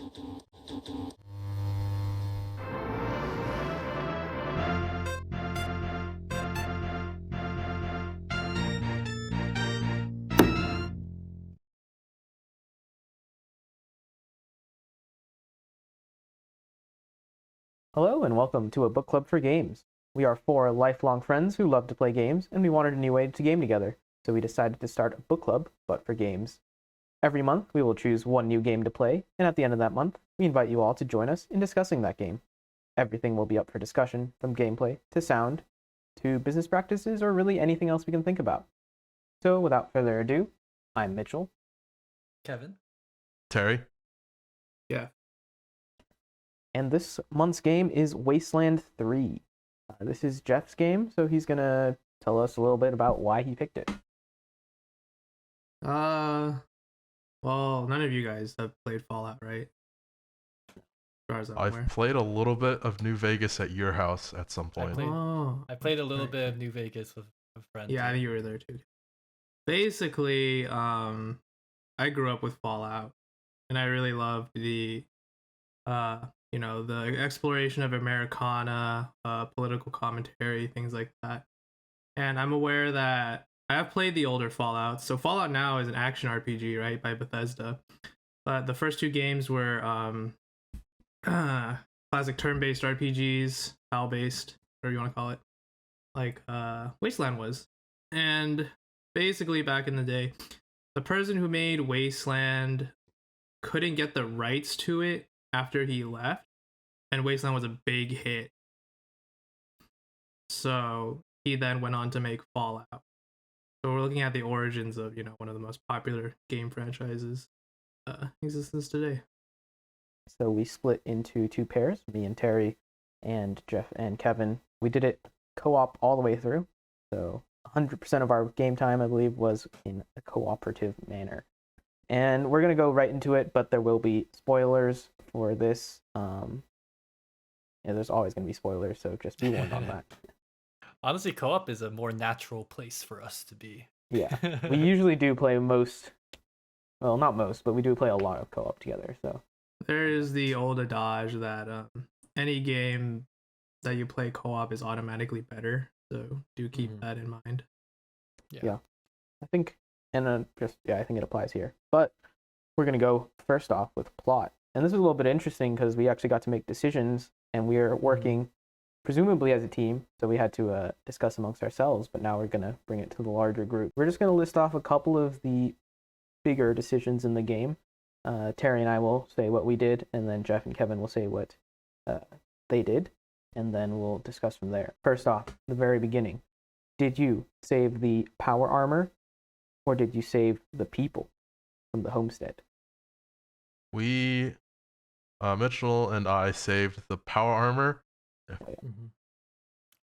Hello and welcome to a book club for games. We are four lifelong friends who love to play games, and we wanted a new way to game together, so we decided to start a book club, but for games. Every month, we will choose one new game to play, and at the end of that month, we invite you all to join us in discussing that game. Everything will be up for discussion, from gameplay to sound, to business practices, or really anything else we can think about. So without further ado, I'm Mitchell. Kevin. Terry. Yeah. And this month's game is Wasteland 3. This is Jeff's game, so he's going to tell us a little bit about why he picked it. Well, none of you guys have played Fallout, right? As far as I'm aware. I've played a little bit of New Vegas at your house at some point. I played a little bit of New Vegas with a friend. Yeah, I think you were there too. Basically, I grew up with Fallout, and I really loved the the exploration of Americana, political commentary, things like that. And I'm aware that I have played the older Fallout. So Fallout now is an action RPG, right, by Bethesda. But the first two games were classic turn-based RPGs, tile-based, whatever you want to call it, like Wasteland was. And basically back in the day, the person who made Wasteland couldn't get the rights to it after he left, and Wasteland was a big hit. So he then went on to make Fallout. So we're looking at the origins of, one of the most popular game franchises existence today. So we split into two pairs, me and Terry and Jeff and Kevin. We did it co-op all the way through. So 100% of our game time, I believe, was in a cooperative manner. And we're going to go right into it, but there will be spoilers for this. There's always going to be spoilers, so just be warned on that. Honestly, co-op is a more natural place for us to be. Yeah, we usually do play not most, but we do play a lot of co-op together. So there is the old adage that any game that you play co-op is automatically better. So do keep that in mind. Yeah. I think, I think it applies here. But we're going to go first off with plot. And this is a little bit interesting because we actually got to make decisions, and we are working presumably as a team. So we had to discuss amongst ourselves, but now we're going to bring it to the larger group. We're just going to list off a couple of the bigger decisions in the game. Terry and I will say what we did, and then Jeff and Kevin will say what they did, and then we'll discuss from there. First off, the very beginning. Did you save the power armor, or did you save the people from the Homestead? We, Mitchell and I, saved the power armor.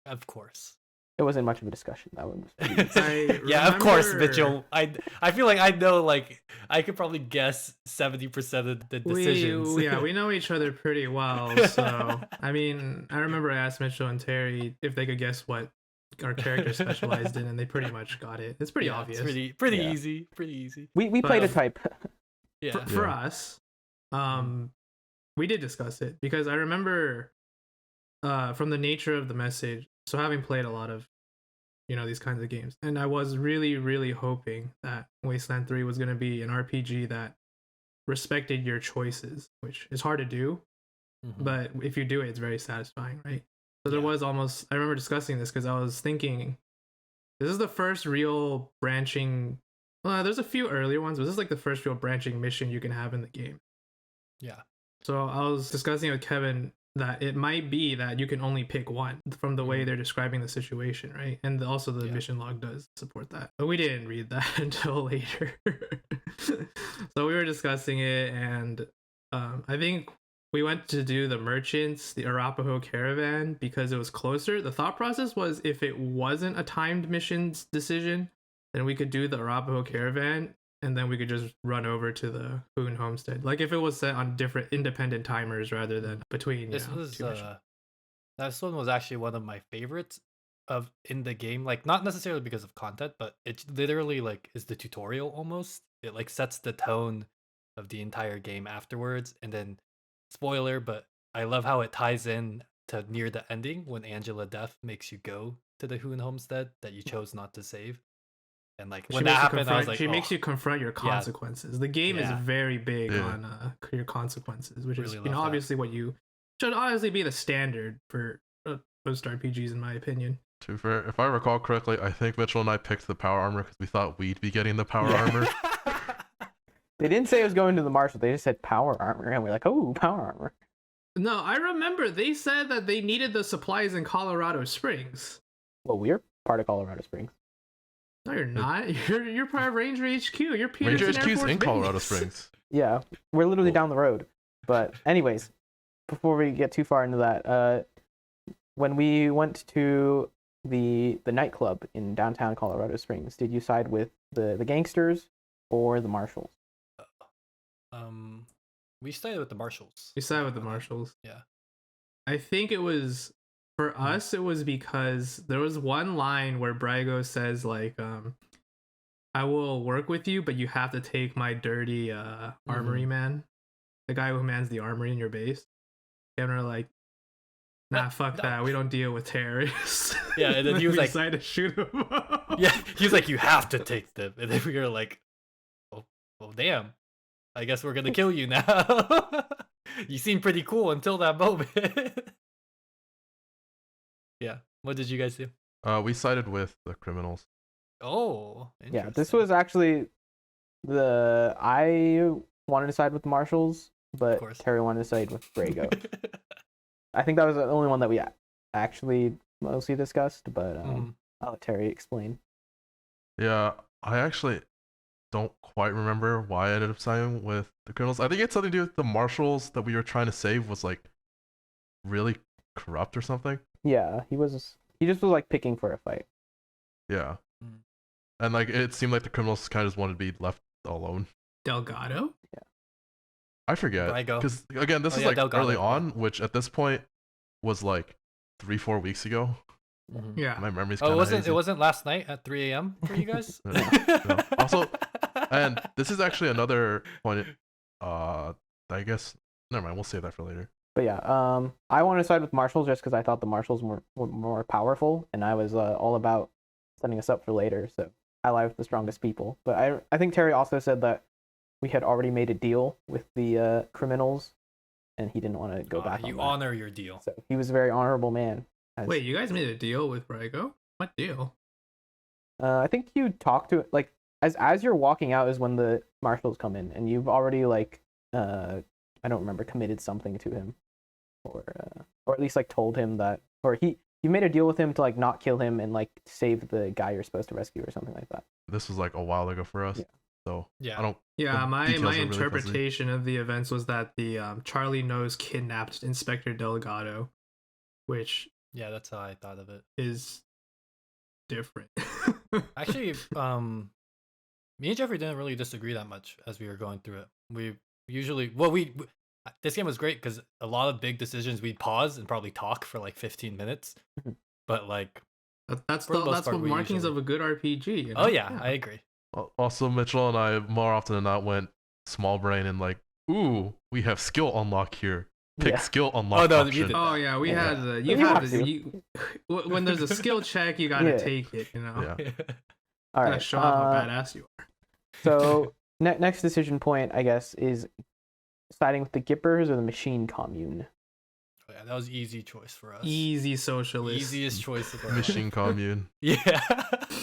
Of course. It wasn't much of a discussion. That one was yeah, of course, Mitchell. I feel like I know, I could probably guess 70% of the decisions. We know each other pretty well. So, I mean, I remember I asked Mitchell and Terry if they could guess what our character specialized in, and they pretty much got it. It's pretty obvious. It's pretty easy. Pretty easy. We played a type. Yeah. For us, we did discuss it because I remember from the nature of the message. So having played a lot of, these kinds of games, and I was really, really hoping that Wasteland 3 was going to be an RPG that respected your choices, which is hard to do, but if you do it, it's very satisfying, right? So there was I remember discussing this because I was thinking, this is the first real branching, there's a few earlier ones, but this is like the first real branching mission you can have in the game. Yeah. So I was discussing with Kevin that it might be that you can only pick one from the way they're describing the situation, right? And also the mission log does support that. But we didn't read that until later. So we were discussing it, and I think we went to do the merchants, the Arapaho caravan, because it was closer. The thought process was if it wasn't a timed missions decision, then we could do the Arapaho caravan, and then we could just run over to the Hoon homestead. Like if it was set on different independent timers rather than between. This one was actually one of my favorites in the game. Like not necessarily because of content, but it's literally is the tutorial almost. It sets the tone of the entire game afterwards, and then spoiler, but I love how it ties in to near the ending when Angela Death makes you go to the Hoon homestead that you chose not to save. And like when that happened, I was like, she makes "Oh, you confront your consequences. The game is Yeah. very big Yeah. on your consequences, which is Really love that. obviously what you should honestly be the standard for most RPGs, in my opinion. To be fair, if I recall correctly, I think Mitchell and I picked the power armor because we thought we'd be getting the power Yeah. armor. They didn't say it was going to the marshal. They just said power armor, and we're like, oh, power armor. No, I remember they said that they needed the supplies in Colorado Springs. Well, we're part of Colorado Springs. No, you're not. You're part of Ranger HQ. You're Peterson Ranger Air HQ's Force in Colorado Base. Springs. Yeah, we're literally Cool. down the road. But anyways, before we get too far into that, when we went to the nightclub in downtown Colorado Springs, did you side with the gangsters or the marshals? We stayed with the marshals. We side with the marshals. Yeah. I think it was for us. It was because there was one line where Brygo says like, "I will work with you, but you have to take my dirty armory man, the guy who mans the armory in your base." And we're like, "Nah, fuck that. We don't deal with terrorists." Yeah, and then he was we like- decided to shoot him. Yeah, he was like, "You have to take them," and then we were like, "Oh, damn! I guess we're gonna kill you now." You seem pretty cool until that moment. Yeah. What did you guys do? We sided with the criminals. Oh, Yeah, this interesting. was actually I wanted to side with the marshals, but course. Terry wanted to side with Brygo. I think that was the only one that we actually mostly discussed, but I'll let Terry explain. Yeah, I actually don't quite remember why I ended up siding with the criminals. I think it's something to do with the marshals that we were trying to save was like really corrupt or something. Yeah, he just was like picking for a fight. Yeah. Mm. And like it seemed like the criminals kind of just wanted to be left alone. Delgado. I forget. Brygo. Because again, this Oh, is yeah, like Delgado, early yeah. on, which at this point was like 3-4 weeks ago. Mhm. Yeah. My memory's Oh, kind of it wasn't last night at 3 a.m. for you guys. No. Also, and this is actually another point. I guess never mind. We'll save that for later. But yeah, I wanted to side with marshals just because I thought the marshals were more powerful, and I was all about setting us up for later. So I lie with the strongest people. But I think Terry also said that we had already made a deal with the criminals, and he didn't want to go back on You that. honor your deal. So he was a very honorable man. Wait, you guys made a deal with Brygo? What deal? I think you talk to like as you're walking out is when the marshals come in, and you've already like I don't remember, committed something to him, or at least like told him that, or you made a deal with him to like not kill him and like save the guy you're supposed to rescue or something like that. This was like a while ago for us. Yeah. So Yeah. I don't. Yeah, The my details are really fuzzy. interpretation of the events was that the Charlie Nose kidnapped Inspector Delgado, which Yeah, that's how I thought of it. is different. Actually, me and Jeffrey didn't really disagree that much as we were going through it. We usually, this game was great because a lot of big decisions we'd pause and probably talk for like 15 minutes. Mhm. But like, That's For the most that's part, what we markings usually- of a good RPG. You know? oh yeah, I agree. Also, Mitchell and I more often than not went small brain and like, ooh, we have skill unlock here. Pick Yeah. skill unlock Oh, no, you option. did. Oh yeah, we Yeah. had the You have to. when there's a skill check, you gotta Yeah. take it. You know, Yeah. All gotta right. show off how badass you are. So next decision point, I guess, is siding with the Gippers or the Machine Commune. Oh, yeah, that was easy choice for us. Easy socialist. Easiest choice of our Machine commune. Yeah.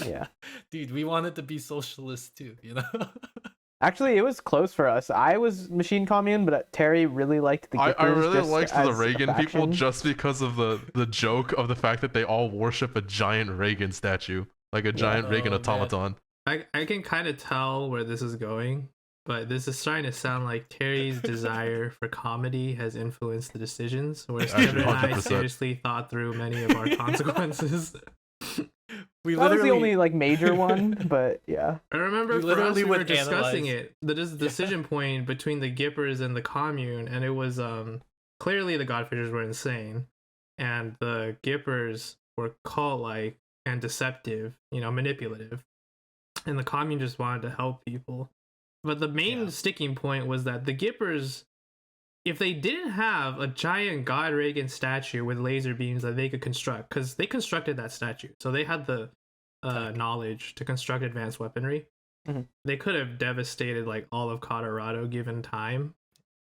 Yeah. Dude, we wanted to be socialist too, you know? Actually, it was close for us. I was Machine Commune, but Terry really liked the Gippers. I really just liked the as a Reagan people faction. just because of the joke of the fact that they all worship a giant Reagan statue, like a giant Reagan Oh, man. automaton. I can kind of tell where this is going, but this is starting to sound like Terry's desire for comedy has influenced the decisions, whereas Actually, Kevin and I 100%. seriously thought through many of our consequences. We That was the only like major one, but yeah. I remember We for literally us, we were would discussing analyze- it. The decision point between the Gippers and the commune, and it was clearly the Godfishers were insane, and the Gippers were cult-like and deceptive, manipulative, and the commune just wanted to help people. But the main Yeah. sticking point was that the Gippers if they didn't have a giant God Reagan statue with laser beams that they could construct, because they constructed that statue, so they had the knowledge to construct advanced weaponry. Mhm. They could have devastated like all of Colorado given time.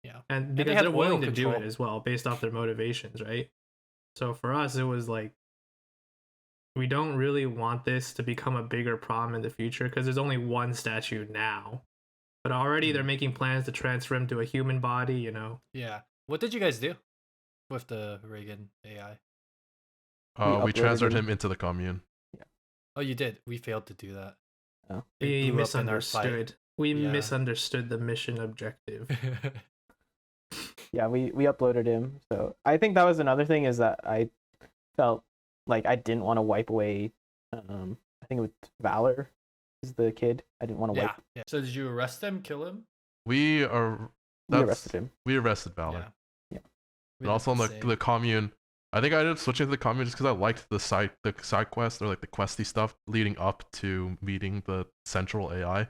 Yeah. And they because had they're willing oil to do control. it as well based off their motivations, right? So for us, it was like, we don't really want this to become a bigger problem in the future because there's only one statue now. But already they're making plans to transfer him to a human body, you know? Yeah. What did you guys do with the Reagan AI? We uploaded transferred him. him into the commune. Oh, you did. We failed to do that. Oh. It We blew up in our fight. misunderstood. We Yeah. misunderstood the mission objective. Yeah, we uploaded him. So I think that was another thing, is that I felt like I didn't want to wipe away. I think it was Valor is the kid. I didn't want to Yeah. wipe. Yeah. So did you arrest him? Kill him? We We arrested him. arrested Valor. Yeah. Yeah. And also on the commune, I think I ended up switching to the commune just because I liked the side quest, or like the questy stuff leading up to meeting the central AI,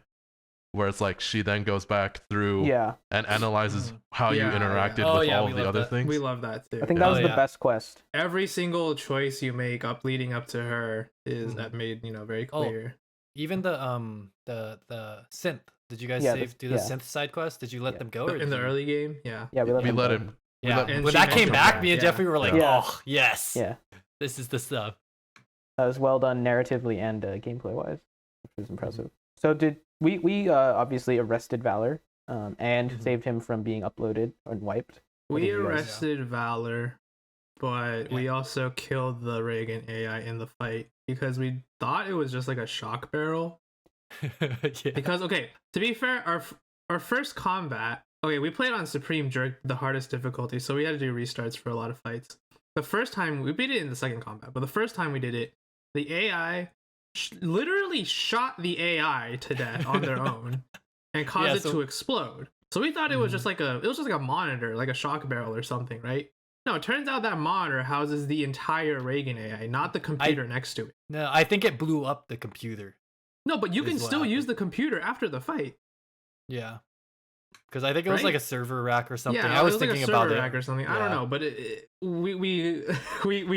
where it's like she then goes back through Yeah, and analyzes how Yeah, you interacted yeah. Oh, with yeah, all we of the love other that. things. We love that too. I think that Oh, was the yeah. best quest. Every single choice you make up leading up to her is Mhm. made, very Oh, clear. Even the synth. Did you guys Yeah, do the yeah. synth side quest? Did you let Yeah. them go? Or In did the you- early game, yeah. Yeah, we let We him let go. him. Yeah. And When she that came mentioned back, that, me and yeah. Jeffrey were like, Yeah. "Oh yes, Yeah, this is the stuff." that was well done narratively and gameplay wise, which was impressive. So did we obviously arrested Valor, and Mhm. saved him from being uploaded and wiped. What We did you guys- arrested Valor, but we also killed the Reagan AI in the fight because we thought it was just like a shock barrel. Yeah. Because okay, to be fair, our first combat, okay, we played on Supreme Jerk, the hardest difficulty, so we had to do restarts for a lot of fights. The first time we beat it in the second combat, but the first time we did it, the AI literally shot the AI to death on their own and caused Yeah, it so- to explode. So we thought it was Mhm. just like a monitor, like a shock barrel or something, right? No, it turns out that monitor houses the entire Reagan AI, not the computer next to it. No, I think it blew up the computer. No, but you Is can what still use happened. the computer after the fight. Yeah. Because I think it was Right? like a server rack or something. Yeah, I was it like thinking a about server it. rack or something. I don't Yeah. know, but we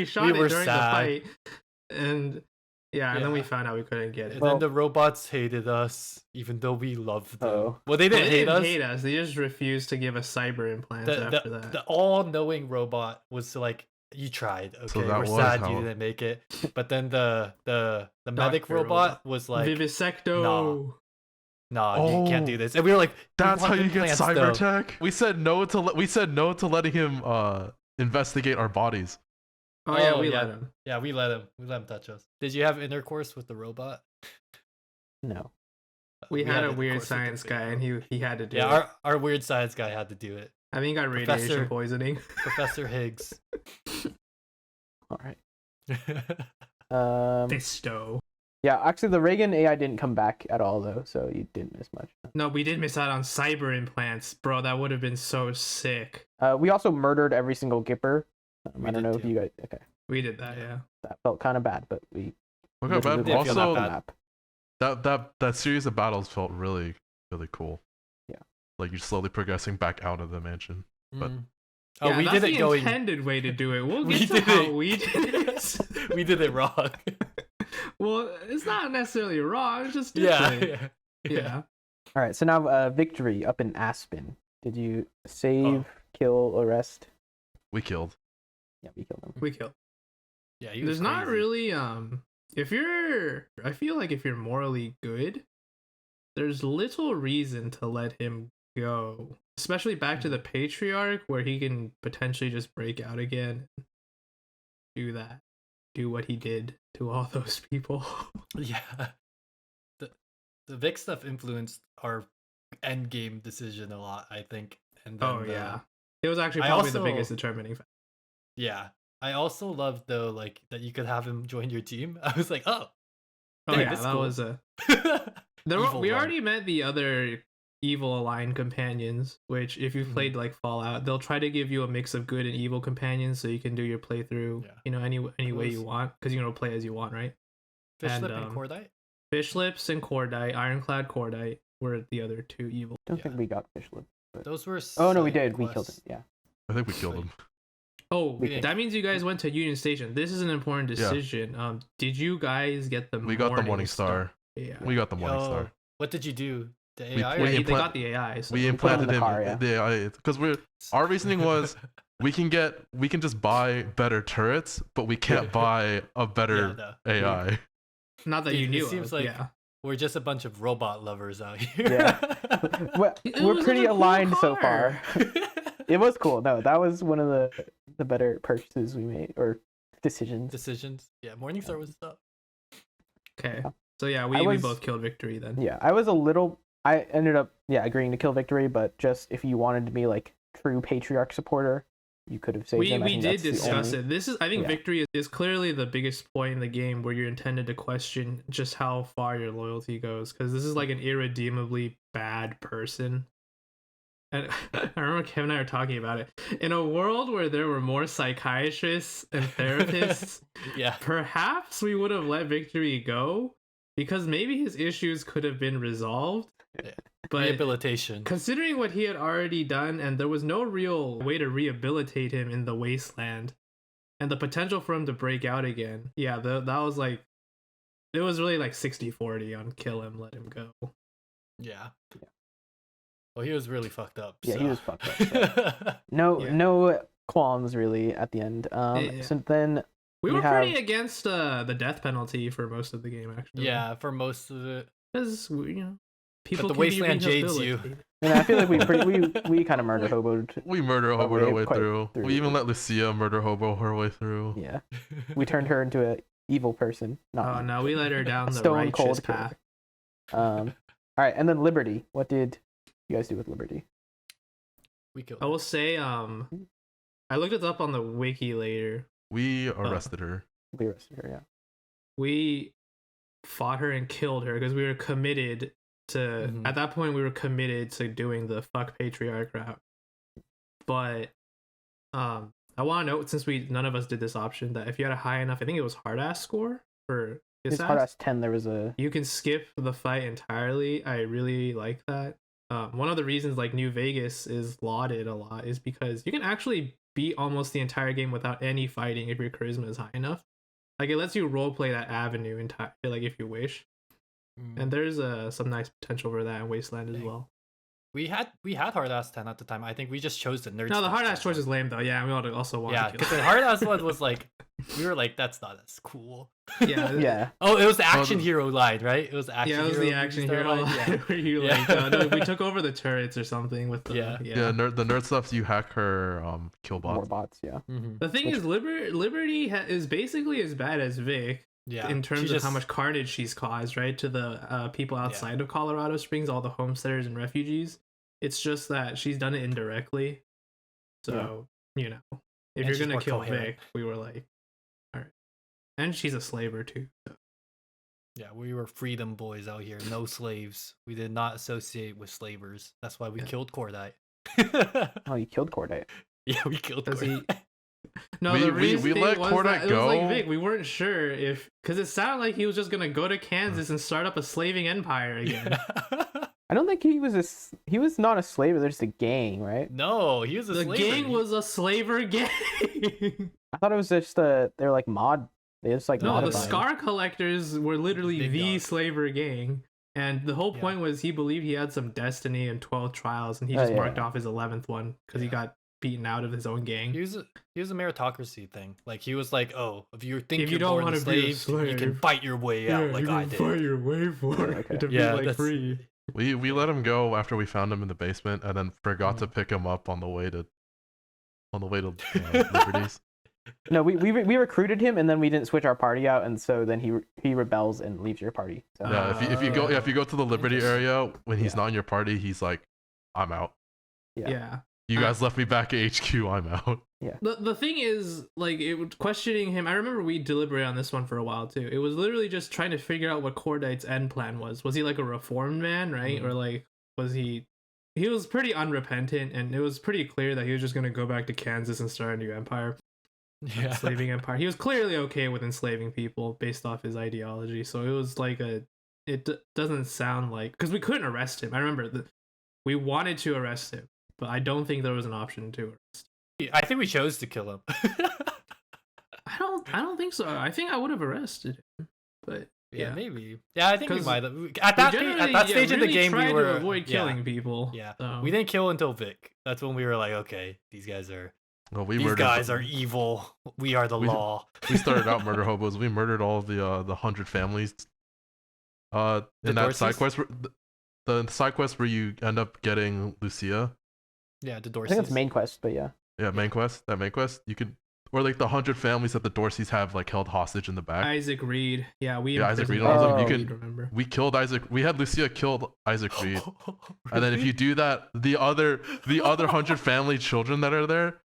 shot We it were during sad. the fight, and and then we Yeah. found out we couldn't get it. And Well- then the robots hated us, even though we loved them. Oh. Well, they They didn't hate us. They just refused to give us cyber implants after that. The all-knowing robot was like, "You tried, okay? that We're was sad you how- didn't make it." But then the medic Doctor robot robot. was like, Vivisecto. "Nah, you can't do Oh, this." And we were like, "We That's want how you get implants, cyber though." tech. We said no to letting him investigate our bodies. Oh yeah, Oh, we yeah. let him. Yeah, we let him touch us. Did you have intercourse with the robot? No. We had a intercourse weird with the science big guy, and robot. he had to do Yeah, it. our weird science guy had to do it. I think he got Professor- radiation poisoning. Professor Higgs. All right. Yeah, Fisto. Yeah, actually, the Reagan AI didn't come back at all though, so you didn't miss much. No, we did miss out on cyber implants, bro. That would have been so sick. We also murdered every single Gipper. We I don't did know if too. you guys. Okay, We did that, yeah. that felt kind of bad, but we. Okay, did but really didn't feel that also bad. map. that series of battles felt really cool. Yeah. Like you're slowly progressing back out of the mansion. But- Mm. Oh, Yeah, we that's did it the going. intended way to do it. We'll We get to did how it. we did it. We did it wrong. Well, it's not necessarily wrong. It's just Yeah, different. yeah. Yeah. All right, so now victory up in Aspen. Did you save, kill, arrest? We killed. Yeah, we killed them. We killed. Yeah, he was There's not crazy. really I feel like if you're morally good, there's little reason to let him go. Especially back to the Patriarch where he can potentially just break out again. Do that. Do what he did to all those people. Yeah. The Vic stuff influenced our endgame decision a lot, I think. And then Oh yeah. It was actually I probably the also- biggest determining factor. Yeah. I also loved though, like that you could have him join your team. I was like, oh, Oh dang, yeah, that's that cool. was a Evil we one. already met the other evil aligned companions, which if you've Mhm. played like Fallout, they'll try to give you a mix of good and evil companions so you can do your playthrough, Yeah. any way Those- you want, because you can play as you want, right? Fish lip and, and Cordite. Fish lips and Cordite, Ironclad Cordite were the other two evil. Don't Yeah. think we got fish lip. Those were. Oh no, we side did. We killed him. quests. Yeah. I think we killed him. Oh, We did. that means you guys went to Union Station. This is an important Yeah. decision. Did you guys get the We got the Morning Star. Yeah. We got the Morning Yo, Star. what did you do? The We- AI? we Yeah, they implant- got the AI. So. We put him in implanted the him. car, yeah. Because our reasoning was we can just buy better turrets, but we can't buy a better no. AI. Not that Dude, you it knew seems of. like- Yeah. We're just a bunch of robot lovers out here. Yeah. We're It we're was pretty a cool aligned so car. far. It was cool. No, that was one of the better purchases we made or decisions. Decisions. Yeah, Morningstar was up. Okay. Yeah. So yeah, we was- both killed Victory then. Yeah, I ended up agreeing to kill Victory, but just if you wanted to be like true Patriarch supporter, you could have saved We him. I we think did that's the discuss only- it. This is I think Yeah. Victory is clearly the biggest point in the game where you're intended to question just how far your loyalty goes, because this is like an irredeemably bad person. And I remember Kevin and I were talking about it. In a world where there were more psychiatrists and therapists, Yeah. perhaps we would have let Victory go because maybe his issues could have been resolved. Yeah. But Rehabilitation. considering what he had already done, and there was no real way to rehabilitate him in the Wasteland, and the potential for him to break out again, yeah, that was like, it was really like 60-40 on kill him, let him go. Yeah. Well, he was really fucked up. Yeah, he so. was fucked up, No, Yeah. no qualms really at the end. Yeah. So then We We were pretty have- against the death penalty for most of the game, actually. Yeah, for most of it. Because, people the can be Wasteland jades you. rehabilitated. and I feel like we kind of murder hoboed. We murder hoboed way our way quite through. through. We even let Lucia murder hobo her way through. Yeah, we turned her into an evil person. Not Oh evil. no, we let her down the Stone righteous cold path. All right, and then Liberty. What did you guys do with Liberty? We killed I will say, I looked it up on the wiki later. We arrested her. We arrested her. Yeah. We fought her and killed her because we were committed to. Mhm. At that point, we were committed to doing the fuck Patriarch route. But, I want to note, since none of us did this option, that if you had a high enough, I think it was hard ass score for His his hard ass 10. There was a you can skip the fight entirely. I really like that. One of the reasons like New Vegas is lauded a lot is because you can actually beat almost the entire game without any fighting if your charisma is high enough. Like it lets you roleplay that avenue entire, like if you wish. Mm. And there's some nice potential for that in Wasteland as Dang. well. We had hard ass 10 at the time. I think we just chose the nerd. No, the stuff hard ass that choice one. is lame though. Yeah, we also want Yeah, to because kill. the hard ass one was like, we were like, that's not as cool. Yeah, yeah. Oh, it was the action the- hero line, right? It was the action Yeah, it was hero. the action star hero line, line where you Yeah. like no, we took over the turrets or something with the Yeah. Yeah, the nerd stuff. You hack her kill More bots. bots. Yeah. Mm-hmm. The thing Which- is, Liberty is basically as bad as Vic. Yeah. In terms she of how just- much carnage she's caused, right, to the people outside of Colorado Springs, all the homesteaders and refugees. It's just that she's done it indirectly. So, if And you're she's gonna more kill coherent. Vic, we were like, all right. And she's a slaver too. So. Yeah, we were freedom boys out here, no slaves. We did not associate with slavers. That's why we Yeah. killed Cordite. Oh, you killed Cordite. Yeah, we killed Does he? Cordite. No, We- the we reasoning let was Cordite that it was like go. Vic. We weren't sure if because it sounded like he was just gonna go to Kansas and start up a slaving empire again. I don't think he was he was not a slave. There's just a gang, right? No, he was a The slaver. gang was a slaver gang. I thought it was just they're like mod. They just like No, the modified. Scar Collectors were literally Big the dog. slaver gang. And the whole Yeah. point was he believed he had some destiny and 12 trials, and he Oh, just yeah, marked yeah. off his 11th one because he Yeah. got beaten out of his own gang. He was a meritocracy thing. Like he was like, oh, if you think If you're you don't born wanna a be a slave, you can slave, fight your way out like you I can did. fight your way for Yeah, it okay. to be Yeah, like that's- free. We let him go after we found him in the basement, and then forgot to pick him up on the way to Liberties. No, we recruited him and then we didn't switch our party out, and so then he rebels and leaves your party. So Yeah, if you go to the Liberty Interesting. area when he's Yeah. not in your party, he's like, I'm out. Yeah. Yeah. You guys left me back at HQ. I'm out. The thing is, like, questioning him. I remember we deliberated on this one for a while too. It was literally just trying to figure out what Cordite's end plan was. Was he like a reformed man, right? Mhm. Or like, was he? He was pretty unrepentant, and it was pretty clear that he was just gonna go back to Kansas and start a new empire, Yeah. enslaving empire. He was clearly okay with enslaving people based off his ideology. So it was like doesn't sound like because we couldn't arrest him. I remember we wanted to arrest him. but I don't think there was an option to arrest. I think we chose to kill him. I don't think so. I think I would have arrested him, but yeah, maybe. Yeah, I think we 'Cause might have. At that stage in the game, we were to avoid killing people. Yeah, so. we didn't kill until Vic. That's when we were like, okay, these guys are evil. We are the law. We started out murder hobos. We murdered all of the 100 families. In that side quest, the side quest where you end up getting Lucia. Yeah, the I Dorseys. think it's main quest, but yeah. Yeah, main quest. That main quest, you could, or like the 100 families that the Dorseys have like held hostage in the back. Isaac Reed. Yeah, Isaac Reed. You can remember. We killed Isaac. We had Lucia killed Isaac Reed. And then if you do that, the other 100 family children that are there,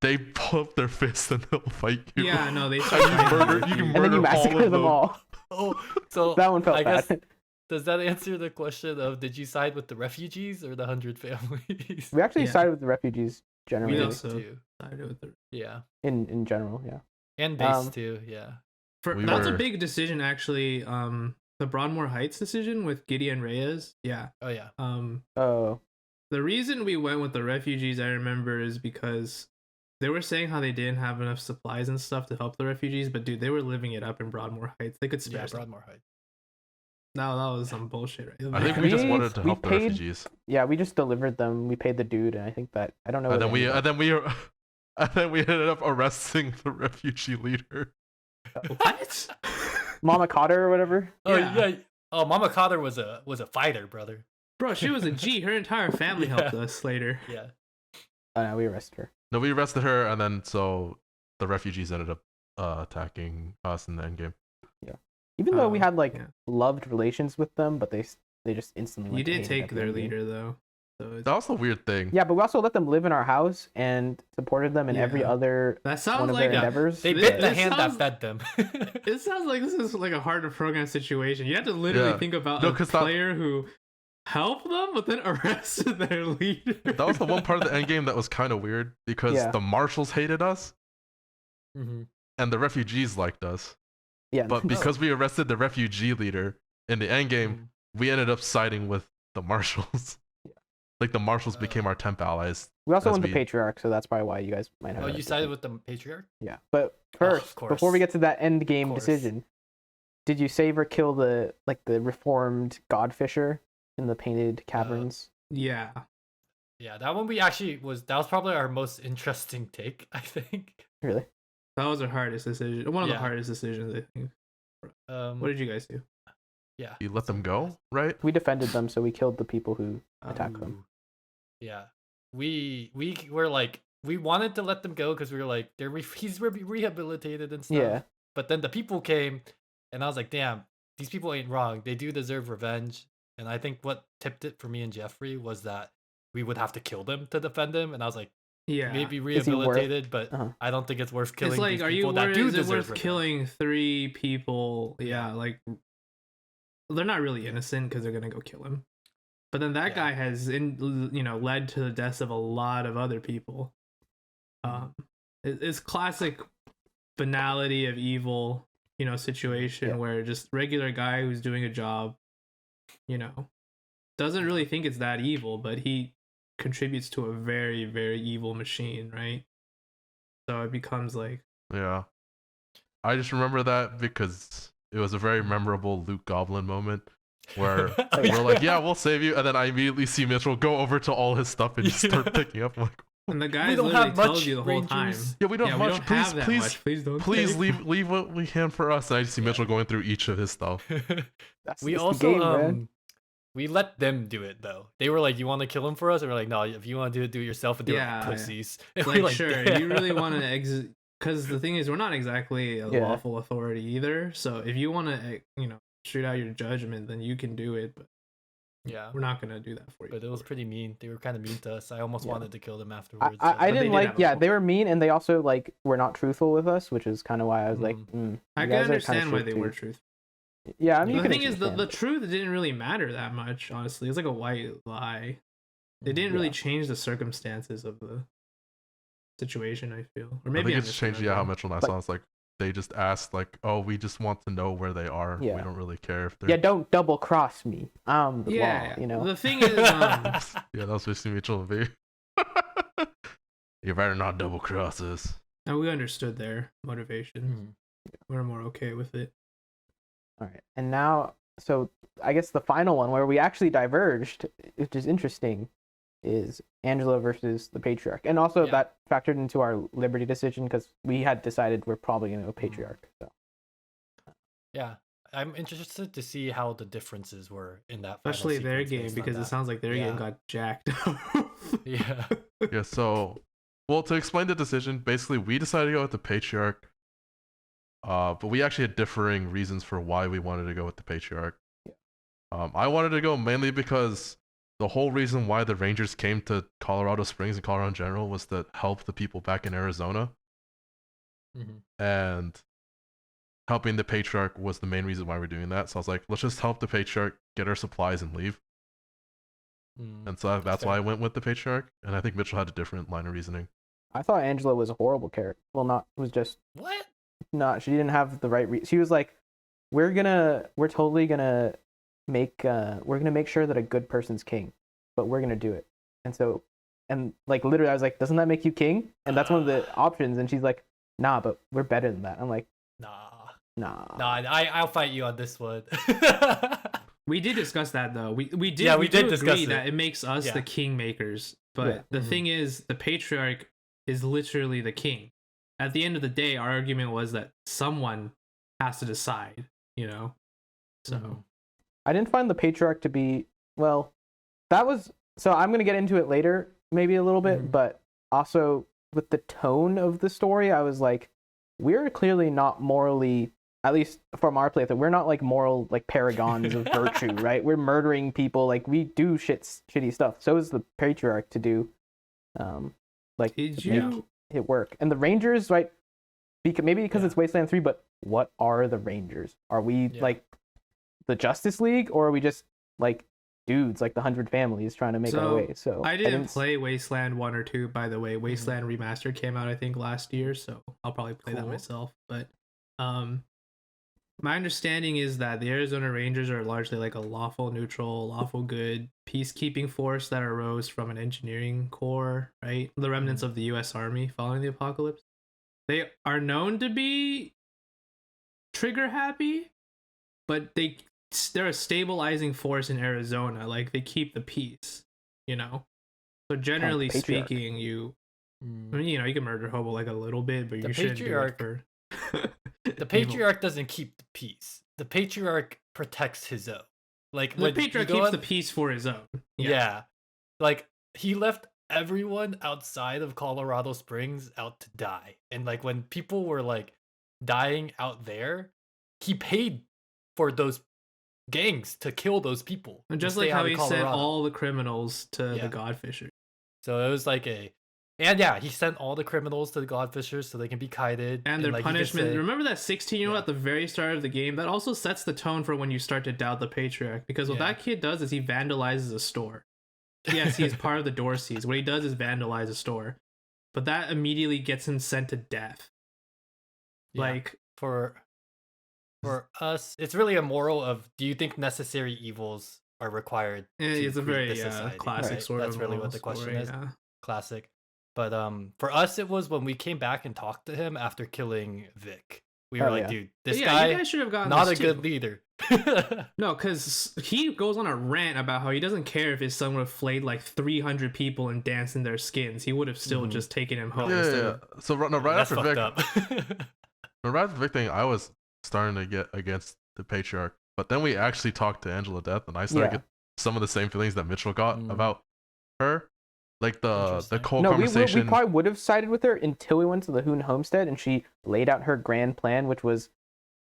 they pull up their fists and they'll fight you. Yeah, no, they. You can And then murder you massacre them all. Oh, so That one felt I bad. guess, does that answer the question of did you side with the refugees or the 100 families? We actually Yeah. sided with the refugees generally. We Base also too. sided with the. Yeah, In general, yeah. and base Um, too. Yeah. That's a big decision, actually. The Broadmoor Heights decision with Gideon Reyes. Yeah. Oh yeah. Oh, The reason we went with the refugees, I remember, is because they were saying how they didn't have enough supplies and stuff to help the refugees, but dude, they were living it up in Broadmoor Heights. They could spare. Yeah, stuff. Broadmoor Heights. No, that was some bullshit, right? I think we just We- wanted to we help the paid- refugees. yeah. We just delivered them. We paid the dude, and I think that I don't know. And what then we it ended and then we ended up arresting the refugee leader. What? up. Mama Cotter or whatever. Oh Yeah. yeah. Oh, Mama Cotter was a fighter, brother. Bro, she was a G. Her entire family helped us later. Yeah. Oh no, we arrested her. No, we arrested her, and then so the refugees ended up attacking us in the endgame. Even though we had like yeah. loved relations with them, but they just instantly. You went to did hate take at the their end game. leader though. So That was the weird thing. Yeah, but we also let them live in our house and supported them in every Yeah. other that one sounds of like their endeavors. They This- bit the this hand sounds- that fed them. it sounds like this is like a hard to program situation. You have to literally Yeah. think about No, a 'cause that- player who helped them but then arrested their leader. That was the one part of the endgame that was kind of weird because Yeah. the marshals hated us Mhm. and the refugees liked us. Yeah, But because we arrested the refugee leader in the endgame, we ended up siding with the marshals. Like the marshals became our temp allies. we also as went to we- Patriarch, so that's probably why you guys might have. Oh, you arrested sided him. with the Patriarch? Yeah, but of first, before we course. get to that end game course. decision, did you save or kill the reformed Godfisher in the painted caverns? Yeah. Yeah, that one that was probably our most interesting take, I think. Really? That was our hardest decision. One of the Yeah. hardest decisions, I think. What did you guys do? Yeah. You let them go, right? We defended them, so we killed the people who attacked them. Ooh. Yeah, we were like we wanted to let them go because we were like he's rehabilitated and stuff. Yeah. But then the people came, and I was like, damn, these people ain't wrong. They do deserve revenge. And I think what tipped it for me and Jeffrey was that we would have to kill them to defend him. And I was like, Yeah. maybe Is he worth- rehabilitated, but Uh-huh. I don't think it's worth killing It's like, these are you people that do is it deserve worth revenge. killing 3 people? Yeah, like they're not really innocent because they're gonna go kill him. But then that Yeah. guy has led to the deaths of a lot of other people. It's classic banality of evil, situation Yeah. where just regular guy who's doing a job, doesn't really think it's that evil, but he contributes to a very, very evil machine, right? So it becomes like, Yeah. I just remember that because it was a very memorable Luke Goblin moment where we're like, yeah, we'll save you. And then I immediately see Mitchell go over to all his stuff and just start picking up. I'm like, and the guy we don't literally have tells much you the whole time. Rangers. yeah, we don't Yeah, have we much. don't Please, have that please, much. Please don't. please take. leave what we can for us. And I just see Mitchell going through each of his stuff. That's We it's also the game, man. we let them do it though. They were like, "You want to kill him for us?" And we're like, "No, if you want to do it yourself." And they were Yeah, like, yeah. pussies. And Like, we're sure, "Damn." you really want to because the thing is, we're not exactly a Yeah. lawful authority either. So if you want to, shoot out your judgment, then you can do it. But Yeah, we're not gonna do that for you. but it was pretty mean. They were kind of mean to us. I almost Yeah. wanted to kill them afterwards. I But they didn't did like. have a Yeah, point. they were mean, and they also were not truthful with us, which is kind of why I was like, Mhm. you I can guys are kinda understand why shit they too. were truthful. Yeah, I mean, you The can thing is, the understand. truth didn't really matter that much. Honestly, it's like a white lie. They didn't really Yeah. change the circumstances of the situation. I feel, or I maybe think I'm it's just changed, how misremembering. Mitchell and I But- saw. It's like they just asked, like, oh, we just want to know where they are. Yeah. We don't really care if they're. Yeah, don't double cross me. I'm the Yeah, law. You know. the thing is, Yeah, that was basically Mitchell and me. You better not double cross us. And we understood their motivation. We're more okay with it. All right, and now, so I guess the final one where we actually diverged, which is interesting, is Angela versus the Patriarch, and also that factored into our Liberty decision because we had decided we're probably going to go Patriarch. So Yeah, I'm interested to see how the differences were in that. Especially their game, because it sounds like their game got jacked up. Yeah. Yeah, so, well, to explain the decision, basically, we decided to go with the Patriarch, but we actually had differing reasons for why we wanted to go with the Patriarch. I wanted to go mainly because the whole reason why the Rangers came to Colorado Springs and Colorado in general was to help the people back in Arizona. And helping the Patriarch was the main reason why we're doing that. So I was like, let's just help the Patriarch, get our supplies, and leave. And so that's why I went with the Patriarch. And I think Mitchell had a different line of reasoning. I thought Angela was a horrible character. Well, not, it was just... What? Not, she didn't have the right she was like, we're totally gonna make sure that a good person's king, but we're gonna do it. And so, and like literally I was like, doesn't that make you king? And that's one of the options. And she's like, nah, but we're better than that. I'm like, nah, I'll fight you on this one. We did discuss that though. We did. Yeah, we did discuss agree that it makes us the kingmakers. But the thing is, the Patriarch is literally the king. At the end of the day, our argument was that someone has to decide, you know? So I didn't find the Patriarch to be, well, that was, so I'm going to get into it later, maybe a little bit, but also with the tone of the story, I was like, we're clearly not morally, at least from our playthrough, we're not like moral, like paragons of virtue, right? We're murdering people, like we do shitty stuff. So is the Patriarch to do, like, Did make it work. And the Rangers, right? Maybe because it's Wasteland 3, but what are the Rangers? Are we like the Justice League, or are we just like dudes like the 100 Families trying to make our way? So I didn't play Wasteland 1 or 2, by the way. Wasteland Remastered came out I think last year, so I'll probably play that myself. But my understanding is that the Arizona Rangers are largely like a lawful neutral, lawful good peacekeeping force that arose from an engineering corps, right? The remnants of the US Army following the apocalypse. They are known to be trigger happy, but they're a stabilizing force in Arizona. Like they keep the peace, you know? So generally speaking, you can murder hobo like a little bit, but you shouldn't do it for... The Patriarch doesn't keep the peace. The Patriarch protects his own. Like the Patriarch keeps the peace for his own. Yeah. Like he left everyone outside of Colorado Springs out to die. And like when people were like dying out there, he paid for those gangs to kill those people. And just like how he sent all the criminals to the Godfisher. So it was like he sent all the criminals to the Godfishers so they can be kited. And their punishment. Remember that 16-year-old at the very start of the game? That also sets the tone for when you start to doubt the Patriarch. Because what that kid does is he vandalizes a store. Yes, he's part of the Dorseys. What he does is vandalize a store. But that immediately gets him sent to death. Yeah. Like, for us, it's really a moral of, do you think necessary evils are required? It's a very classic sort of. That's really what the question is. Classic. But for us, it was when we came back and talked to him after killing Vic. We were like, dude, this guy, you guys should have gotten not a good leader. No, because he goes on a rant about how he doesn't care if his son would have flayed like 300 people and danced in their skins. He would have still just taken him home. So right after Vic, right after Vic thing, I was starting to get against the Patriarch. But then we actually talked to Angela Death, and I started to get some of the same feelings that Mitchell got about her. Like the whole conversation. We probably would have sided with her until we went to the Hoon Homestead and she laid out her grand plan, which was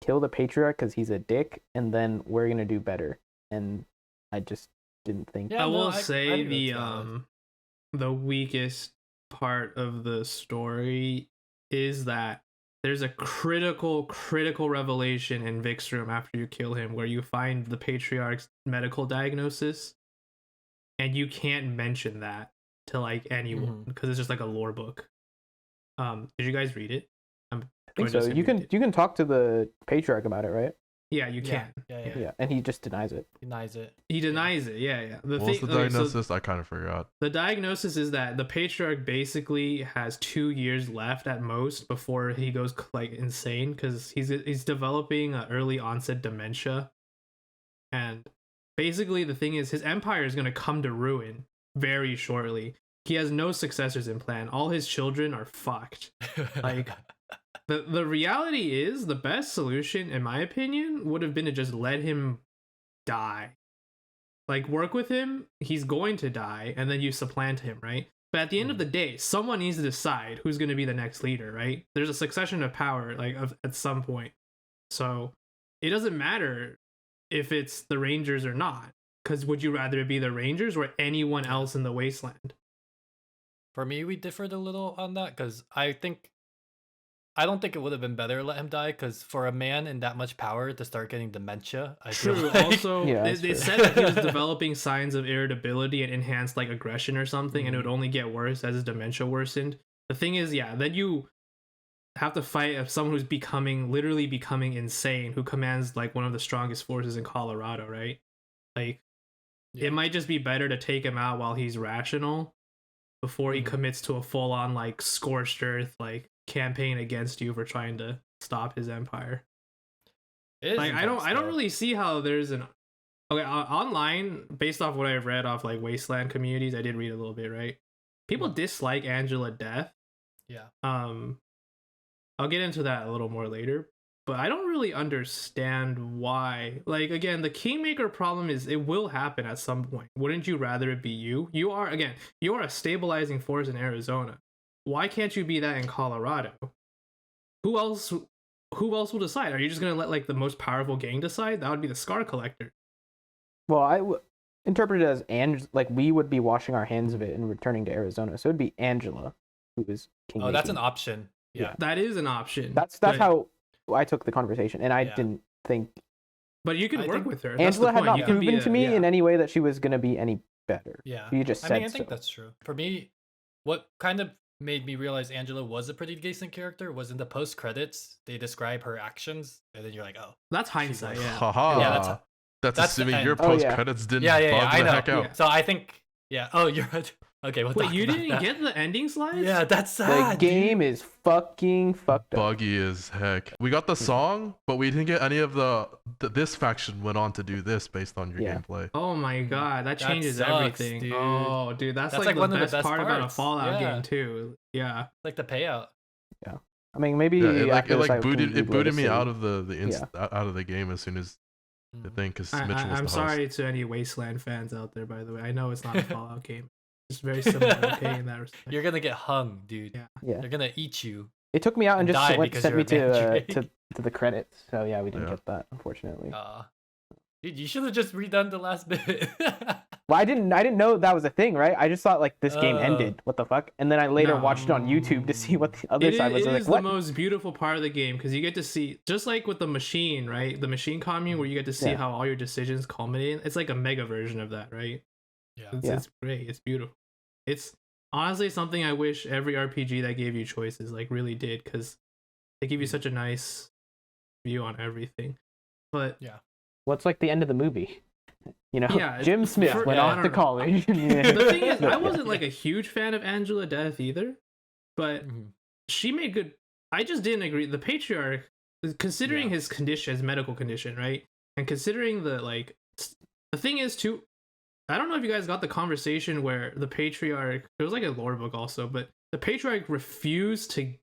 kill the Patriarch because he's a dick, and then we're gonna do better. And I just didn't think. I will say the weakest part of the story is that there's a critical revelation in Vic's room after you kill him, where you find the Patriarch's medical diagnosis, and you can't mention that to like anyone because it's just like a lore book. Did you guys read it? I think so. You can talk to the Patriarch about it, right? Yeah, you Yeah, can. yeah. Yeah, and he just denies it. Denies it. He denies it. Yeah. What was the okay, so diagnosis? I kind of forgot. the diagnosis is that the Patriarch basically has 2 years left at most before he goes like insane, because he's developing early onset dementia, and basically the thing is his empire is going to come to ruin very shortly. He has no successors in plan. All his children are fucked. Like, the reality is the best solution, in my opinion, would have been to just let him die. Like, work with him, he's going to die, and then you supplant him, right? But at the end of the day, someone needs to decide who's going to be the next leader, right? There's a succession of power, like, at some point. So it doesn't matter if it's the Rangers or not, because would you rather it be the Rangers or anyone else in the Wasteland? For me, we differed a little on that because I don't think it would have been better to let him die, because for a man in that much power to start getting dementia, I feel True. like... Also, Yeah, they that's true. said that he was developing signs of irritability and enhanced like aggression or something, and it would only get worse as his dementia worsened. The thing is, yeah, then you have to fight someone who's literally becoming insane, who commands like one of the strongest forces in Colorado, right? Like, it might just be better to take him out while he's rational before he commits to a full-on like scorched earth like campaign against you for trying to stop his empire. Like, I don't really see how there's an online, based off what I've read off like Wasteland communities. I did read a little bit, right? People dislike Angela death. Yeah. I'll get into that a little more later, but I don't really understand why. Like, again, the Kingmaker problem is it will happen at some point. Wouldn't you rather it be you? You are a stabilizing force in Arizona. Why can't you be that in Colorado? Who else will decide? Are you just gonna let like the most powerful gang decide? That would be the Scar Collector. Well, I interpret it as like we would be washing our hands of it and returning to Arizona. So it'd be Angela who is king. Oh, that's an option. Yeah. That is an option. That's how I took the conversation, and I Yeah. didn't think But you can I work think with her. That's Angela the had point. not You can be proven to me yeah. in any way that she was gonna be any better. Yeah. You just I said mean, I think so. that's true. For me, what kind of made me realize Angela was a pretty decent character was in the post credits, they describe her actions, and then you're like, oh. That's hindsight. was- Yeah. Haha. Yeah, that's the assuming end. your Oh, post yeah. credits didn't Yeah, bug I the know. heck out. Yeah. So I think, yeah. Oh, you're right. Okay, we'll Wait, talk you about didn't that. get the ending slides? Yeah, that's The sad. game is fucking fucked up. Buggy as heck. We got the song, but we didn't get any of this faction went on to do this based on your Yeah. gameplay. Oh my god, that That changes sucks, everything. dude. Oh, dude, that's That's like like one the of the best best part about a parts. Fallout Yeah. game too. Yeah. Like the payout. I mean, maybe Yeah, it after this I booted can me legacy. out of out of the game as soon as the thing, because Mitchell was the I'm host. sorry to any Wasteland fans out there, by the way. I know it's not a Fallout game. It's very similar, okay, in that respect. You're gonna get hung, dude. Yeah. Yeah, They're gonna eat you. it took me out and And just die went, because sent you're me a mandrake. to the credits. So yeah, we didn't Yeah. get that, unfortunately. Dude, you should have just redone the last bit. Well, I didn't know that was a thing, right? I just thought like this game Oh. ended. What the fuck? And then I later No. watched it on YouTube to see what the other side was. I It was is like, the what? most beautiful part of the game, because you get to see, just like with the machine, right? The machine commune, where you get to see Yeah. how all your decisions culminate. It's like a mega version of that, right? Yeah. It's great. It's beautiful. It's honestly something I wish every RPG that gave you choices like really did, because they give you such a nice view on everything. But What's like the end of the movie? You know, Yeah, Jim Smith for- went yeah, I off don't to know. college. the thing is, I Yeah. wasn't like a huge fan of Angela Death either, but Mhm. she made good. I just didn't agree. The Patriarch, considering Yeah. his condition, his medical condition, right, and considering the the thing is too. I don't know if you guys got the conversation where the Patriarch. It was like a lore book also, but the Patriarch refused to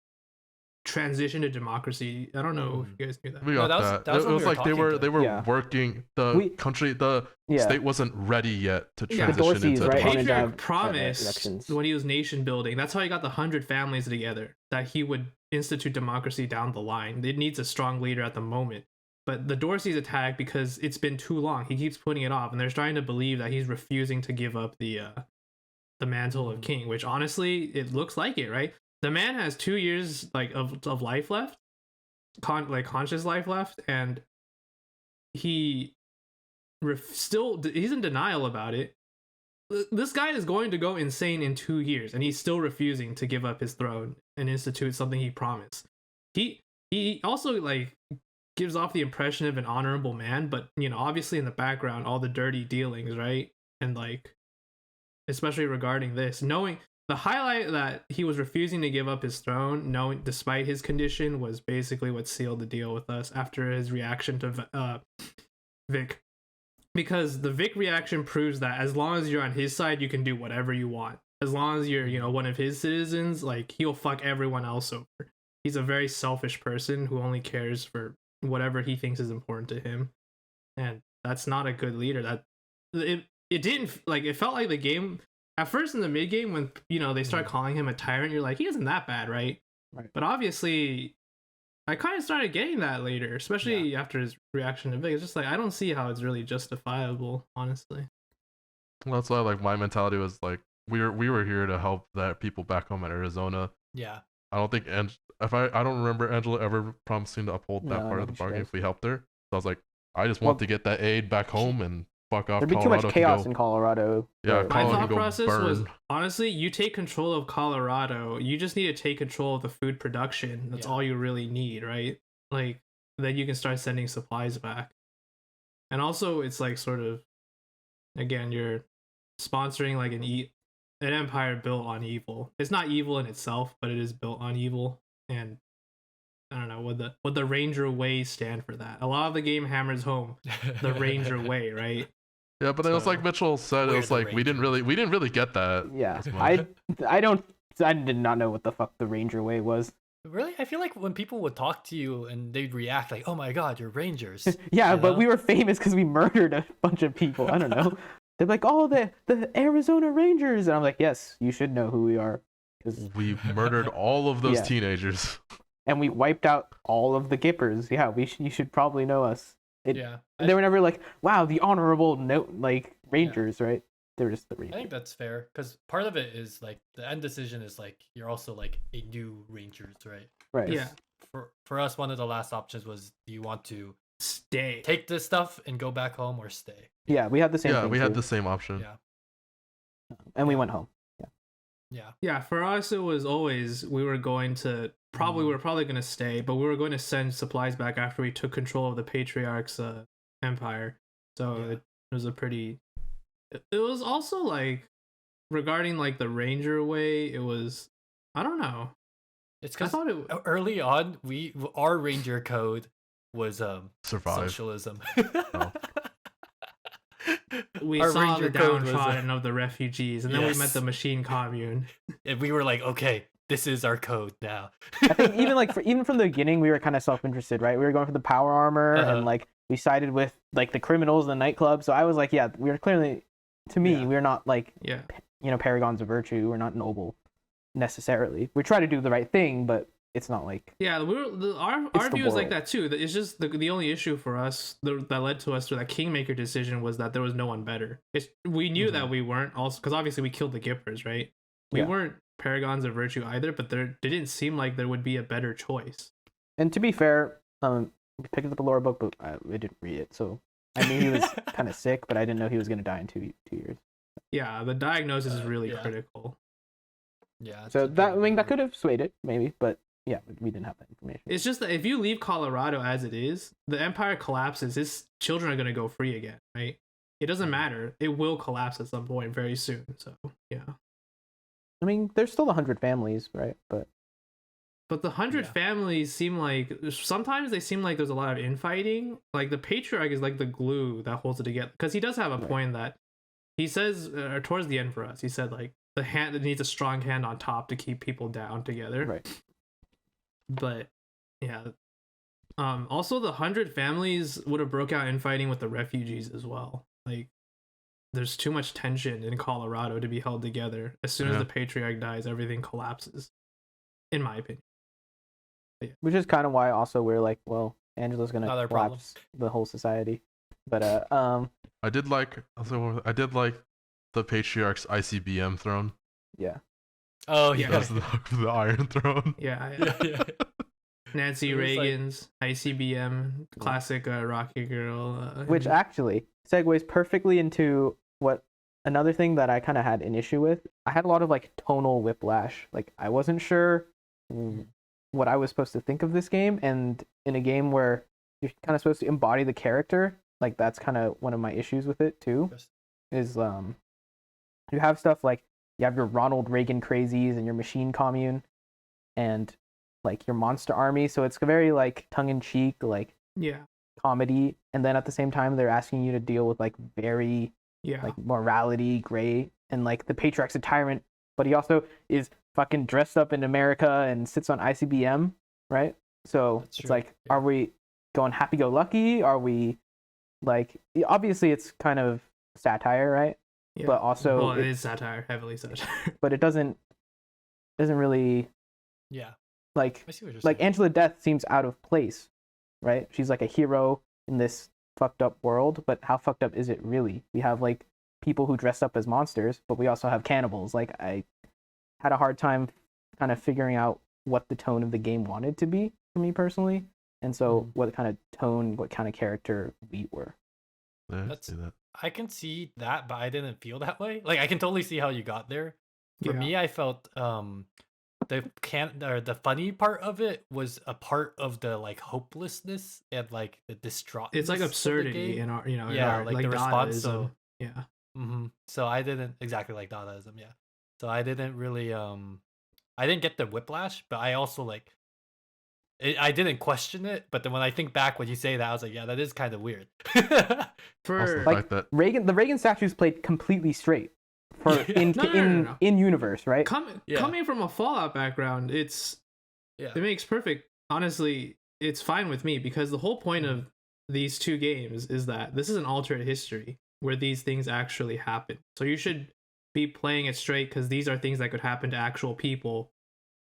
transition to democracy. I don't know if you guys knew that. We No, got that was- that. that was It when was we were like they talking were to they were Yeah. working We- the Yeah. state wasn't ready yet to Yeah. transition Dorsey's into right, democracy. wanted to have, Patriarch promised elections. when he was nation building. That's how he got the 100 families together, that he would institute democracy down the line. It needs a strong leader at the moment. But the Dorsey's attacked because it's been too long. He keeps putting it off, and they're starting to believe that he's refusing to give up the mantle of king. Which honestly, it looks like it, right? The man has 2 years of life left, conscious life left, and he's in denial about it. This guy is going to go insane in 2 years, and he's still refusing to give up his throne and institute something he promised. He also gives off the impression of an honorable man, but obviously in the background, all the dirty dealings, right? And like, especially regarding this, knowing the highlight that he was refusing to give up his throne, knowing despite his condition, was basically what sealed the deal with us after his reaction to Vic. Because the Vic reaction proves that as long as you're on his side, you can do whatever you want. As long as you're, one of his citizens, like, he'll fuck everyone else over. He's a very selfish person who only cares for whatever he thinks is important to him. And that's not a good leader. That it didn't, like, it felt like the game at first in the mid game when they start calling him a tyrant, you're like, he isn't that bad, right? But obviously I kind of started getting that later, especially after his reaction to Vic. It's just like, I don't see how it's really justifiable, honestly. Well, that's why, like, my mentality was like, we were here to help that people back home in Arizona. Yeah. I don't think I don't remember Angela ever promising to uphold that part of the bargain if we helped her. So I was like, I just want to get that aid back home and fuck off. There'd be too much chaos in Colorado. Yeah, my thought process was, honestly, you take control of Colorado, you just need to take control of the food production. That's all you really need, right? Like, then you can start sending supplies back. And also, it's like sort of, again, you're sponsoring like an empire built on evil. It's not evil in itself, but it is built on evil. And I don't know what the Ranger way stand for that. A lot of the game hammers home the Ranger way, right? Yeah, but it was like Mitchell said, it was like we didn't really get that. Yeah, I did not know what the fuck the Ranger way was. Really? I feel like when people would talk to you and they'd react like, "Oh my god, you're Rangers." Yeah, but we were famous because we murdered a bunch of people. I don't know. They're like, "Oh, the Arizona Rangers," and I'm like, "Yes, you should know who we are." We murdered all of those teenagers. And we wiped out all of the Gippers. Yeah, you should probably know us. They were never like, wow, the honorable Rangers, right? They're just the Rangers. I think that's fair because part of it is like the end decision is like you're also like a new Rangers, right? Right. Yeah. For us, one of the last options was, do you want to stay, take this stuff and go back home, or stay? Yeah, we had the same. Yeah, we had the same option. Yeah. And we went home. Yeah, for us it was always we were going to we're probably going to stay, but we were going to send supplies back after we took control of the Patriarch's empire. So it was a pretty it was also like regarding like the Ranger way, it was, I don't know. It's because early on our Ranger code was survive socialism. Oh. We Our saw Ranger the code downtrodden of the refugees, and then we met the machine commune. And we were like, okay, this is our code now. I think even from the beginning, we were kind of self-interested, right? We were going for the power armor, and like we sided with like the criminals in the nightclub. So I was like, yeah, we were clearly, to me, we're not like, paragons of virtue. We're not noble necessarily. We try to do the right thing, but it's not like our view is like that too. It's just the only issue for us that led to us to that Kingmaker decision was that there was no one better. We knew that we weren't also because obviously we killed the Gippers, right? We weren't paragons of virtue either, but it didn't seem like there would be a better choice. And to be fair, we picked up a lore book, but I didn't read it, so I knew he was kind of sick, but I didn't know he was going to die in 2 years. Yeah, the diagnosis is really critical. Yeah. So that could have swayed it, maybe, but. Yeah, we didn't have that information. It's just that if you leave Colorado as it is, the empire collapses. His children are going to go free again, right? It doesn't matter. It will collapse at some point very soon. So, yeah. I mean, there's still 100 families, right? But the 100 families seem like... Sometimes they seem like there's a lot of infighting. Like, the Patriarch is like the glue that holds it together. Because he does have a point that... He says, towards the end for us, he said, like, the hand that needs a strong hand on top to keep people down together. Right. But yeah, also the 100 families would have broke out infighting with the refugees as well. Like, there's too much tension in Colorado to be held together. As soon as the Patriarch dies, everything collapses, in my opinion. Which is kind of why also we're like, well, Angela's gonna collapse the whole society. But I did like the Patriarch's ICBM throne. Yeah. Oh yeah, that's the Iron Throne. Yeah. Nancy Reagan's ICBM, classic Rocky Girl. Which actually segues perfectly into another thing that I kind of had an issue with. I had a lot of like tonal whiplash. Like I wasn't sure what I was supposed to think of this game, and in a game where you're kind of supposed to embody the character. Like that's kind of one of my issues with it too. Is you have stuff like you have your Ronald Reagan crazies and your machine commune, and like your monster army. So it's very like tongue in cheek, like comedy, and then at the same time they're asking you to deal with like very like morality gray, and like the Patriarch's a tyrant, but he also is fucking dressed up in America and sits on ICBM, right? So it's like, are we going happy-go-lucky? Are we like, obviously it's kind of satire, right? Yeah. But also, well, it is satire, heavily satire. But it doesn't really, like saying. Angela Death seems out of place, right? She's like a hero in this fucked up world, but how fucked up is it really? We have like people who dress up as monsters, but we also have cannibals. Like I had a hard time kind of figuring out what the tone of the game wanted to be for me personally, and so what kind of tone, what kind of character we were. I can see that, but I didn't feel that way. Like I can totally see how you got there. For me, I felt the funny part of it was a part of the like hopelessness and like the distraught. It's like absurdity in our, like the response. So yeah. So I didn't exactly like Dadaism. Yeah. So I didn't really I didn't get the whiplash, but I also like I didn't question it. But then when I think back when you say that, I was like, yeah, that is kind of weird. For like the Reagan statues played completely straight for in universe, right? Coming from a Fallout background, it makes perfect. Honestly, it's fine with me because the whole point of these two games is that this is an alternate history where these things actually happen. So you should be playing it straight because these are things that could happen to actual people.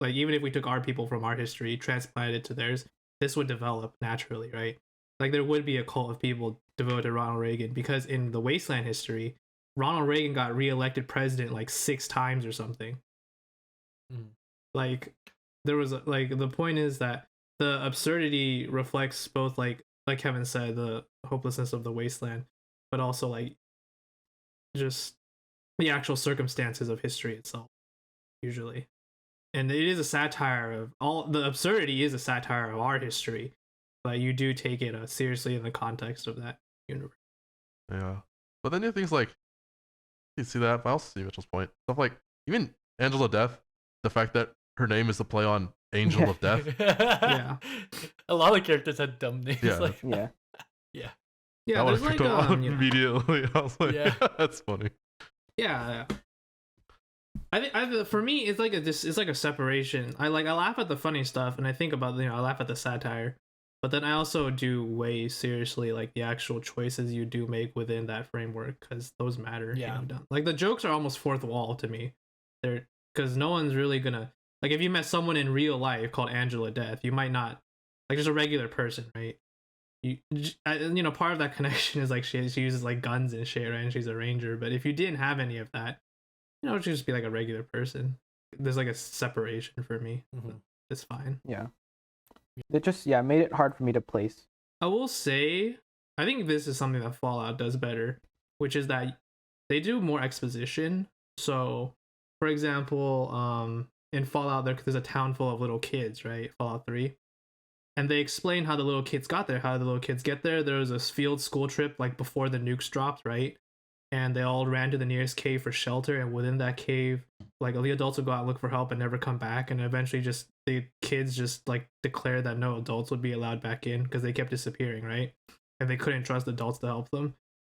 Like even if we took our people from our history, transplanted it to theirs, this would develop naturally, right? Like there would be a cult of people devoted to Ronald Reagan because in the Wasteland history, Ronald Reagan got reelected president like 6 times or something. Like there was like the point is that the absurdity reflects both like Kevin said, the hopelessness of the Wasteland, but also like just the actual circumstances of history itself usually. And it is a satire of all the absurdity is a satire of our history, but you do take it seriously in the context of that universe. Yeah, but then you have things like you see that, but I also see Mitchell's point. Stuff like even Angela Death, the fact that her name is a play on Angel of Death. Yeah, a lot of characters had dumb names. Yeah, like yeah. That There's like immediately. I was like, that's funny. Yeah. I for me it's like a separation. I laugh at the funny stuff and I think about I laugh at the satire, but then I also do weigh seriously like the actual choices you do make within that framework because those matter. Like the jokes are almost fourth wall to me. They're because no one's really gonna like if you met someone in real life called Angela Death, you might not like just a regular person, right? Part of that connection is like she uses like guns and shit, right? And she's a ranger, but if you didn't have any of that. It'd just be like a regular person. There's like a separation for me. It's fine. Yeah. It just made it hard for me to place. I will say, I think this is something that Fallout does better, which is that they do more exposition. So, for example, in Fallout, there's a town full of little kids, right? Fallout 3. And they explain how the little kids got there. How did the little kids get there? There was a field school trip like before the nukes dropped, right? And they all ran to the nearest cave for shelter, and within that cave like the adults would go out and look for help and never come back, and eventually just the kids just like declared that no adults would be allowed back in because they kept disappearing, right? And they couldn't trust adults to help them.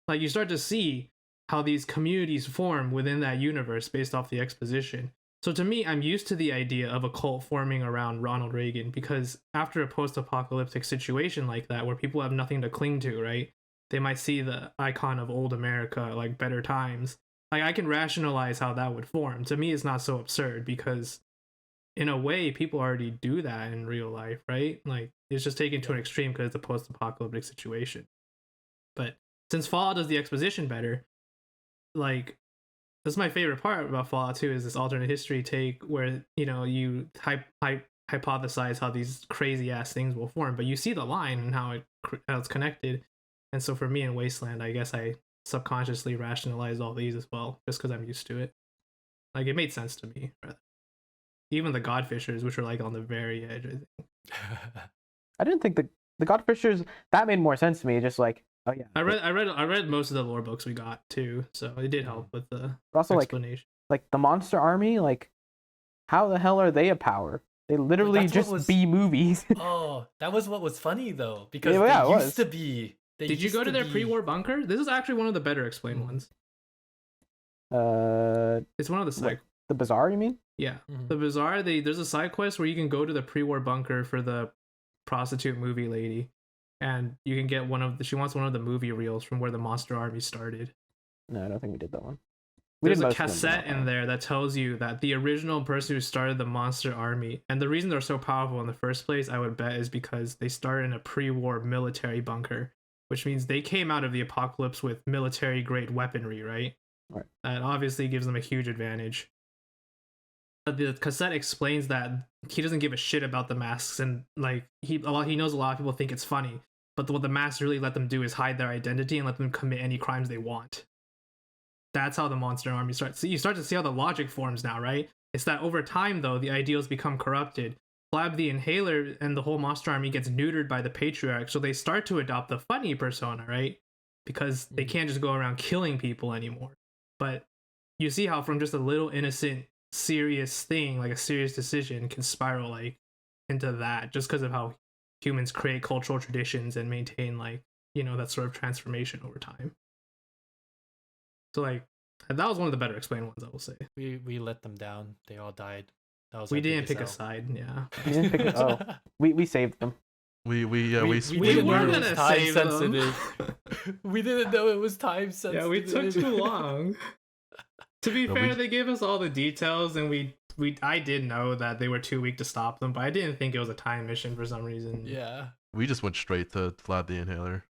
Like you start to see how these communities form within that universe based off the exposition. So to me, I'm used to the idea of a cult forming around Ronald Reagan because after a post-apocalyptic situation like that where people have nothing to cling to, right? They might see the icon of old America, like better times. Like I can rationalize how that would form. To me, it's not so absurd because in a way, people already do that in real life, right? Like it's just taken to an extreme because it's a post-apocalyptic situation. But since Fallout does the exposition better, like that's my favorite part about Fallout 2 is this alternate history take where, you hypothesize how these crazy ass things will form, but you see the line and how it's connected. And so for me in Wasteland, I guess I subconsciously rationalized all these as well, just because I'm used to it. Like it made sense to me. Rather. Even the Godfishers, which are like on the very edge, I think. I didn't think the the Godfishers, that made more sense to me. Just like, oh yeah. I read most of the lore books we got too, so it did help with the But also explanation. like the monster army, like how the hell are they a power? They literally that's what just was- be movies. Oh, that was what was funny though, because Yeah, it they was. used to be. Did you go to their pre-war bunker? This is actually one of the better explained Mhm. ones. It's It's one of the side. the bazaar, you mean? Yeah, Mhm. the bazaar. There's a side quest where you can go to the pre-war bunker for the prostitute movie lady, and you can get she wants one of the movie reels from where the monster army started. No, I don't think we did that one. There's did a most of them, but cassette not in that there that tells you that the original person who started the monster army, and the reason they're so powerful in the first place, I would bet, is because they started in a pre-war military bunker, which means they came out of the apocalypse with military grade weaponry, right? Right. That obviously gives them a huge advantage. But the cassette explains that he doesn't give a shit about the masks, and like he knows a lot of people think it's funny, but what the masks really let them do is hide their identity and let them commit any crimes they want. That's how the monster army starts. So you start to see how the logic forms now, right? It's that over time, though, the ideals become corrupted. Flab the Inhaler and the whole monster army gets neutered by the Patriarch, so they start to adopt the funny persona, right? Because they can't just go around killing people anymore. But you see how from just a little innocent, serious thing, like a serious decision, can spiral like into that, just because of how humans create cultural traditions and maintain like, that sort of transformation over time. So like that was one of the better explained ones, I will say. We let them down. They all died. That was We our didn't pick a biggest L. side, yeah. We didn't pick it. Oh, we saved them. We we split didn't know were it gonna was time save them. sensitive. We didn't know it was time sensitive. Yeah, we took too long. To be No, fair, we- they gave us all the details, and I did know that they were too weak to stop them, but I didn't think it was a time mission for some reason. Yeah. We just went straight to Vlad the Inhaler.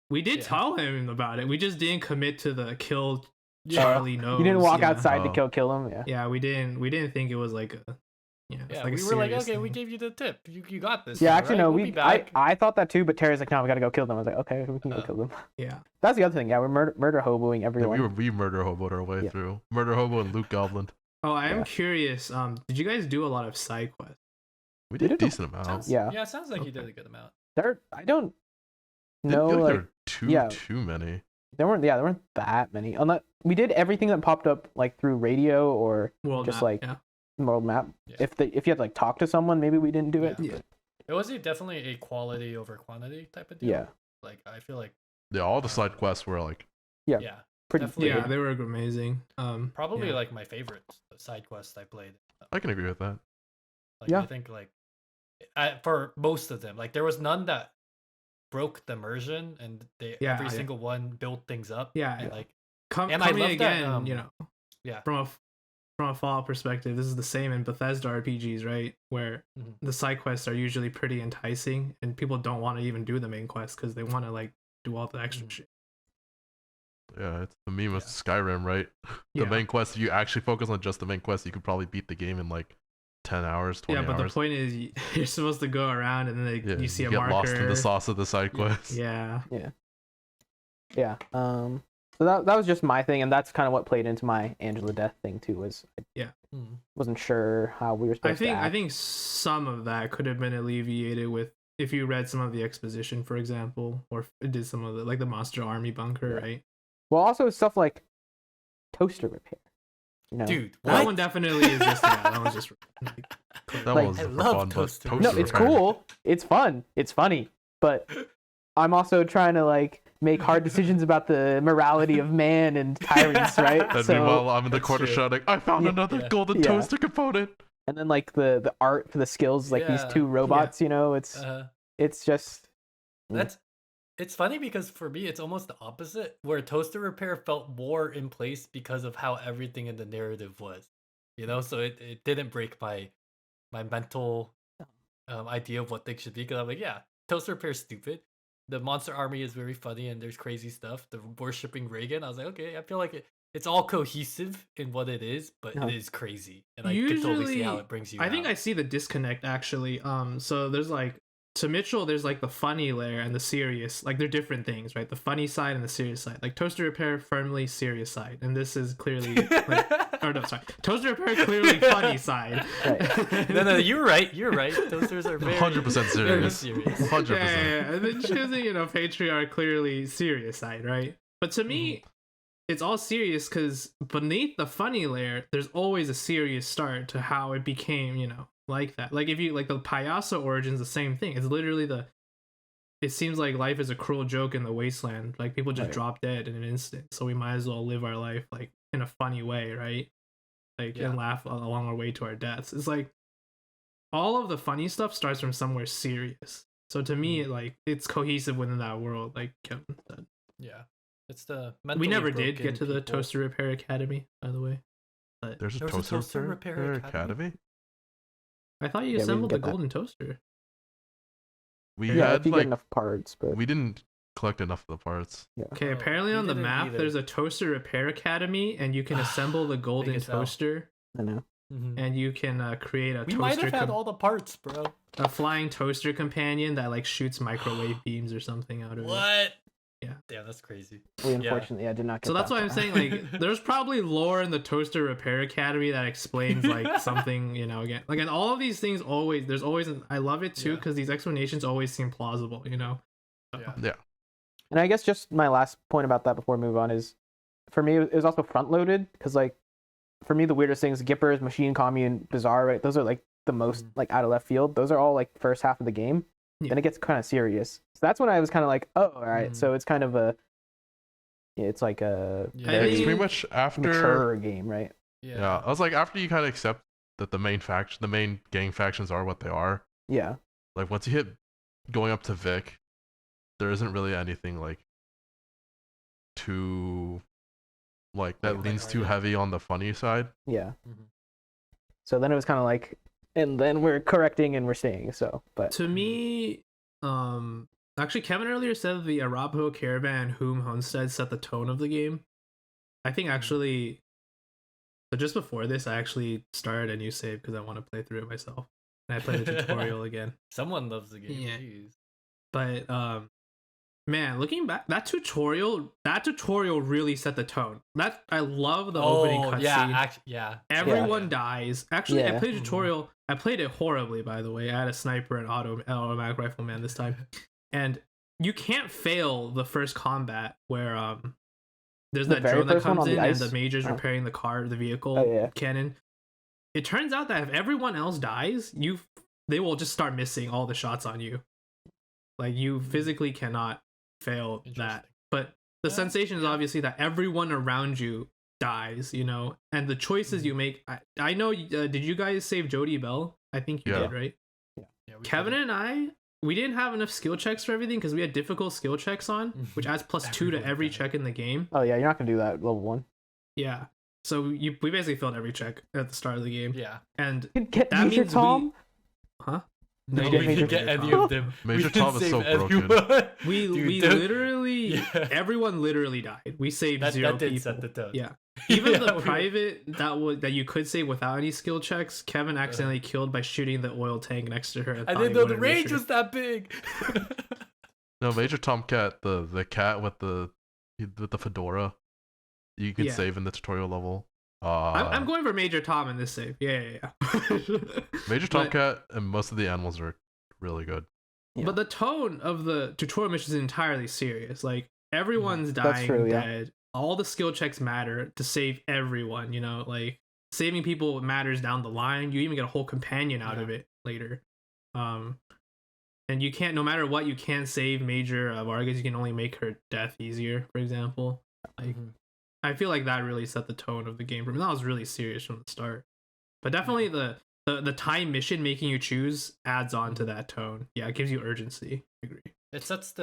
We did Yeah. tell him about it. We just didn't commit to the kill Yeah. Charlie knows. You didn't walk yeah. outside to Oh. kill them. Yeah. Yeah, we didn't think it was like a it's Yeah, like a we were like, serious okay, we thing. gave you the tip. You got this. Yeah, all actually right? no, We'll be I back. thought that too, but Terry's like, no, we gotta go kill them. I was like, okay, we can go kill them. Yeah. That's the other thing. Yeah, we're murder hoboing Yeah, everyone. we murder hoboed our way Yeah. through. Murder hobo and Luke Goblin. Oh, I am Yeah. curious. Did you guys do a lot of side quests? We did a did a- decent amount. Sounds- Yeah. Yeah, it sounds like you Okay. did a good amount. I don't Didn't know, feel like like there were yeah. too many. there weren't that many. Unless we did everything that popped up like through radio or World just map, like yeah. world map. Yeah. If you had to like talk to someone, maybe we didn't do it. Yeah. but It was definitely a quality over quantity type of deal. Yeah. Like I feel like Yeah, all the side quests were like, Yeah. yeah, Pretty Definitely. Yeah, they were amazing. probably yeah. like my favorite side quest I played. I can agree with that. Like Yeah. I think like for most of them, like there was none that broke the immersion, and Yeah, every yeah. single one built things up. Yeah, and yeah. like And I coming love that, again, yeah. from a Fallout perspective, this is the same in Bethesda RPGs, right? Where Mhm. the side quests are usually pretty enticing, and people don't want to even do the main quest because they want to like do all the extra Mhm. shit. Yeah, it's the meme of Skyrim, right? The Yeah. main quest, if you actually focus on just the main quest, you could probably beat the game in like 10 hours, 20 Yeah, but the hours. point is, you're supposed to go around and then Yeah, you see you a get marker. lost in the sauce of the side Yeah. quests. Yeah. Yeah. So that was just my thing, and that's kind of what played into my Angela death thing too. Was I Mhm. wasn't sure how we were supposed to I act. think some of that could have been alleviated with if you read some of the exposition, for example, or did some of the like the monster army bunker, Yeah. right? Well, also stuff like toaster repair. You know? Dude, That what? one definitely is just that one's just like, That Like- one was I for love fun, but toaster. No, toaster it's repair- cool. It's fun. It's funny. But I'm also trying to like make hard decisions about the morality of man and tyrants, right? And meanwhile, I'm in the That's corner true. shouting, I found Yeah. another Yeah. golden Yeah. toaster component. and then like the art for the skills, like these Yeah. two robots, you know, it's just That's it's funny because for me it's almost the opposite, where toaster repair felt more in place because of how everything in the narrative was, so it didn't break my mental idea of what things should be, because I'm like, yeah, toaster repair is stupid, the monster army is very funny and there's crazy stuff, the worshipping Reagan, I was like, okay, I feel like it's all cohesive in what it is, but Yeah. it is crazy, and I can totally see how Usually, it brings you I think out. I see the disconnect actually. So there's like to Mitchell, there's like the funny layer and the serious. Like they're different things, right? The funny side and the serious side. Like toaster repair, firmly serious side, and this is clearly, like, or no, sorry, toaster repair clearly funny side. Right. No, you're right. You're right. Toasters are very 100% very serious. serious. 100%. Yeah. And then choosing, Patriarch clearly serious side, right? But to me, it's all serious because beneath the funny layer, there's always a serious start to how it became, like that. Like if you like the Payaso origin's the same thing. It's literally it seems like life is a cruel joke in the Wasteland. Like people just Right. drop dead in an instant. So we might as well live our life like in a funny way, right? Like Yeah. and laugh along our way to our deaths. It's like all of the funny stuff starts from somewhere serious. So to me, like it's cohesive within that world, like Kevin said. Yeah. It's the We mentally never did broken get to the people. Toaster Repair Academy, by the way. But There's a There was a toaster, toaster repair, repair academy. I thought you Yeah, we assembled the didn't get that. golden toaster. We Yeah, had if you like get enough parts, but we didn't collect enough of the parts. Okay, Oh, apparently we on the didn't map either. there's a Toaster Repair Academy, and you can assemble the golden as hell. toaster, I know. Mhm. and you can create a We might toaster have had all the parts, bro. a flying toaster companion that like shoots microwave beams or something out of it. What? Yeah. Damn, that's crazy. We unfortunately, I did not get So that's that why I'm far. saying like there's probably lore in the Toaster Repair Academy that explains like something, again. Like and all of these things there's always I love it too Yeah. because these explanations always seem plausible, Yeah. Yeah. And I guess just my last point about that before we move on is, for me, it was also front loaded because like, for me, the weirdest things, Gippers, Machine Commune, Bizarre, right? Those are like the most Mhm. like out of left field. Those are all like first half of the game. Yeah. Then it gets kind of serious. So that's when I was kind of like, oh, all right. Mhm. So it's kind of it's like a Yeah. very It's mean, pretty much after. mature game, right? Yeah, I was like, after you kind of accept that the main gang factions are what they are. Yeah. Like once you hit going up to Vic, there isn't really anything like too like that Like leans too lighthearted. heavy on the funny side. Yeah. Mhm. So then it was kind of like, and then we're correcting and we're staying. So, but To me, actually, Kevin earlier said the Arapaho Caravan Hoon Homestead set the tone of the game. I think actually, so just before this, I actually started a new save because I want to play through it myself, and I played the tutorial again. Someone loves the game. Yeah. Jeez. But man, looking back, that tutorial really set the tone. That I love the opening cutscene. yeah, actually, yeah. Everyone Yeah. dies. Actually, I Yeah. played a tutorial. I played it horribly, by the way. I had a sniper and automatic rifleman this time, and you can't fail the first combat where there's The that very drone that first one comes on the in and ice? the major's Oh. repairing the vehicle Oh, yeah. cannon. It turns out that if everyone else dies, they will just start missing all the shots on you. Like you physically cannot fail that. Interesting. But the Yeah, sensation is yeah. obviously that everyone around you dies, and the choices you make. I know. Did you guys save Jody Bell? I think you Yeah. did, right? Yeah, we Kevin couldn't- and I, we didn't have enough skill checks for everything because we had difficult skill checks on, which adds +2 to Everyone every died. check in the game. oh yeah, you're not gonna do that at level 1. Yeah. So we basically failed every check at the start of the game, Yeah. and You can get That Major means Tom. huh? No, you we get didn't Major get Tom. any of them. Major We didn't Tom is save so broken. everyone. We Dude, literally Yeah. everyone literally died. We saved that 0 did people. set the tone. Yeah. Even Yeah, the we- private that you could save without any skill checks, Kevin accidentally killed by shooting the oil tank next to her. I thought didn't he know the wouldn't reach range her. was that big. No, Major Tomcat, the cat with the fedora, you can Yeah. save in the tutorial level. I'm going for Major Tom in this save. Yeah. Major but- Tomcat and most of the animals are really good. Yeah. But the tone of the tutorial mission is entirely serious. Like everyone's That's dying, true, yeah. dead. All the skill checks matter to save everyone. Like saving people matters down the line. You even get a whole companion out of it later. And you can't, no matter what, you can't save Major Vargas. You can only make her death easier, for example. Like Mhm. I feel like that really set the tone of the game for me. That was really serious from the start. But definitely the time mission making you choose adds on to that tone. Yeah, it gives you urgency. I agree. It sets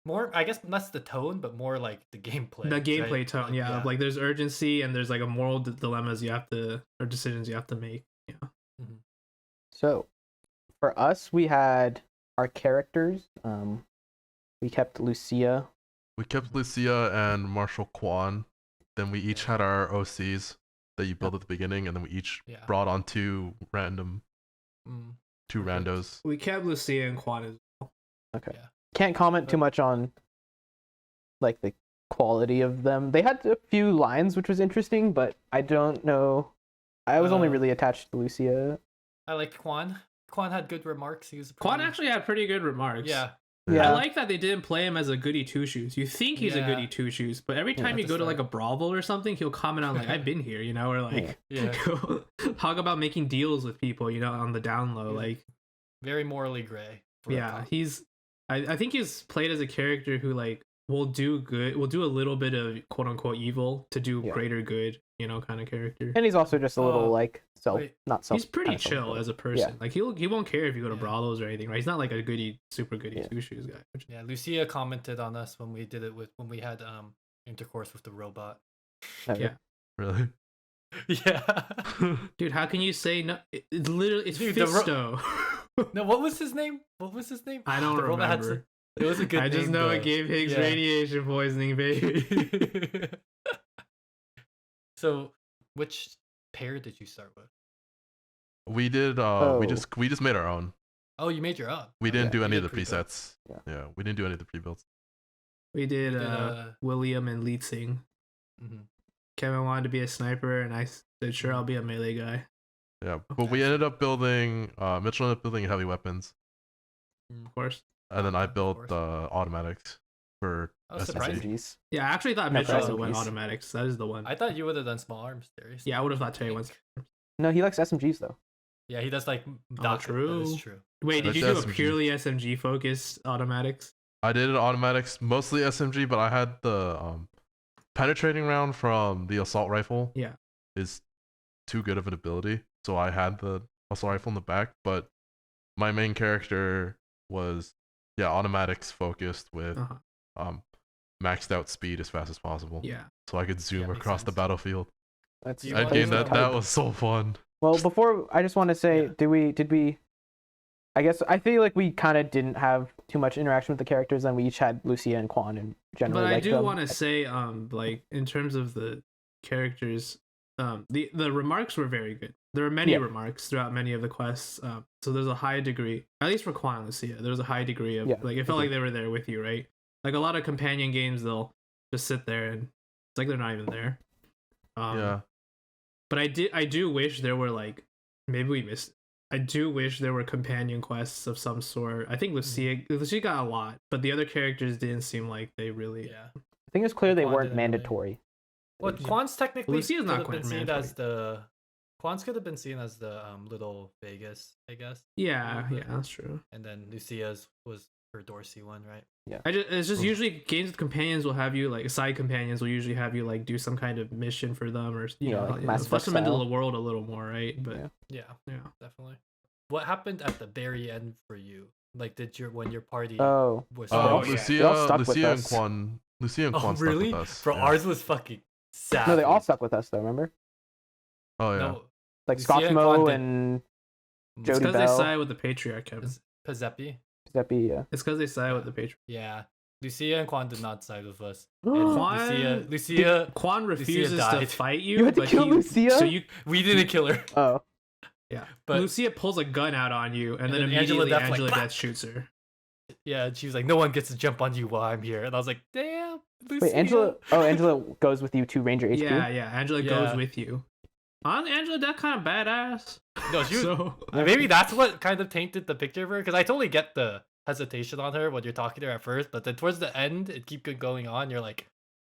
more, I guess, less the tone, but more like the gameplay. The gameplay right? tone, yeah. Like there's urgency and there's like a moral dilemmas or decisions you have to make. Yeah. So, for us, we had our characters. We kept Lucia. We kept Lucia and Marshall Kwan. Then we each had our OCs that you build at the beginning, and then we each Yeah. brought on 2 random Mm. two randos. We kept Lucia and Quan as Okay. Yeah. Can't comment too much on like the quality of them. They had a few lines which was interesting, but I don't know. I was only really attached to Lucia. I like Quan. Quan had good remarks. He was Quan pretty- actually had pretty good remarks. Yeah. Yeah. I like that they didn't play him as a goody two shoes. You think he's a Yeah. goody two shoes, but every time at you the go to start. like a brothel or something, he'll comment on like I've been here, you know, or like Yeah. talk about making deals with people, you know, on the down low. He's Like Very morally gray. for a yeah, cop. he's I think he's played as a character who like will do a little bit of quote unquote evil to do Yeah. greater good, you know, kind of character. And he's also just a little like wait. not self. He's pretty kinda chill self-aware. as a person. Yeah. Like he won't care if you go to Yeah. brothels or anything, right? He's not like a super goody Yeah. two shoes guy. Yeah, Lucia commented on us when we did it when we had intercourse with the robot. Okay. Yeah. Really? Yeah. Dude, how can you say no? It's literally it's Dude, the Fisto. No, what was his name? What was his name? I don't The robot had remember. some- It was a good I just name, know though. it gave Higgs Yeah. radiation poisoning, baby. So, which pair did you start with? We did. Oh. We just made our own. Oh, you made your own. We didn't Okay. do any You of the did pre-build. presets. Yeah. Yeah, we didn't do any of the pre-builds. We did You did, William and Lead Sing. Mhm. Kevin wanted to be a sniper, and I said, sure, I'll be a melee guy. Yeah, but we ended up building. Mitchell ended up building heavy weapons, Of course. and then I Of built course. automatics for I was SMG. surprised. SMGs. Yeah, I actually thought No, Mitch for also went SMGs. automatics. That is the one. I thought you would have done small arms, Darius. Yeah, I would have thought Terry went. No, he likes SMGs though. Yeah, he does like. Oh, true. That is true. Wait, did That's you do a SMG. purely SMG focused automatics? I did an automatics, mostly SMG, but I had the penetrating round from the assault rifle. Yeah. Is too good of an ability, so I had the assault rifle in the back. But my main character was automatics focused with Uh-huh. maxed out speed as fast as possible, Yeah. so I could zoom Yeah, makes across the sense. battlefield. That's Do you I want game to- that was so fun. Well, before I just want to say, Yeah. did we? I guess I feel like we kind of didn't have too much interaction with the characters, and we each had Lucia and Quan in general. But I liked do them. want to say, like in terms of the characters, the remarks were very good. There were many Yeah. remarks throughout many of the quests. So there's a high degree, at least for Quan and Lucia, there was a high degree of Yeah, like it felt agree. like they were there with you, right? Like a lot of companion games, they'll just sit there and it's like they're not even there. Yeah, But I do wish there were like maybe we missed. I do wish there were companion quests of some sort. I think Lucia got a lot, but the other characters didn't seem like they really. Yeah. I think it's clear they Quan weren't didn't really- mandatory. Well, Quan's technically Lucia's could not have quite been seen mandatory. as the. Quan's could have been seen as the little Vegas, I guess, Yeah, that's true. and then Lucia's was her Dorsey one, right? It's just usually games with companions will have you like side companions will usually have you like do some kind of mission for them or Yeah, like Mass flush Effect them into style. the world a little more, right? But Yeah. Yeah, yeah. definitely. What happened at the very end for you? Like, did when your party Oh, was? Oh, Oh, yeah. Lucia, They all stuck with Lucia and us. Quan, Lucia and Quan really? stuck with us. Bro, yeah. ours was fucking sad. no, they all stuck with us though. Remember, Oh yeah. No, like Lucia and Scotchmo Quan did- and It's Jody because they Bell. side with the Patriarch, Kevin. Pazeppi. Giuseppe. Yeah. It's because they side with the Patriarch. Yeah, Lucia and Quan did not side with us. Quan, Lucia, Quan refuses to died. fight you. You had to but kill Lucia? So you, we didn't kill her. Oh, yeah. But- Lucia pulls a gun out on you, and then then Angela immediately Death, like, Angela "Blah!" Death shoots her. Yeah, and she was like, "No one gets to jump on you while I'm here," and I was like, "Damn, Lucia." wait, Angela. Oh, Angela goes with you to Ranger HQ. Yeah, Angela Yeah. goes with you. Angela Death kind of badass. No, she was, So maybe that's what kind of tainted the picture of her, because I totally get the hesitation on her when you're talking to her at first, but then towards the end, it keep going on. You're like,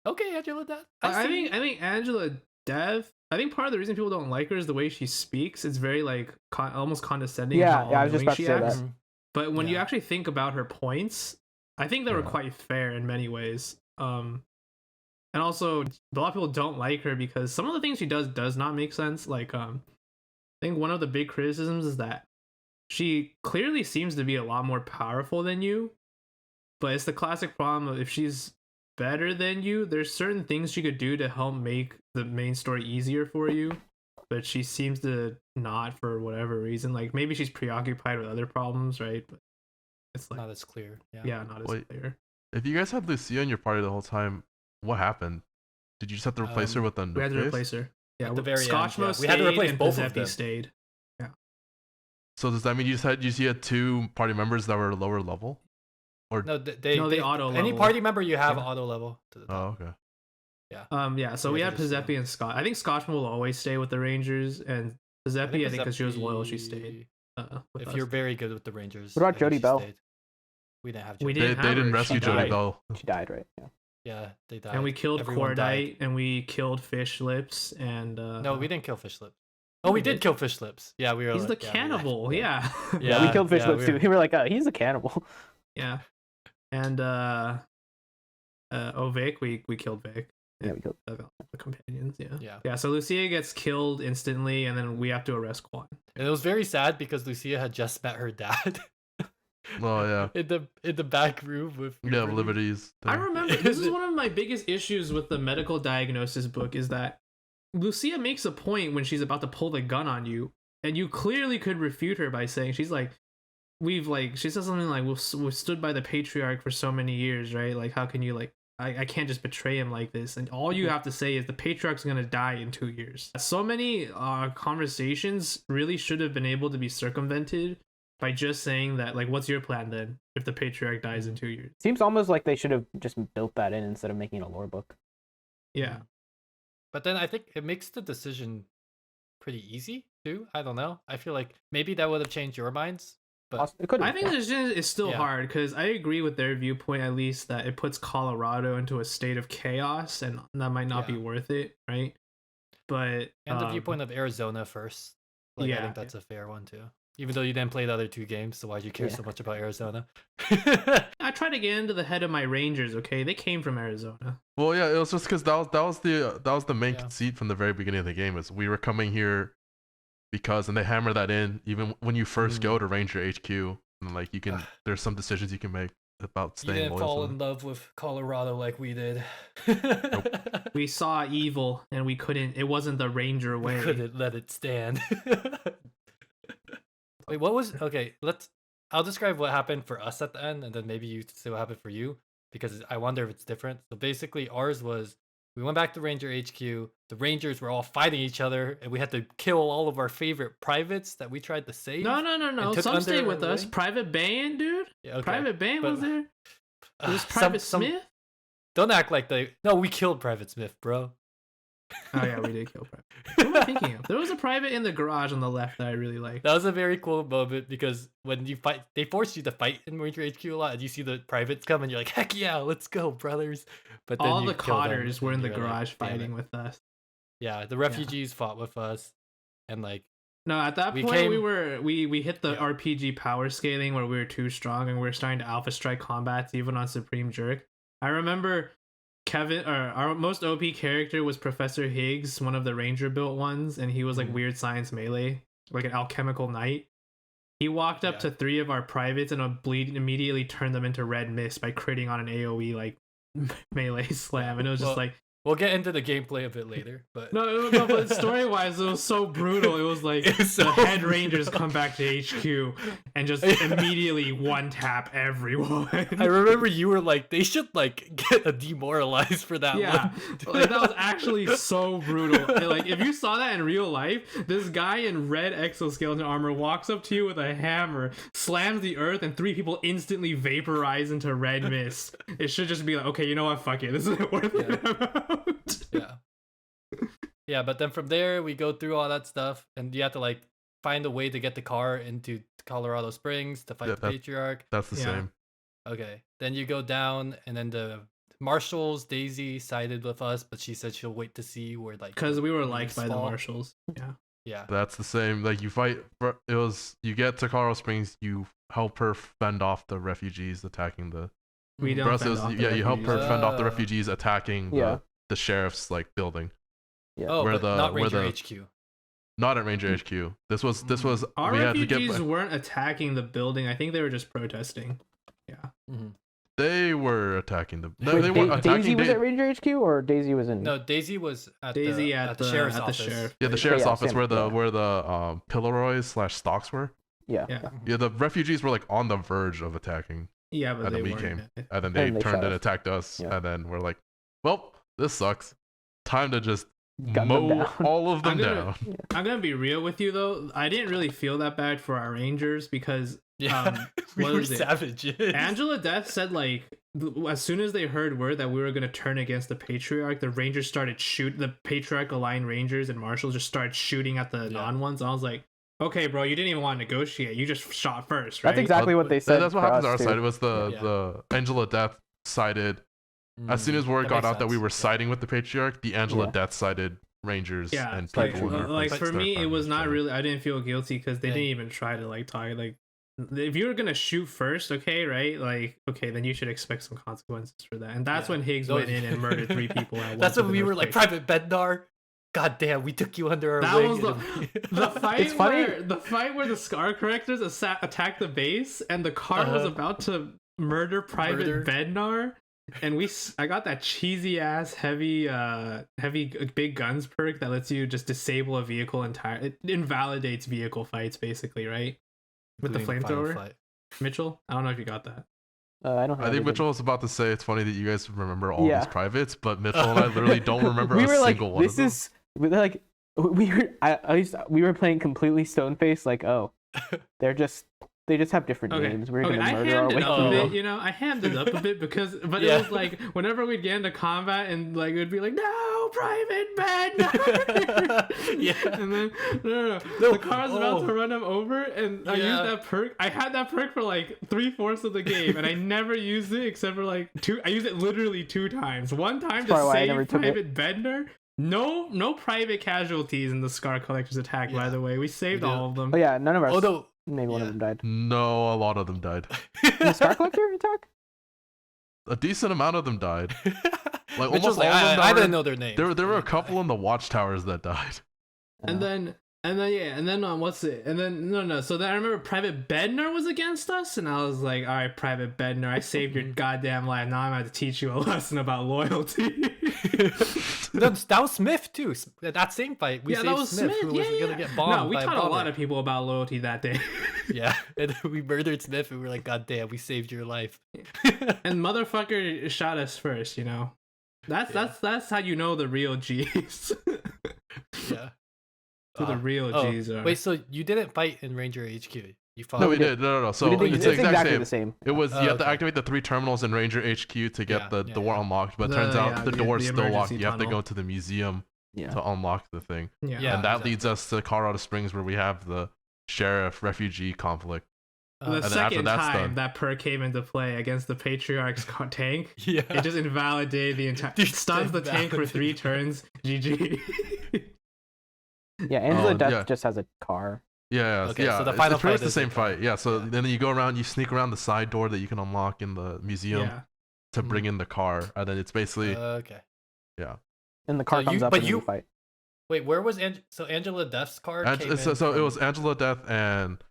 "Okay, Angela Death." I think Angela Dev. I think part of the reason people don't like her is the way she speaks. It's very like almost condescending. Yeah, how yeah, I was just annoying about to she say acts. that. But when you Yeah. actually think about her points, I think they were Yeah. quite fair in many ways. And also a lot of people don't like her because some of the things she does not make sense. Like I think one of the big criticisms is that she clearly seems to be a lot more powerful than you, but it's the classic problem of if she's better than you, there's certain things she could do to help make the main story easier for you, but she seems to not for whatever reason. Like maybe she's preoccupied with other problems, right? But it's like Not as clear. Yeah. yeah, not as Wait. clear. If you guys had Lucia in your party the whole time, what happened? Did you just have to replace her with a We had to face? replace her. Yeah, At the very end, Scotchmo yeah. We had to stayed replace and both of Pazeppi them. stayed. So does that mean you had two party members that were lower level? Or No, they auto any level. party member you have Yeah. auto level to the top. oh, okay. Yeah, so You we guys had are just, Pizzepi and Scott. I think Scotchman will always stay with the Rangers, and Pizzepi, I think because she was loyal, she stayed. With If us. you're very good with the Rangers. What about I think Jody she Bell? stayed. We didn't have We Jody. didn't They have didn't her. rescue She Jody died. Bell. She died, right? Yeah. Yeah, they died. And we killed Everyone died. Cordite, and we killed Fish Lips, and No, we didn't kill Fish Lips. Oh, we did kill Fish Lips. Yeah, we were. He's the like, yeah, we cannibal. Yeah. Yeah, we killed Fish Lips we too. We were like, he's a cannibal. Yeah. And Vic, we killed Vic. Yeah, we killed. The companions. Yeah. Yeah. So Lucia gets killed instantly, and then we have to arrest Quan. And it was very sad because Lucia had just met her dad. Oh yeah. in the back room with Yeah, Liberty. Liberties. I remember this is one of my biggest issues with the medical diagnosis book is that Lucia makes a point when she's about to pull the gun on you, and you clearly could refute her by saying she says something like we've stood by the Patriarch for so many years, right? Like how can you like I can't just betray him like this. And all you have to say is the Patriarch's gonna die in 2 years. So many conversations really should have been able to be circumvented by just saying that, like, what's your plan then if the Patriarch dies in 2 years? Seems almost like they should have just built that in instead of making it a lore book. Yeah. But then I think it makes the decision pretty easy too. I don't know. I feel like maybe that would have changed your minds. But It could. I think the decision is still Yeah. hard because I agree with their viewpoint, at least, that it puts Colorado into a state of chaos and that might not be Yeah. worth it, right? But and the viewpoint of Arizona first. Like, I yeah. think that's a fair one too. Even though you didn't play the other two games, so why'd you care Yeah. so much about Arizona? I try to get into the head of my Rangers. Okay, they came from Arizona. Well, yeah, it was just because that was the main Yeah. conceit from the very beginning of the game is we were coming here because, and they hammer that in even when you first go to Ranger HQ, and like you can, there's some decisions you can make about You staying didn't loyal. fall to them. in love with Colorado like we did. We saw evil and we couldn't. It wasn't the Ranger We way. couldn't let it stand. Wait, what was okay? I'll describe what happened for us at the end, and then maybe you say what happened for you, because I wonder if it's different. So basically, ours was we went back to Ranger HQ. The Rangers were all fighting each other, and we had to kill all of our favorite privates that we tried to save. No. took Some stayed under with us. wing? Private Bain, dude. Yeah, okay. Private Bain but- was there. It was Some- Private some- Smith. Don't act like No, we killed Private Smith, bro. Oh yeah, we did kill Private. What am I thinking of? There was a private in the garage on the left that I really liked. That was a very cool moment because when you fight, they force you to fight in Ranger HQ a lot, and you see the privates come, and you're like, "Heck yeah, let's go, brothers!" But then All you the kill them, cotters were in and the you're like, garage "Damn it." fighting with us. Yeah, the refugees fought with us, and like, No, at that We point came- we hit the Yeah. RPG power scaling where we were too strong and we were starting to alpha strike combats even on Supreme Jerk. I remember Kevin, or our most OP character was Professor Higgs, one of the Ranger built ones, and he was like Mhm. weird science melee, like an alchemical knight. He walked up Yeah. to 3 of our privates and immediately turned them into red mist by critting on an AoE like melee slam, and it was just Well, like we'll get into the gameplay a bit later. But no, but story wise, it was so brutal. It was like It's so the head brutal. Rangers come back to HQ and just immediately one tap everyone. I remember you were like, they should like get a demoralized for that Yeah, one. like, that was actually so brutal. And, like if you saw that in real life, this guy in red exoskeleton armor walks up to you with a hammer, slams the earth, and 3 people instantly vaporize into red mist. It should just be like, okay, you know what? Fuck it. This isn't worth it. Yeah, but then from there we go through all that stuff, and you have to like find a way to get the car into Colorado Springs to fight Yeah, the Patriarch. That's the Yeah. same. Okay, then you go down, and then the Marshals, Daisy sided with us, but she said she'll wait to see where like Because we were things liked by the fall. marshals. Yeah. Yeah, That's the same. Like you fight. You get to Colorado Springs. You help her fend off the refugees attacking the. We Mhm. don't For us, it fend was, off the yeah, you help her refugees. fend off the Ah. refugees attacking Yeah. the sheriff's like building. Yeah. Oh, where but the- not where Ranger the- HQ. Not at Ranger HQ. This was Our we had to refugees get. weren't attacking the building. I think they were just protesting. Yeah. Mm-hmm. They were attacking the. No, Wait, they weren't attacking. Daisy was at Ranger HQ or Daisy was in? No, Daisy was at Daisy the sheriff's at the office. sheriff. Yeah, the sheriff's yeah, office same, where the yeah. Pillory's / stocks were. Yeah. Yeah. Yeah, the refugees were like on the verge of attacking, Yeah, but and they then we weren't. came, and then they And they turned shot and us. attacked us, Yeah. and then we're like, well, this sucks. Time to just Gun them Mow down. all of them I'm gonna- down. I'm gonna be real with you though. I didn't really feel that bad for our Rangers because Yeah, we what were is it? savages. Angela Death said like as soon as they heard word that we were gonna turn against the Patriarch, the Rangers started shoot. The Patriarch aligned Rangers and Marshals just started shooting at the non ones. I was like, okay, bro, you didn't even want to negotiate. You just shot first, right? That's exactly what they said. That's what for happens on us, our too. side. It was the Angela Death sided. As soon as word That got makes out that we sense. were Yeah. siding with the Patriarch, the Angela Yeah. Death sided Rangers Yeah, and like, people. in our like place for started me, it fighting was each not other. really. I didn't feel guilty because they Yeah. didn't even try to like talk. Like, if you were gonna shoot first, okay, right? Like, okay, then you should expect some consequences for that. And that's Yeah. when Higgs Those- went in and murdered 3 people at once. That's when with we an were like, earthquake. Private Bednar. God damn, we took you under our That wing. was the fight. It's funny- The fight where the Scar Correctors attacked the base, and the car was Uh-huh. about to murder Private Murder. Bednar. And I got that cheesy ass heavy big guns perk that lets you just disable a vehicle entirely. It invalidates vehicle fights basically, right? With the Including final flamethrower. fight. Mitchell, I don't know if you got that. I don't. I have think it. Mitchell was about to say it's funny that you guys remember all Yeah. these privates, but Mitchell and I literally don't remember We a were like, single one this of them. is like we were. At least we were playing completely stone faced. Like, oh, they just have different Okay. names. We're Okay, gonna I murder our hammed way it up through a them. bit, you know. I hammed it up a bit because, but Yeah. it was like whenever we'd get into combat and like it would be like, no, Private Bednar. Yeah. And then no. No, The car's about oh. to run him over, and I Yeah. used that perk. I had that perk for like 3/4 of the game, and I never used it except for like 2. I used it literally 2 times. One time to probably why I never save took it. Private Bednar. No private casualties in the Scar Collector's attack. By Yeah. the way, we saved We did. all of them. Oh yeah, none of our. Although, Maybe one of yeah. them died. No, a lot of them died. The Star Collector attack? A decent amount of them died. like almost all of them I that didn't were- know their names. There were a They couple died. in the watchtowers that died. And then what's it? And then no. So then I remember Private Bednar was against us, and I was like, all right, Private Bednar, I saved your goddamn life. Now I'm going to teach you a lesson about loyalty. That was Smith too. That same fight. We yeah, saved that was Smith. who was Yeah. gonna get bombed. No, we by taught a lot bomber. of people about loyalty that day. Yeah, and then we murdered Smith, and we were like, God damn, we saved your life. And motherfucker shot us first, you know. That's how you know the real G's. Yeah. Who the real G's are. Wait, so you didn't fight in Ranger HQ? You fought? No, we did. No. So We did it's the exact exactly same. the same. It was Oh, you have to okay. activate the 3 terminals in Ranger HQ to get Yeah, the yeah, door yeah. unlocked, but The- turns out yeah, the the- door's the still locked. emergency You have to tunnel. go to the museum Yeah. to unlock the thing. Yeah. Yeah. And that exactly. leads us to Colorado Springs where we have the sheriff refugee conflict. The And then after second that's time done- that perk came into play against the Patriarch's tank, yeah. it just invalidated the entire. Dude, Stuns the tank for 3 invalidated. turns. GG. Yeah, Angela Oh, Death yeah. just has a car. Yeah, Okay, yeah. so the it's final pretty much fight the is same the- fight. Yeah, so yeah. then you go around, you sneak around the side door that you can unlock in the museum Yeah. to bring in the car, and then it's basically Okay. And the car So comes you- up but and then you- we fight. Wait, where was so Angela Death's card? came in so it from- was Angela Death and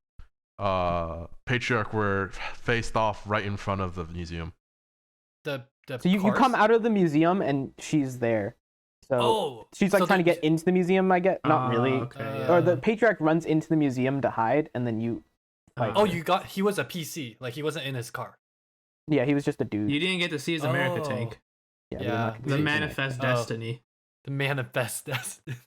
Patriarch were faced off right in front of the museum. the So you cars? come out of the museum and she's there. So Oh, she's like so trying to the- get into the museum. I get not really. Okay, Uh, Or the Patriarch runs into the museum to hide, and then you. Fight. Oh, he was a PC. Like he wasn't in his car. Yeah, he was just a dude. You didn't get to see his America Oh. tank. Yeah, we yeah, did not get to The see him. manifest Oh. destiny. The manifest destiny.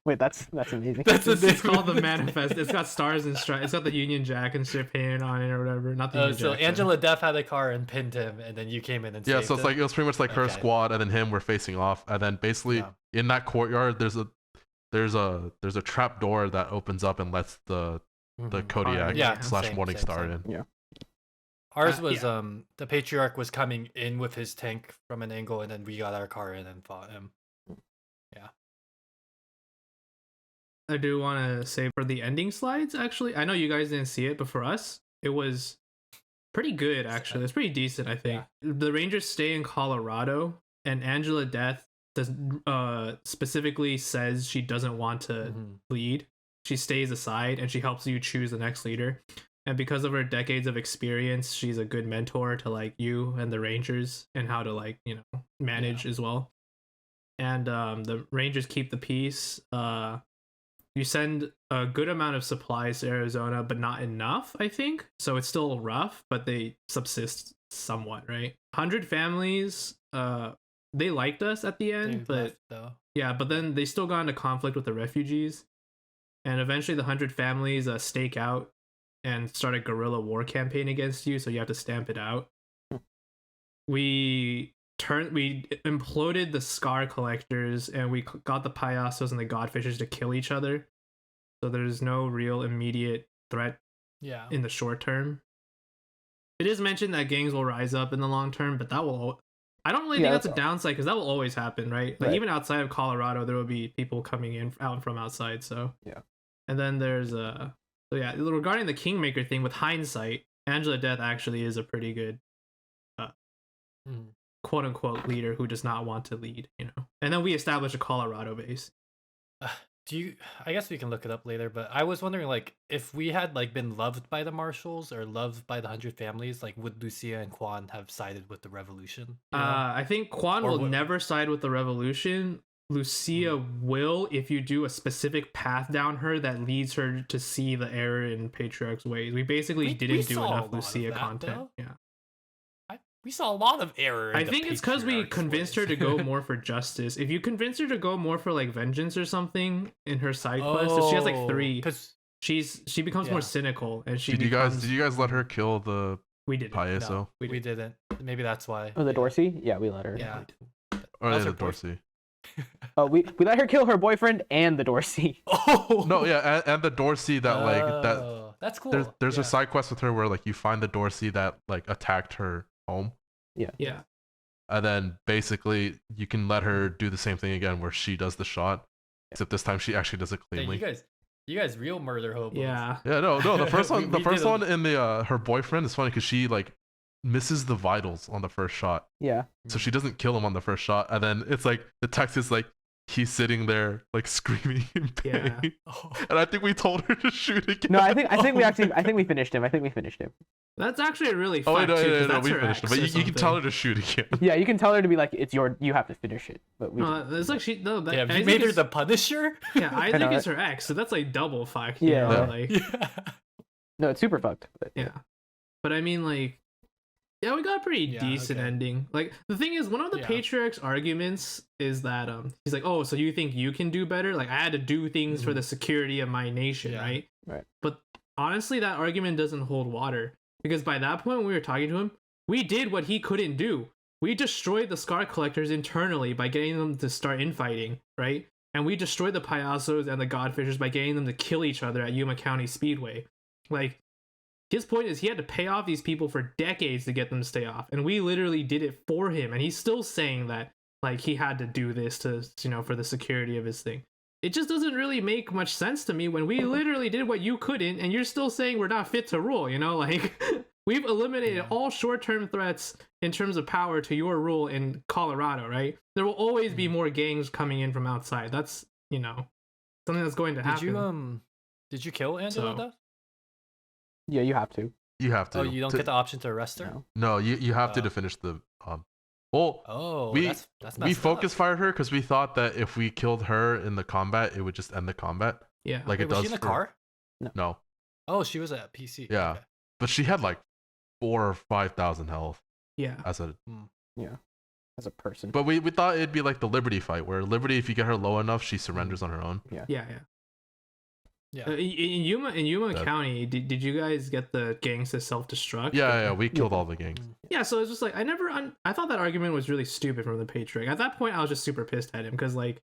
Wait, that's amazing. That's It's called the manifest. It's got stars and stripes. It's got the Union Jack and strip painted on it or whatever. Not the Union So Jack. Angela Death had a car and pinned him, and then you came in and Yeah, saved so it's him? like it was pretty much like her Okay. squad, and then him were facing off, and then basically Yeah. in that courtyard there's a trap door that opens up and lets the Mhm. Kodiak Yeah, slash same, Morning same, Star same. in. Ours was yeah. the Patriarch was coming in with his tank from an angle, and then we got our car in and fought him. I do want to say for the ending slides, actually, I know you guys didn't see it, but for us, it was pretty good, actually. It's pretty decent, I think. The Rangers stay in Colorado, and Angela Death does, specifically says she doesn't want to Mhm. lead. She stays aside, and she helps you choose the next leader. And because of her decades of experience, she's a good mentor to, like, you and the Rangers and how to, like, you know, manage as well. And the Rangers keep the peace. You send a good amount of supplies to Arizona, but not enough, I think. So it's still rough, but they subsist somewhat, right? 100 families they liked us at the They end, but left, though. yeah, but then they still got into conflict with the refugees, and eventually the 100 families stake out and start a guerrilla war campaign against you, so you have to stamp it out. We imploded the Scar Collectors, and we got the Payasos and the Godfishers to kill each other. So there's no real immediate threat Yeah. in the short term. It is mentioned that gangs will rise up in the long term, but that will. I don't really think that's a downside because that will always happen, right? Like even outside of Colorado, there will be people coming in out from outside. So yeah. And then there's so yeah, regarding the Kingmaker thing, with hindsight, Angela Death actually is a pretty good quote unquote leader who does not want to lead, you know. And then we established a Colorado base. I guess we can look it up later, but I was wondering, like, if we had like been loved by the Marshals or loved by the 100 families, like, would Lucia and Quan have sided with the revolution? You know? I think Quan will never side with the revolution. Lucia will, if you do a specific path down her that leads her to see the error in Patriarch's ways. We basically didn't do enough Lucia content. Though. Yeah. We saw a lot of error. I think it's because we convinced her to go more for justice. If you convince her to go more for like vengeance or something in her side quest, she has like 3. She becomes more cynical, and she. Did you guys let her kill the? We didn't. Payaso? No, we didn't. Maybe that's why. Oh, the Dorsey? Yeah, we let her. Yeah. Oh, yeah, the Dorsey. Oh, we let her kill her boyfriend and the Dorsey. Oh no, yeah, and the Dorsey that like that. That's cool. There's a side quest with her where like you find the Dorsey that like attacked her home. Yeah. And then basically you can let her do the same thing again where she does the shot, except this time she actually does it cleanly. You guys real murder hobos. Yeah. Yeah, no, the first one, the first one in the her boyfriend is funny because she like misses the vitals on the first shot. Yeah. So she doesn't kill him on the first shot, and then it's like the text is like he's sitting there like screaming in pain. Yeah. And I think we told her to shoot again. No, I think we finished him. That's actually a really fun. No, we finished him. But you can tell her to shoot again. Yeah, you can tell her to be like, you have to finish it. But we it's like you made her the Punisher? Yeah, I think it's her ex, so that's like double fuck. Yeah. Like, no, it's super fucked. But, yeah. But I mean, like, yeah, we got a pretty decent ending. Like, the thing is, one of the Patriarch's arguments is that he's like, oh, so you think you can do better? Like, I had to do things for the security of my nation, right? Right. But honestly, that argument doesn't hold water. Because by that point, when we were talking to him, we did what he couldn't do. We destroyed the Scar Collectors internally by getting them to start infighting, right? And we destroyed the Payasos and the Godfishers by getting them to kill each other at Yuma County Speedway. Like, his point is he had to pay off these people for decades to get them to stay off. And we literally did it for him. And he's still saying that, like, he had to do this to, you know, for the security of his thing. It just doesn't really make much sense to me when we literally did what you couldn't, and you're still saying we're not fit to rule, you know? Like, we've eliminated all short-term threats in terms of power to your rule in Colorado, right? There will always be more gangs coming in from outside. That's, you know, something that's going to happen. Did you kill Angela Death? Yeah, you have to. You have to. Oh, you don't get the option to arrest her? No, you have to finish the we focus fired her because we thought that if we killed her in the combat, it would just end the combat. Yeah. Like it was does. She in the car? No. Oh, she was at PC. Yeah. Okay. But she had like 4,000 or 5,000 health. Yeah. As a person. But we thought it'd be like the Liberty fight, where Liberty, if you get her low enough, she surrenders on her own. Yeah. In Yuma County, did you guys get the gangs to self-destruct? Yeah, we killed all the gangs. Yeah, so it's just like I thought that argument was really stupid from the Patriarch. At that point, I was just super pissed at him because like,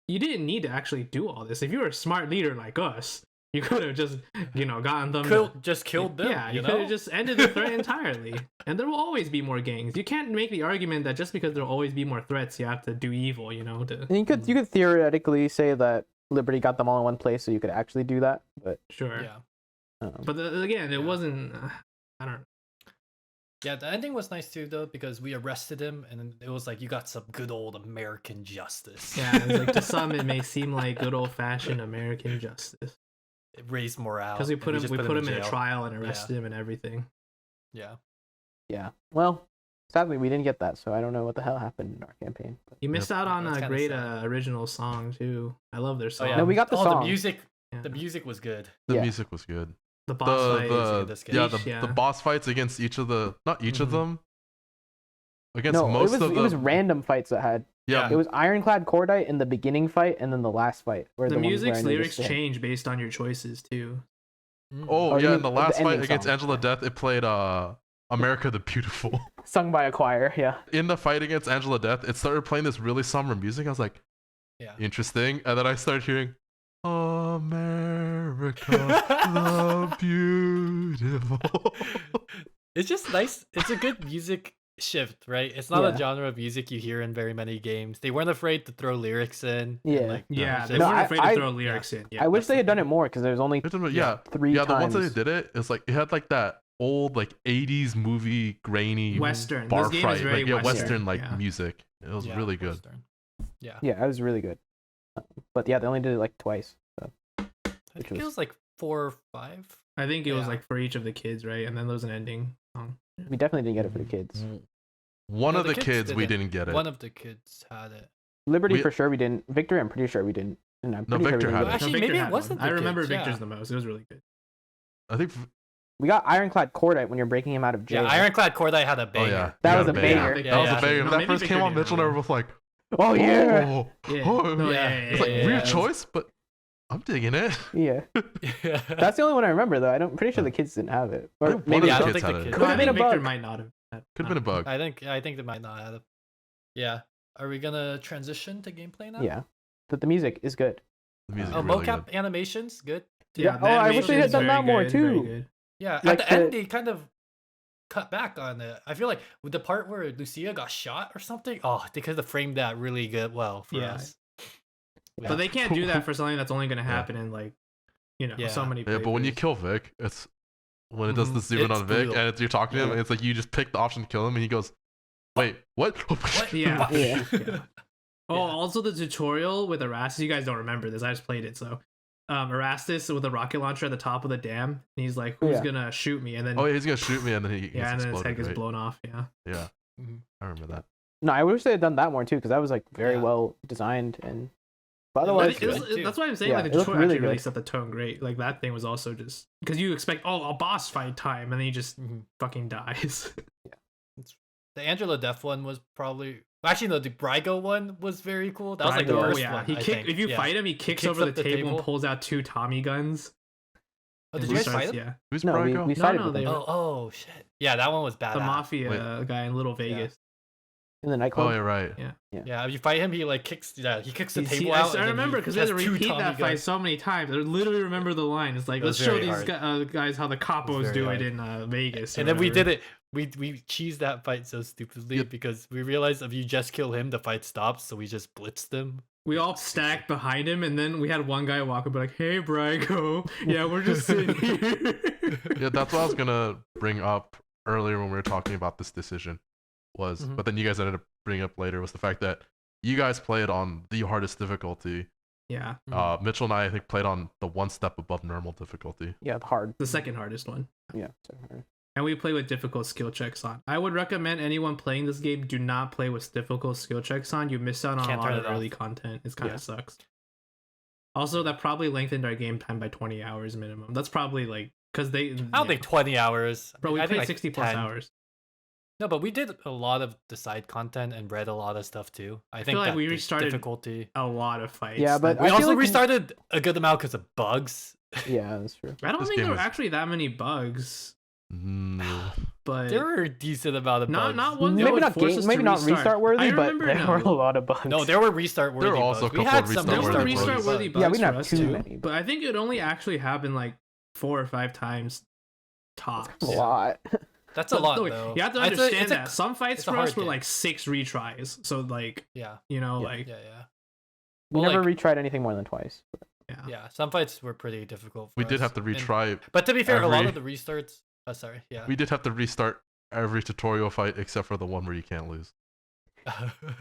you didn't need to actually do all this. If you were a smart leader like us, you could have just gotten them just killed them. Yeah, you could have just ended the threat entirely. And there will always be more gangs. You can't make the argument that just because there will always be more threats, you have to do evil. You know. You could theoretically say that Liberty got them all in one place, so you could actually do that. But sure. Yeah. But again, it wasn't. I don't know. Yeah, the ending was nice too, though, because we arrested him, and it was like you got some good old American justice. Yeah, it's like to some it may seem like good old fashioned American justice. It raised morale because we put him in a trial and arrested him and everything. Yeah. Yeah. Well, sadly, we didn't get that, so I don't know what the hell happened in our campaign. But... You missed out on a great original song too. I love their song. Oh, yeah. No, we got the song. The music. Yeah. The music was good. The music was good. The boss fights. The boss fights against each of the of them. against No, most it of the was random fights that had. yeah. It was Ironclad Cordite in the beginning fight and then the last fight. Where The ones where music's I noticed lyrics it. change based on your choices too. Oh, Oh, you yeah, mean in the the last fight ending against song. Angela Death, it played America the Beautiful. Sung by a choir. Yeah. In the fight against Angela Death, it started playing this really somber music. I was like, Yeah. interesting. And then I started hearing America the Beautiful. It's just nice. It's a good music shift, right? It's not Yeah. a genre of music you hear in very many games. They weren't afraid to throw lyrics in. Yeah. And like, Yeah, just- they No, weren't afraid to I- throw lyrics in. Yeah, I wish that's they the had done thing. it more because there's only Yeah, three yeah, the times. ones that they did it, it's like it had like that old like 80s movie grainy Western. bar This game fight, is very like yeah, Western like yeah. music. It was yeah, really good. Western. Yeah. Yeah, it was really good. But yeah, they only did it like twice. So. I Which think it was- was like 4 or 5. I think it was Yeah. like for each of the kids, right? And then there was an ending song. We definitely didn't get it for the kids. One No, of the the kids kids we didn't. didn't get it. One of the kids had it. Liberty We- for sure we didn't. Victory, I'm pretty sure we didn't. And I'm No, pretty Victor sure we had didn't it. get Actually, Victor maybe it had wasn't one. I the remember kids, Victor's yeah. the most. It was really good. I think We got Ironclad Cordite when you're breaking him out of jail. Yeah, Ironclad Cordite had a oh banger. yeah. That we was got a banger. banger. Victor- That was Yeah. a banger. No, When that maybe first Victor came on, didn't Mitchell and I have were both like, Oh yeah. oh, Yeah. oh. No, yeah, It's like yeah, weird yeah. choice, but I'm digging it. Yeah. Yeah. That's the only one I remember though. I'm pretty sure the kids didn't have it. Or One of maybe the I don't kids think had the it. kids- Could have I been a think Victor bug. might not have. Could have been a bug. I think they might not have. Yeah. Are we gonna transition to gameplay now? Yeah. But the music is good. The music Oh, is really mocap good. animations, good. Yeah. the Oh, I wish they had animation's done that very more, good, very too. good. Yeah. Like At the end, the- they kind of cut back on it. I feel like with the part where Lucia got shot or something. Oh, they could have framed that really good. Well, for Yeah. us. But they can't do that for something that's only going to happen in like, Yeah. so many. Yeah, but when you playthroughs. kill Vic, it's when it does the Mhm. zoom in It's on Vic brutal. and you're talking to him, Yeah. and it's like you just pick the option to kill him, and he goes, "Wait, what?" What? Yeah. Yeah. Yeah. Oh, Yeah. also the tutorial with Erastus. You guys don't remember this. I just played it. So, Erastus with a rocket launcher at the top of the dam, and he's like, "Who's Yeah. gonna shoot me?" And then Oh, yeah, he's gonna shoot me, and then he gets yeah, and then his exploded. head gets right? blown off. Yeah. Yeah, Mhm. I remember that. No, I wish they had done that more too because that was like very Yeah. well designed and. But Yeah, otherwise, that is- good, too. That's why I'm saying Yeah, like it the looked tutorial really actually really good. set the tone great. Like that thing was also just because you expect a boss fight time, and then he just Mhm. fucking dies. The Angela Death one was probably actually no. The Brygo one was very cool. That was like the Brygo, worst yeah. one. He I kicked. think. If you Yeah. fight him, he kicks kicks over the up the table and table. pulls out 2 Tommy guns. Oh, and did he you guys starts- fight him? Yeah. Who's no, Brygo? we sided no, with they them were- Oh shit. Yeah, that one was badass. The mafia guy in Little Vegas. in the Oh, nightclub. you're right. Yeah, if you fight him, he like kicks. Yeah, he kicks the See, table I, out. I remember because we had to repeat that fight so many times. I literally remember the line. It's like, It was let's show very these hard. guys how the capos very do hard. it in Vegas. or And then we whatever. did it. We cheesed that fight so stupidly Yeah. because we realized if you just kill him, the fight stops. So we just blitzed them. We all stacked behind him, and then we had one guy walk up, like, "Hey, Brygo, yeah, we're just sitting here." Yeah, that's what I was gonna bring up earlier when we were talking about this decision. Was Mhm. but then you guys ended up bringing up later was the fact that you guys played on the hardest difficulty. Yeah, Mitchell and I think played on the one step above normal difficulty. Yeah, hard. the second hardest one. Yeah. So hard. And we play with difficult skill checks on. I would recommend anyone playing this game do not play with difficult skill checks on. You miss out on Can't a lot turn of it off. early content. It kind Yeah. of sucks. Also, that probably lengthened our game time by 20 hours minimum. That's probably like because they. I don't think 20 hours. Bro, we I think played like 60 plus 10. hours. No, but we did a lot of the side content and read a lot of stuff too. I think feel like that we the restarted- difficulty. A lot of fights. Yeah, but Like, We I feel also like- restarted a good amount because of bugs. Yeah, that's true. I don't This think game there were is- actually that many bugs, but There were a decent amount of bugs. not one. that Maybe would not force game, us maybe to not restart worthy, I but remember there were a lot of bugs. No, there were restart worthy There were also bugs. a We couple had of some restart There were worthy restart bugs. restart worthy bugs Yeah, we didn't for have us too too, many, but I think it only actually happened like 4 or 5 times tops. a lot. That's a But lot look, though. You have to It's a- understand it's a- that some fights it's a for us hard were game. like 6 retries. So like, Yeah, Yeah. like yeah. We Well, never like- retried anything more than twice. yeah. Yeah, some fights were pretty difficult. For We did us. have to And- retry. but to be fair, a lot every- of the restarts. Oh, sorry. Yeah. We did have to restart every tutorial fight except for the one where you can't lose.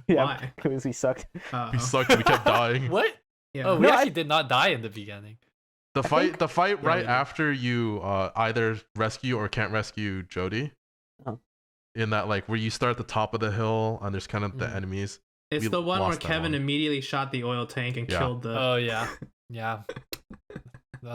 Yeah, Why? because we sucked. We sucked. We kept dying. what? Yeah. Oh, we No, actually did not die in the beginning. The think- fight Yeah, right we did. after you either rescue or can't rescue Jody. Oh. In that like where you start at the top of the hill and there's kind of the Mhm. enemies. It's we the one where lost that Kevin one. immediately shot the oil tank and Yeah. killed the. Oh yeah, yeah. That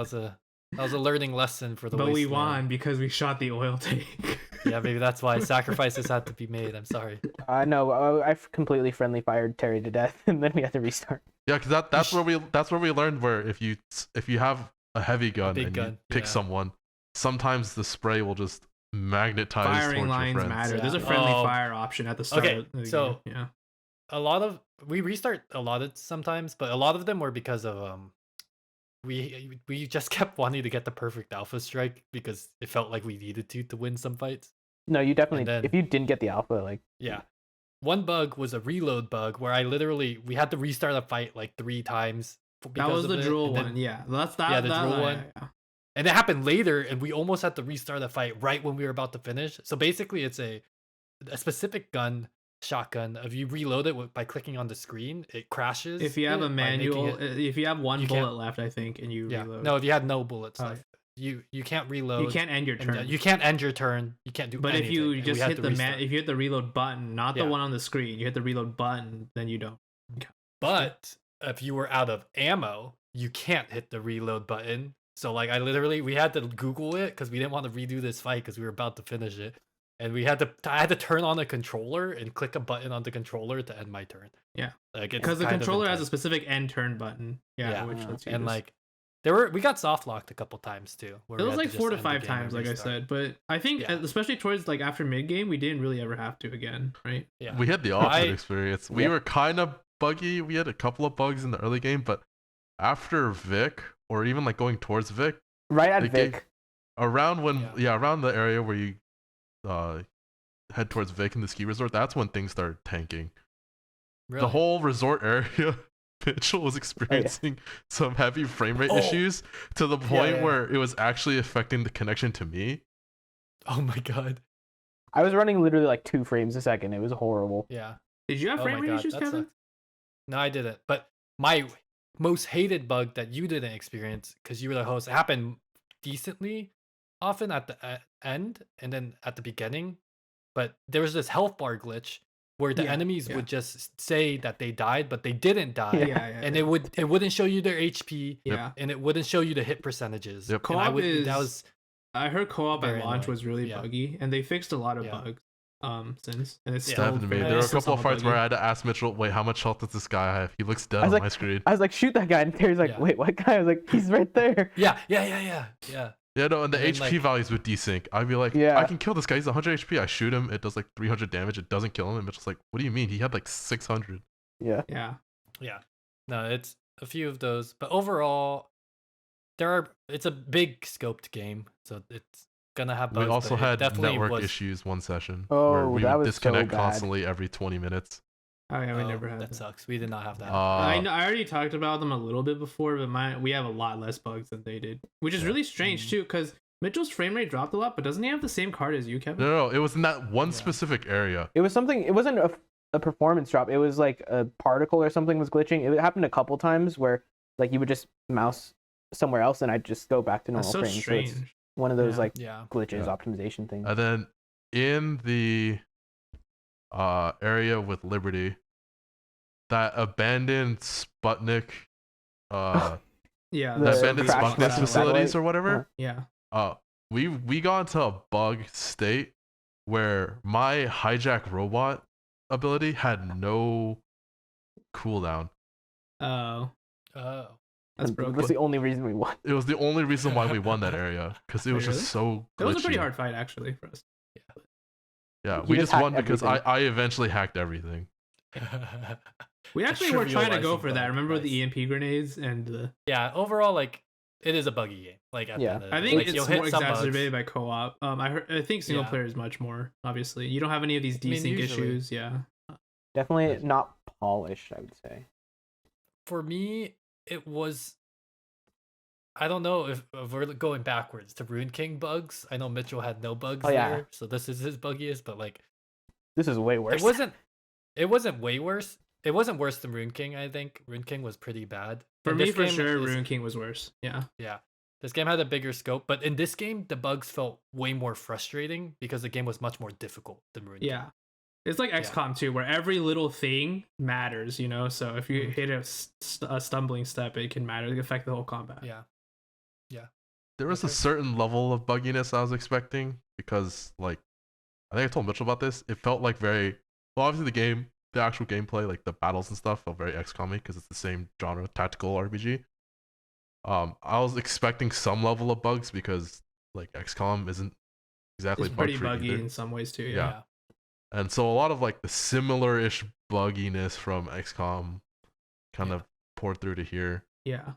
was a learning lesson for the. but we Wasteland. won because we shot the oil tank. Yeah, maybe that's why sacrifices had to be made. I'm sorry. No, I completely friendly fired Terry to death, and then we had to restart. Yeah, because that's where we learned where if you have a heavy gun big and gun, you pick yeah. someone, sometimes the spray will just magnetize Firing towards lines your friends. matter. Yeah. There's a friendly Oh. fire option at the start. Okay, of the so- game. Yeah. A lot of we restart a lot of sometimes, but a lot of them were because of we just kept wanting to get the perfect alpha strike because it felt like we needed to win some fights. No, you definitely. then- If you didn't get the alpha, like Yeah. One bug was a reload bug where we had to restart a fight like 3 times. That was the drool and then- one. Yeah, that's that. Yeah, the that, drool one. Yeah. And it happened later, and we almost had to restart the fight right when we were about to finish. So basically, it's a specific gun, shotgun. If you reload it by clicking on the screen, it crashes. If you have it a by making manual, it- if you have one you bullet can't- left, I think, and you yeah, reload. no, if you had no bullets Oh, left, you can't reload. you can't end your and, turn. you can't end your turn. You can't do. But if anything, you and we just had hit to the restart. if you hit the reload button, not the Yeah. one on the screen, you hit the reload button, then you don't. But if you were out of ammo, you can't hit the reload button. So like we had to Google it because we didn't want to redo this fight because we were about to finish it, and I had to turn on the controller and click a button on the controller to end my turn. Yeah. Like it's Because the kind of controller has a intense. specific end turn button. Yeah, Yeah. which lets you And just- like we got soft locked a couple times too. where it we was had like just 4 to end the 5 game times, and like I restart. said. But I think, Yeah. especially towards like after mid game, we didn't really ever have to again, right? Yeah. We had the opposite I- experience. We Yeah. were kind of buggy. We had a couple of bugs in the early game, but after Vic, or even like going towards Vic, right at They gave- Vic. around Yeah. around the area where you head towards Vic in the ski resort, that's when things started tanking. Really? The whole resort area, Mitchell was experiencing some heavy frame rate Oh. issues to the point yeah. where it was actually affecting the connection to me. Oh my god. I was running literally like 2 frames a second. It was horrible. Yeah. Did you have Oh frame my rate God, issues, that Kevin? sucks. No, I didn't. But my most hated bug that you didn't experience because you were the host happened decently often at the end and then at the beginning. But there was this health bar glitch where the Yeah, enemies yeah. would just say that they died, but they didn't die. Yeah. And it wouldn't show you their HP, Yeah. and it wouldn't show you the hit percentages. Yep. And I Co-op would, is that was I heard co-op at very launch annoying. was really Yeah. buggy, and they fixed a lot of Yeah. bugs since, and it's Yeah. still Definitely. fair. There were a Still couple of somewhat fights where buggy. I had to ask Mitchell, wait, how much health does this guy have? He looks dead I was on like- my screen. I was like, shoot that guy, and Terry's like, Yeah. wait, what guy? I was like, he's right there. yeah. Yeah, no, and the And then, HP like- values would desync. I'd be like, Yeah. I can kill this guy. He's 100 HP. I shoot him. It does like 300 damage. It doesn't kill him. And Mitchell's like, what do you mean? He had like 600. Yeah. Yeah. Yeah. No, it's a few of those, but overall, it's a big scoped game, so it's gonna have bugs. We also but it had definitely network was- issues one session Oh, where we that would was so disconnect bad. constantly every 20 minutes. Oh yeah, we Oh, never had that that. sucks. We did not have that. I Uh, know. I already talked about them a little bit before, but we have a lot less bugs than they did, which is Yeah. really strange Mhm. too. Because Mitchell's frame rate dropped a lot, but doesn't he have the same card as you, Kevin? no, it was in that one Yeah. specific area. It was something. It wasn't a performance drop. It was like a particle or something was glitching. It happened a couple times where like you would just mouse somewhere else and I'd just go back to normal That's so frames. strange. So it's one of those Yeah. like Yeah. glitches, Yeah. optimization things. And then in the area with Liberty, that abandoned Sputnik, Yeah, The that that's abandoned crash Sputnik test facilities satellite? or whatever. yeah. We got into a bug state where my hijack robot ability had no cooldown. Oh, Oh. that's And broken. That's the only reason we won. It was the only reason why we won that area because it was Really? just so glitchy. It was a pretty hard fight actually for us. Yeah, You we just just won hacked because everything. I eventually hacked everthing. We actually were trying to go trivializing for that. bug. Remember Nice. the EMP grenades and the. Yeah. Overall, like it is a buggy game. Like at the Yeah. end of the I day. think Like, it's you'll hit more some bugs. exacerbated by co-op. I think single Yeah. player is much more. Obviously, you don't have any of these mean, desync usually. issues. Yeah. Definitely Yes. not polished, I would say. For me, it was. I don't know if we're going backwards to Rune King bugs. I know Mitchell had no bugs Oh, yeah. there, so this is his buggiest. But like, This is way worse. it wasn't way worse. It wasn't worse than Rune King. I think Rune King was pretty bad. For And me, this for game sure, is- Rune King was worse. Yeah. Yeah, this game had a bigger scope, but in this game, the bugs felt way more frustrating because the game was much more difficult than Rune King. Yeah. It's like XCOM 2, where every little thing matters, you know? So if you hit a stumbling step, it can matter. It can affect the whole combat. Yeah. There was a Okay. certain level of bugginess I was expecting because like I think I told Mitchell about this. It felt like very well. Obviously, the actual gameplay, like the battles and stuff, felt very XCOM-y because it's the same genre, tactical RPG. I was expecting some level of bugs because like XCOM isn't exactly It's pretty bug-free buggy either. in some ways too. Yeah. Yeah. And so a lot of like the similar-ish bugginess from XCOM kind of poured through to here. Yeah.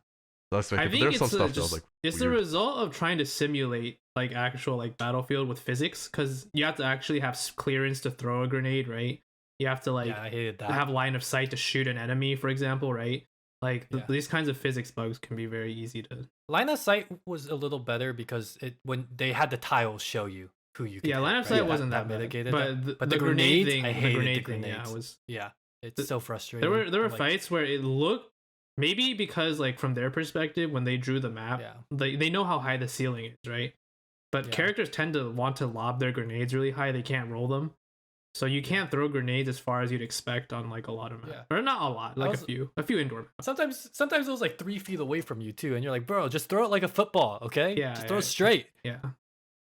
That's I like, think there's some it's stuff that was like it's the weird. result of trying to simulate like actual like battlefield with physics, because you have to actually have clearance to throw a grenade, right? You have to like Yeah, I hated that. have line of sight to shoot an enemy, for example, right? Like Yeah. these kinds of physics bugs can be very easy to. Line of sight was a little better because when they had the tiles show you who you could Yeah, hit, line of right? sight Yeah, wasn't that that bad, mitigated but that. the the grenade grenades, thing, I hated the thing, yeah, grenades. was. Yeah, it's so frustrating. There were Like, fights where it looked, maybe because like from their perspective when they drew the map, Yeah. they know how high the ceiling is, right? But Yeah. characters tend to want to lob their grenades really high. They can't roll them, so you can't throw grenades as far as you'd expect on like a lot of maps, or not a lot, like was- a few indoor maps. Sometimes it was like 3 feet away from you too, and you're like, bro, just throw it like a football, okay? Yeah, just throw yeah. it straight. Yeah.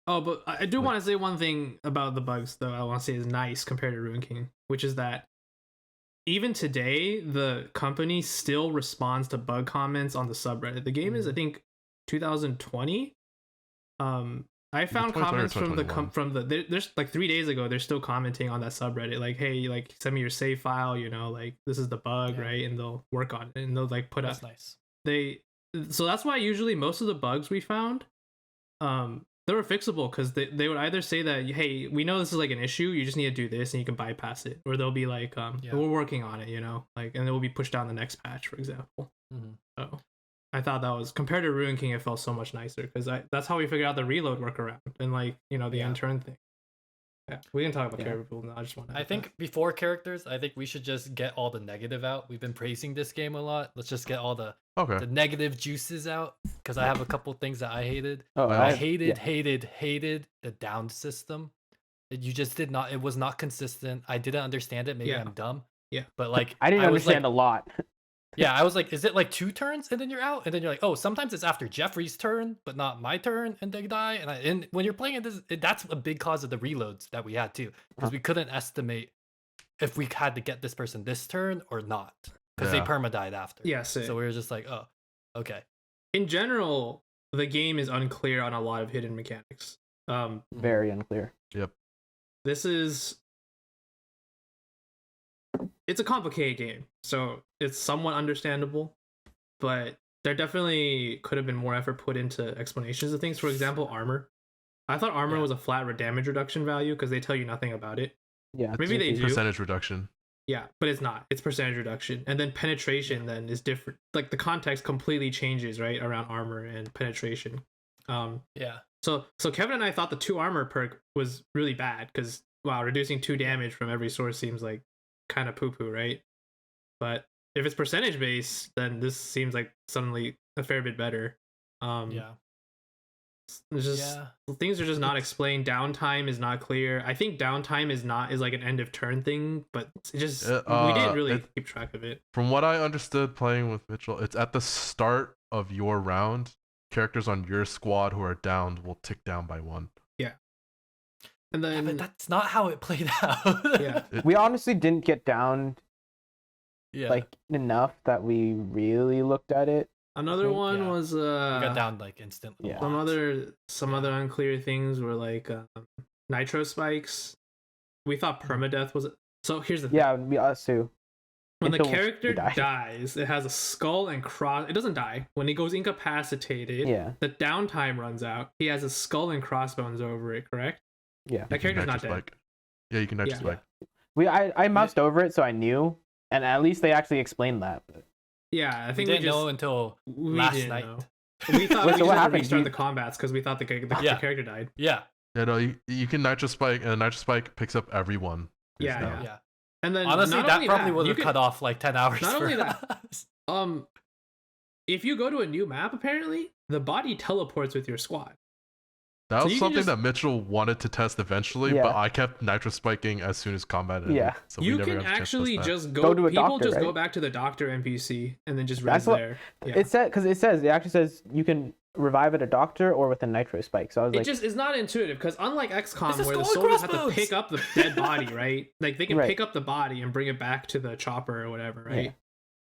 Oh, but I do want to say one thing about the bugs, though. I want to say is nice compared to Ruin King, which is that even today, the company still responds to bug comments on the subreddit. The game is, I think, 2020. I found 2020 or comments from the 2021. there's like 3 days ago. They're still commenting on that subreddit, like, hey, like send me your save file. You know, like this is the bug, Yeah. right? And they'll work on it, and they'll like put That's up nice. so that's why usually most of the bugs we found they were fixable, because they would either say that, hey, we know this is like an issue, you just need to do this and you can bypass it, or they'll be like Yeah. we're working on it, you know, like, and it will be pushed down the next patch, for example. Mhm. So I thought that was, compared to Ruin King, it felt so much nicer, because that's how we figured out the reload workaround and like, you know, the Yeah. end turn thing. Yeah, we can talk about Yeah. character pool now. I just want I think before characters, I think we should just get all the negative out. We've been praising this game a lot. Let's just get all the Okay. negative juices out, because I have a couple things that I hated. Oh, I I hated the down system. You just did not. It was not consistent. I didn't understand it. Maybe Yeah. I'm dumb. Yeah. But like, I didn't was understand like, a lot. yeah, I was like, is it like 2 turns and then you're out? And then you're like, oh, sometimes it's after Jeffrey's turn, but not my turn, and they die. And when you're playing it, that's a big cause of the reloads that we had too, because we couldn't estimate if we had to get this person this turn or not, because they Yeah. perma died after. Yes. So we were just like, oh, okay. In general, the game is unclear on a lot of hidden mechanics. Very unclear. This is, it's a complicated game, so it's somewhat understandable, but there definitely could have been more effort put into explanations of things. For example, armor. I thought armor Yeah. was a flat damage reduction value, because they tell you nothing about it. Yeah. Maybe they do. Percentage reduction. Yeah, but it's not. It's percentage reduction. And then penetration then is different. Like the context completely changes, right, around armor and penetration. Yeah. So Kevin and I thought the 2 armor perk was really bad, because wow, reducing 2 damage from every source seems like kind of poo poo, right? But if it's percentage based, then this seems like suddenly a fair bit better. Yeah. It's just things are just not explained. Downtime is not clear. I think downtime is like an end of turn thing, but it just we didn't really keep track of it. From what I understood playing with Mitchell, it's at the start of your round. Characters on your squad who are downed will tick down by 1. And Yeah, then but that's not how it played out. yeah. We honestly didn't get down Yeah. like enough that we really looked at it. Another think- one Yeah. was we got down like instantly. Yeah. some other unclear things were like nitro spikes. We thought permadeath was, so here's the thing. Yeah, us too. When the until character we die. dies, it has a skull and cross. It doesn't die. When he goes incapacitated, Yeah. the downtime runs out. He has a skull and crossbones over it, correct? Yeah. That character's not Nitro dead. spike. Yeah, you can nitro Yeah. spike. I moused over it, so I knew, and at least they actually explained that. Yeah, I We think didn't we just know until we last didn't night. know. We thought Wait, we so what just had to happened? restart You- the combats because we thought the Yeah. character died. Yeah. Yeah, no, you can nitro spike, and nitro spike picks up everyone. who's Yeah, down. Yeah. And then Honestly, not that only probably that, would you have could- cut off like 10 hours. Not for only that, us. if you go to a new map, apparently the body teleports with your squad. That So was you can something just- that Mitchell wanted to test eventually, Yeah. but I kept nitro spiking as soon as combat ended. Yeah. So we You never can got a chance to actually test that. just go. Go to a people doctor, just go right? back to the doctor NPC and then just That's res what- there. Yeah. It said, because it actually says you can revive at a doctor or with a nitro spike. So I was It like, just is not intuitive because unlike XCOM, It's a where the skull and soldiers have to crossbones! pick up the dead body, right? Like they can Right. pick up the body and bring it back to the chopper or whatever, right? Yeah.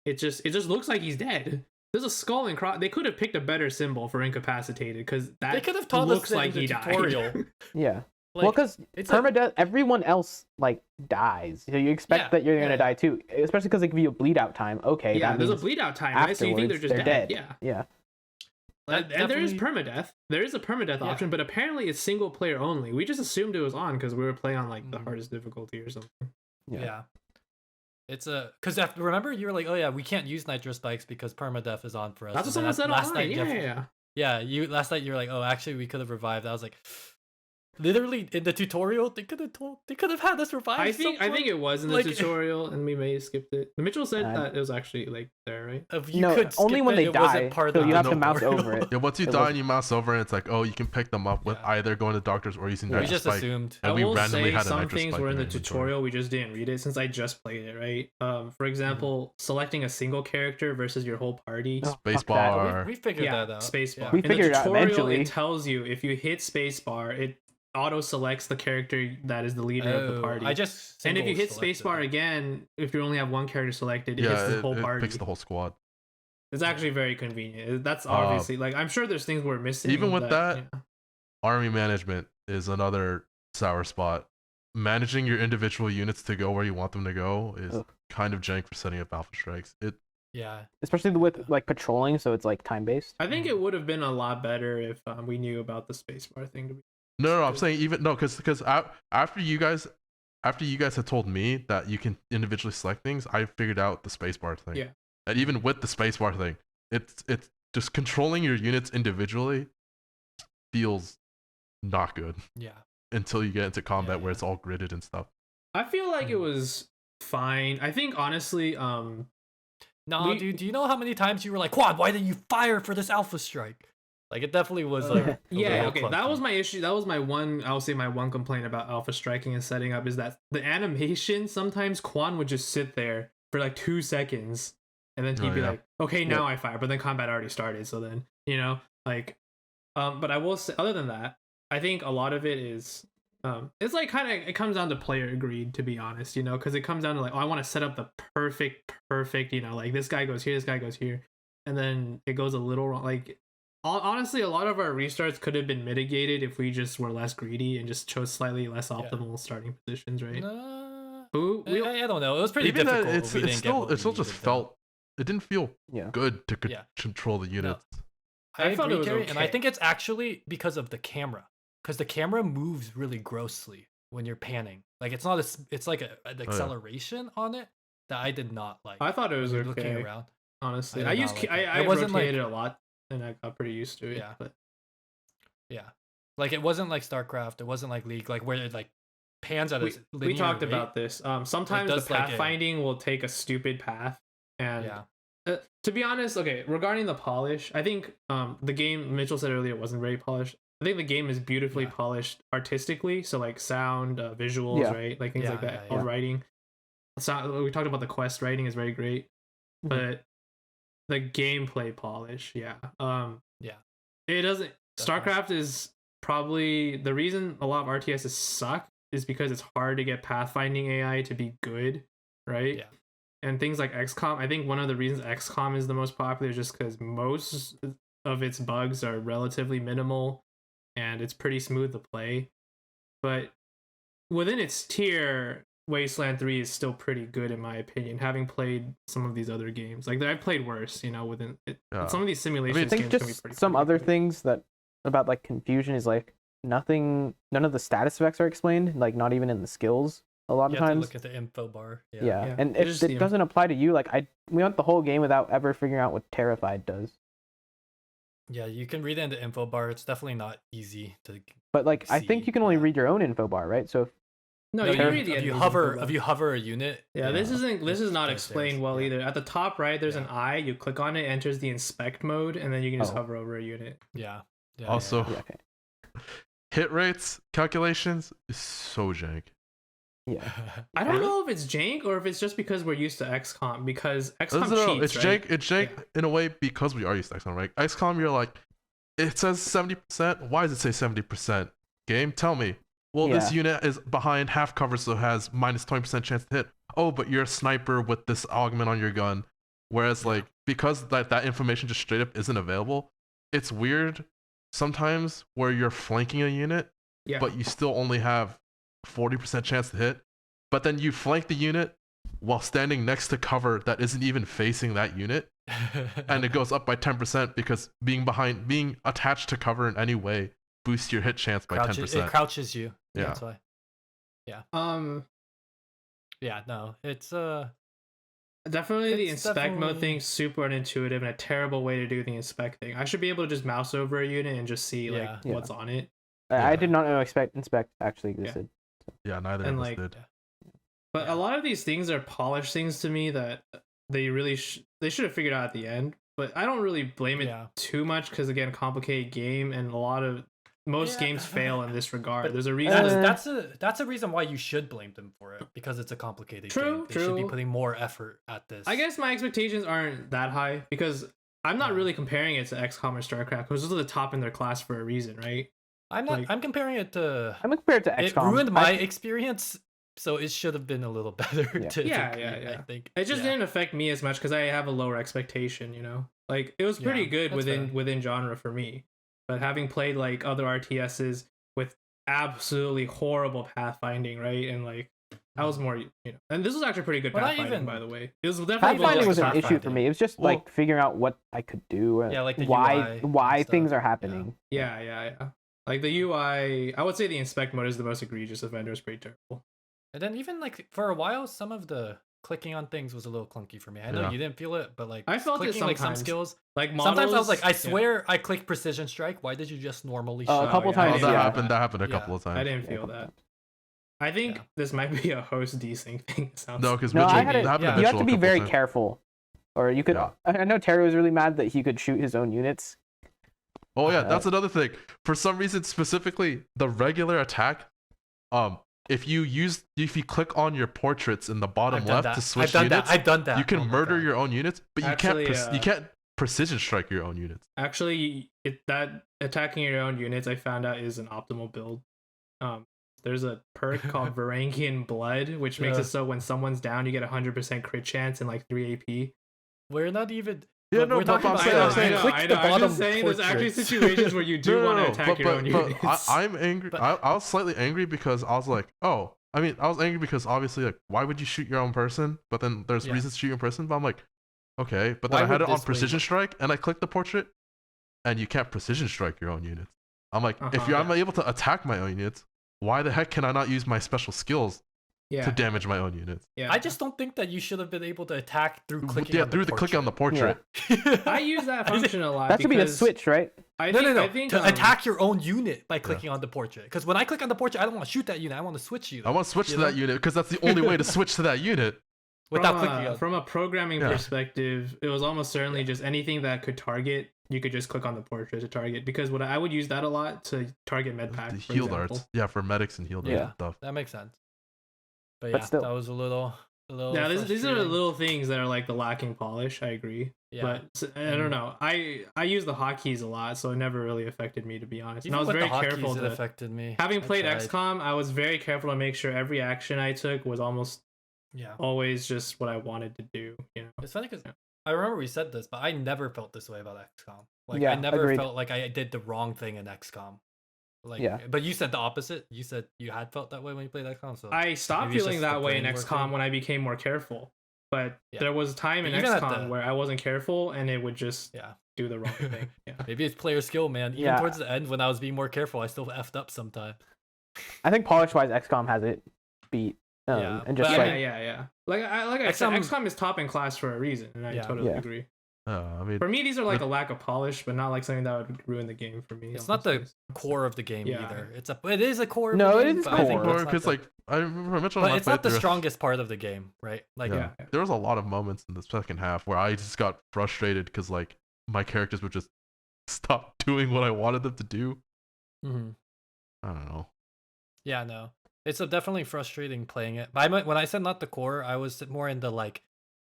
It just looks like he's dead. There's a skull and cross. They could have picked a better symbol for incapacitated because that They could have taught looks us like in he the died. tutorial. yeah. Like, Well, because it's like- permadeath, everyone else like dies, so you expect Yeah, that you're gonna yeah. die too. Especially because they give you a bleed out time. Okay, Yeah, that there's a means bleed out time, right? So you think they're afterwards just dead. Yeah. Yeah. And there is definitely- permadeath. There is a permadeath Yeah. option, but apparently it's single player only. We just assumed it was on because we were playing on like the Mhm. hardest difficulty or something. Yeah. It's a because remember you were like, oh yeah, we can't use nitro spikes because permadeath is on for us. That's what And someone then said last online. night, Yeah. yeah. You last night you were like, oh, actually we could have revived. I was like, literally in the tutorial, they could have had us revive. I think it was in the Like- tutorial, and we may have skipped it. Mitchell said Uh, that it was actually like there, right? If you No, could only skip when it, they it wasn't die, part of so the you have to tutorial. mouse over it. Yeah, once you It die was- and you mouse over, and it's like, oh, you can pick them up with Yeah. either going to doctors or using Yeah. We nitro just spike. assumed. And I we will randomly say had a some nitro things spike were in in the our inventory. tutorial. We just didn't read it since I just played it, right? For example, selecting a single character versus your whole party. Oh, fuck that. Spacebar. We figured Yeah, that out. spacebar. Yeah. We In figured it the out tutorial, eventually. it tells you if you hit spacebar, it auto selects the character that is the leader of the Oh, party. I just And if you hit single-selected spacebar it. again, if you only have one character selected, it hits Yeah, the whole it party. picks the whole squad. It's actually very convenient. That's obviously like I'm sure there's things we're missing. Even with that, yeah. Army management is another sour spot. Managing your individual units to go where you want them to go is Ugh. kind of jank for setting up alpha strikes. Yeah. Especially with like patrolling, so it's like time based. I think it would have been a lot better if we knew about the spacebar thing. To be No, I'm saying even no, because after you guys had told me that you can individually select things, I figured out the spacebar thing. Yeah. And even with the spacebar thing, it's just controlling your units individually feels not good Yeah. until you get into combat Yeah, where yeah. it's all gridded and stuff. I feel like it Mhm. was fine. I think honestly, No, We- dude, do you know how many times you were like, Quad, why didn't you fire for this alpha strike? Like, it definitely was like, a yeah, little okay, that clunky. was my issue. That was my one. I'll say my one complaint about alpha striking and setting up is that the animation sometimes Quan would just sit there for like 2 seconds, and then he'd Oh, be yeah. like, "Okay, now I fire," but then combat already started. So then like, but I will say, other than that, I think a lot of it is. It's like kind of it comes down to player agreed, to be honest, because it comes down to like, oh, I want to set up the perfect, like this guy goes here, this guy goes here, and then it goes a little wrong. Like, honestly, a lot of our restarts could have been mitigated if we just were less greedy and just chose slightly less optimal starting positions, right? I don't know. It was pretty Even difficult. that, but we didn't get what it still we just needed, though. felt. It didn't feel Yeah. good to Yeah. control the units. I I thought it agree, was Carrie, and I okay. think it's actually because of the camera, because the camera moves really grossly when you're panning. Like it's not it's like an acceleration on it that I did not like. I thought it was when you're looking okay. around. Honestly, I I did used not like I that. It wasn't like- rotated a lot, and I got pretty used to it. Yeah. But Yeah, like it wasn't like StarCraft. It wasn't like League, like where it like pans at a we linear talked rate. about this. Sometimes the does like a- pathfinding will take a stupid path, and Yeah, to be honest, okay, regarding the polish, I think the game Mitchell said earlier wasn't very polished. I think the game is beautifully Yeah. polished artistically, so like sound, visuals, Yeah. right, like things Yeah, like that. yeah, All yeah. writing. So we talked about the quest writing is very great, Mhm. but the gameplay polish, yeah, Yeah. it doesn't. Definitely. StarCraft is probably the reason a lot of RTSs suck is because it's hard to get pathfinding AI to be good, right? Yeah. And things like XCOM, I think one of the reasons XCOM is the most popular is just because most of its bugs are relatively minimal and it's pretty smooth to play. But within its tier, Wasteland 3 is still pretty good in my opinion, having played some of these other games. Like I've played worse, within it. Yeah. Some of these simulation I think games can be just pretty some other frustrating. things that about like confusion is like none of the status effects are explained, like not even in the skills a lot You of have to times. look at the info bar. Yeah. Yeah. And It's if just it the- doesn't apply to you, like we went the whole game without ever figuring out what Terrified does. Yeah, you can read it in the info bar. It's definitely not easy to. But like I think See, you can only yeah. read your own info bar, right? So if, No, No, you can you, read the if you enemy's hover, info if bar. you hover a unit. Yeah, this is it's not gonna explained say- well yeah. either. At the top right, there's an Yeah. eye. You click on it, enters the inspect mode, and then you can just Oh. hover over a unit. Yeah. Yeah, Also, yeah, okay. hit rates calculations is so jank. Yeah. I don't Really? know if it's jank or if it's just because we're used to XCOM. Because XCOM No, cheats, it's right? jank. It's jank in a way because we are used to XCOM, right? XCOM, you're like, it says 70%. Why does it say 70%? Game, tell me. Well, this Yeah. unit is behind half cover, so has minus 20% chance to hit. Oh, but you're a sniper with this augment on your gun. Whereas, like, because that information just straight up isn't available, it's weird sometimes where you're flanking a unit, Yeah. but you still only have 40% chance to hit. But then you flank the unit while standing next to cover that isn't even facing that unit, and it goes up by 10% because being attached to cover in any way boosts your hit chance by 10%. It crouches you. Yeah. That's why. Yeah, no, it's Definitely the It's inspect mode definitely- thing's super unintuitive and a terrible way to do the inspect thing. I should be able to just mouse over a unit and just see like Yeah. what's on it. I did not know inspect actually existed. Yeah, neither And, of us like, did. But a lot of these things are polished things to me that they really they should have figured out at the end. But I don't really blame it Yeah. too much because again, complicated game and most Yeah. games fail in this regard. But There's a reason. that's a reason why you should blame them for it because it's a complicated True, game. They should be true. putting more effort at this. I guess my expectations aren't that high because I'm not Yeah. really comparing it to XCOM or StarCraft because those are the top in their class for a reason, right? I'm not. like- I'm comparing it to. I'm compared to It XCOM. ruined my experience, so it should have been a little better. Yeah. To Yeah, agree, yeah. I think It just yeah. didn't affect me as much because I have a lower expectation, you know. Like it was pretty Yeah, good that's fair. within genre for me, but having played like other RTSs with absolutely horrible pathfinding, right, and like that was more, you know. And this was actually pretty good Well, not pathfinding, even- by the way. It was definitely below Pathfinding was an XCOM. issue for me. It was just Well- like figuring out what I could do and Yeah, like the UI why and things stuff. are happening. Yeah. Like the UI, I would say the inspect mode is the most egregious offender. It's pretty terrible. And then even like for a while, some of the clicking on things was a little clunky for me. I know Yeah. you didn't feel it, but like I felt it clicking like some sometimes. skills. Like Sometimes I was models- like, I yeah. swear I clicked precision strike. Why did you just normally? A shoot? couple yeah, I times, Oh, didn't that yeah. happened. That happened a Yeah. couple of times. I didn't feel that. I think Yeah. this might be a host desync thing. It sounds No, because No, Mitchell, I had it. that happened yeah. to You have Mitchell to a be couple very times. careful, or you could. Yeah. I know Terry was really mad that he could shoot his own units. Oh yeah, Uh, that's another thing. For some reason, specifically the regular attack, if you click on your portraits in the bottom I've done left that. to switch I've done units, that. I've done that. you can Oh my murder God. your own units, but Actually, you can't precision strike your own units. Actually, that attacking your own units, I found out, is an optimal build. There's a perk called Varangian Blood, which makes Yeah. it so when someone's down, you get 100% crit chance and like 3 AP. We're not even. Yeah, but no, we're but talking I'm about saying- I'm saying- click the I'm bottom just saying there's actually portraits. situations where you do want to attack your own but units. I'm angry. But- I was slightly angry because I was like, oh, I mean, I was angry because obviously, like, why would you shoot your own person? But then there's Yeah. reasons to shoot your own person. But I'm like, okay. But then Why I had would it on this way precision work? strike, and I clicked the portrait, and you can't precision strike your own units. I'm like, if Uh-huh. I'm able to attack my own units, why the heck can I not use my special skills yeah, to damage my own units? yeah. I just don't think that you should have been able to attack through clicking. Yeah, on through the clicking on the portrait. I use that function a lot. That should be the because switch, right? I No, think, no, no. I think, to attack your own unit by clicking on the portrait. Because when I click on the portrait, I don't want to shoot that unit. I want to switch you. I want to switch You to that know? unit because that's the only way to switch to that unit. without clicking on. From a programming Yeah. perspective, it was almost certainly just anything that could target. You could just click on the portrait to target because what I would use that a lot to target med pack. The for heal example. darts. Yeah, for medics and heal darts Yeah. and stuff. That makes sense. But But yeah, still. that was a little. Yeah, these are the frustrating. little things that are like the lacking polish. I agree, Yeah. but I don't know. I use the hotkeys a lot, so it never really affected me, to be honest. Even And I was with very the hotkeys, careful it to. affected me. Having I played tried. XCOM, I was very careful to make sure every action I took was almost Yeah. always just what I wanted to do. You know. It's funny because I remember we said this, but I never felt this way about XCOM. Like Yeah, I never agreed. felt like I did the wrong thing in XCOM. Like, Yeah. But you said the opposite. You said you had felt that way when you played XCOM. So I stopped Maybe it's feeling just the that way in brain XCOM working. when I became more careful. But Yeah. there was a time in But even at XCOM the- where I wasn't careful and it would just yeah, do the wrong thing. Yeah. maybe it's player skill, man. Even Yeah. towards the end when I was being more careful, I still effed up sometimes. I think polish wise, XCOM has it beat. Yeah, And just but Yeah, like yeah. Like I said, XCOM XCOM is top in class for a reason, and I Yeah. totally Yeah. agree. I mean, For me, these are like a lack of polish, but not like something that would ruin the game for me. It's not the honestly. core of the game Yeah. either. It is a core. Of No, the it game, is but I think core. that's not because the- like I remember Mitchell but and I it's not played the through- strongest part of the game, right? Like Yeah. Yeah. There was a lot of moments in the second half where I just got frustrated because like my characters would just stop doing what I wanted them to do. mhm. I don't know. Yeah, no. It's definitely frustrating playing it. But when I said not the core, I was more in the like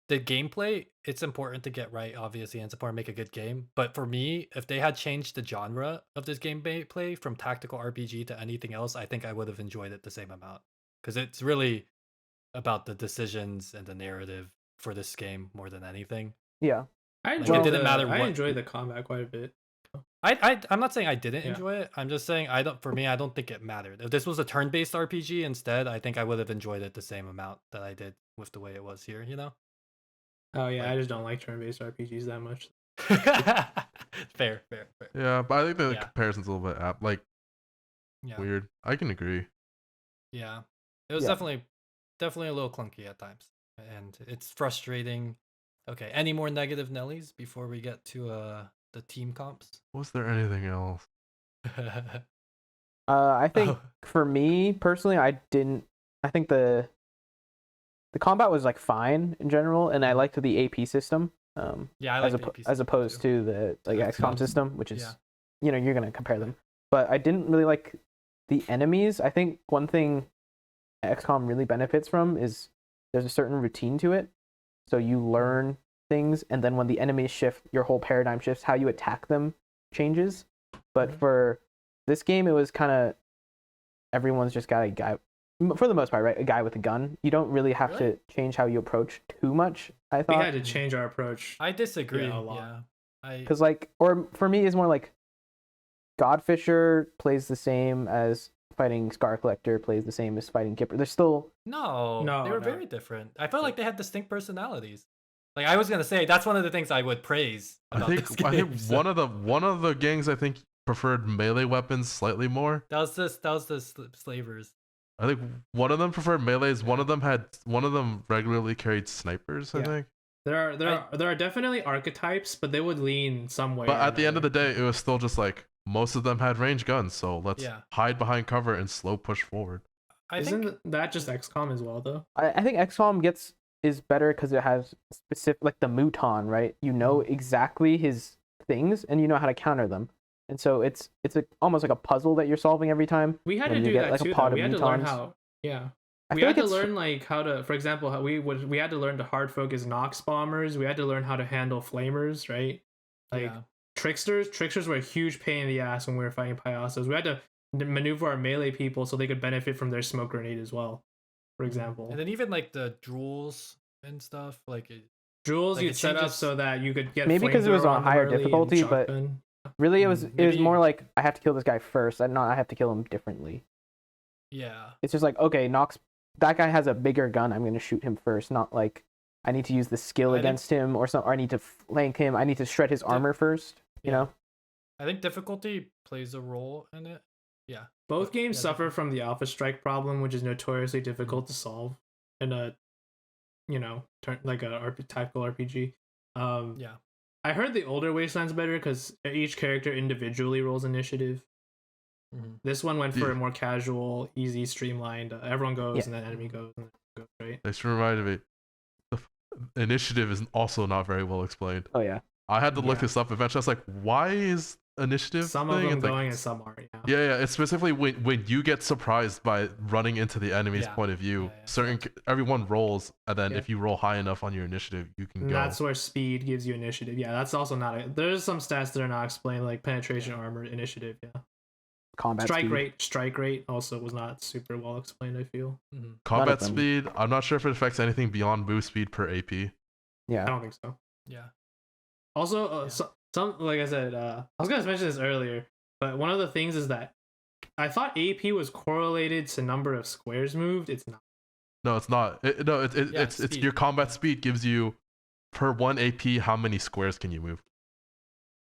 the gameplay, it's important to get right, obviously, and it's important to make a good game. But for me, if they had changed the genre of this gameplay from tactical RPG to anything else, I think I would have enjoyed it the same amount. Because it's really about the decisions and the narrative for this game more than anything. Yeah. I Like, enjoyed it didn't matter I what- enjoyed the combat quite a bit. I'm not saying I didn't Yeah. enjoy it. I'm just saying I don't. For me, I don't think it mattered. If this was a turn-based RPG instead, I think I would have enjoyed it the same amount that I did with the way it was here. You know. Oh yeah, Like- I just don't like turn-based RPGs that much. Fair. Yeah, but I think the Yeah. comparison's a little bit like Yeah. weird. I can agree. Yeah. It was Yeah. definitely a little clunky at times, and it's frustrating. Okay. Any more negative Nellies before we get to the team comps? Was there anything else? I think Oh. for me personally, I think the combat was like fine in general, and I liked the AP system. Yeah, I like the AP as opposed too. to the like XCOM system, which is Yeah. you're gonna compare them. But I didn't really like the enemies. I think one thing XCOM really benefits from is there's a certain routine to it, so you learn things, and then when the enemies shift, your whole paradigm shifts. How you attack them changes. But for this game, it was kind of everyone's just got a guy, for the most part, right? A guy with a gun. You don't really have Really? to change how you approach too much. I We thought had to change our approach. I disagree Yeah, a a lot. lot. I because or for me, it's more like Godfisher plays the same as fighting Scar Collector, plays the same as fighting Gipper. They're still No, No, they were no. very different. I felt like they had distinct personalities. Like I was gonna say, that's one of the things I would praise I about think this game. I think so- one of the gangs I think preferred melee weapons slightly more. that was the slavers. I think one of them preferred melees. One of them regularly carried snipers. I Yeah. think. There are definitely archetypes, but they would lean some way. But or at the end of the another. day, it was still just like most of them had range guns. So let's Yeah. hide behind cover and slow push forward. I Isn't think that just XCOM as well though? I think XCOM is better because it has specific, like the Mouton, right? You know exactly his things and you know how to counter them, and so it's almost like a puzzle that you're solving every time. We had When to you do get, that like, a too. pod Though. We of had to learn Moutons. how. Yeah. I We feel had like to it's learn like how to, for example, how we had to learn to hard focus Nox bombers. We had to learn how to handle flamers, right? Like yeah. tricksters were a huge pain in the ass when we were fighting Pyasos. We had to maneuver our melee people so they could benefit from their smoke grenade as well, for example. And then even like the jewels and stuff, like Jewels like, you'd it set up changes- so that you could get Maybe 'cause it was flamethrower on them higher early and difficulty, but shotgun. really it was Maybe- more like I have to kill this guy first. I have to kill him differently. yeah. It's just like, okay, Nox, that guy has a bigger gun. I'm gonna shoot him first, not like I need to use the skill I think- against him or something. Or I need to flank him. I need to shred his armor first. You Yeah. know. I think difficulty plays a role in it. Yeah. Both games Yeah, suffer from the alpha strike problem, which is notoriously difficult to solve in a, like a tactical RPG. Yeah. I heard the older Wasteland's better because each character individually rolls initiative. Mhm. This one went for Yeah. a more casual, easy, streamlined. Everyone goes Yeah. and then enemy goes and then goes, right? This reminded me. The initiative is also not very well explained. Oh yeah. I had to look Yeah. this up eventually. I was like, why is initiative Some thing? of them It's like- going and some aren't. Yeah. Yeah, it's specifically when you get surprised by running into the enemy's Yeah. point of view. Yeah. Everyone rolls, and then Yeah. if you roll high enough on your initiative, you can And go. that's where speed gives you initiative. Yeah, that's also not. There's some stats that are not explained, like penetration, armor, initiative. Yeah. Combat speed. Strike rate also was not super well explained. I feel. Mhm. Combat them. speed. I'm not sure if it affects anything beyond move speed per AP. I Yeah. don't think so. Yeah. Also, Yeah. some like I said, I was gonna mention this earlier, but one of the things is that I thought AP was correlated to number of squares moved. It's not. No, it's not. Yeah, It's speed. your combat speed gives you per 1 AP how many squares can you move.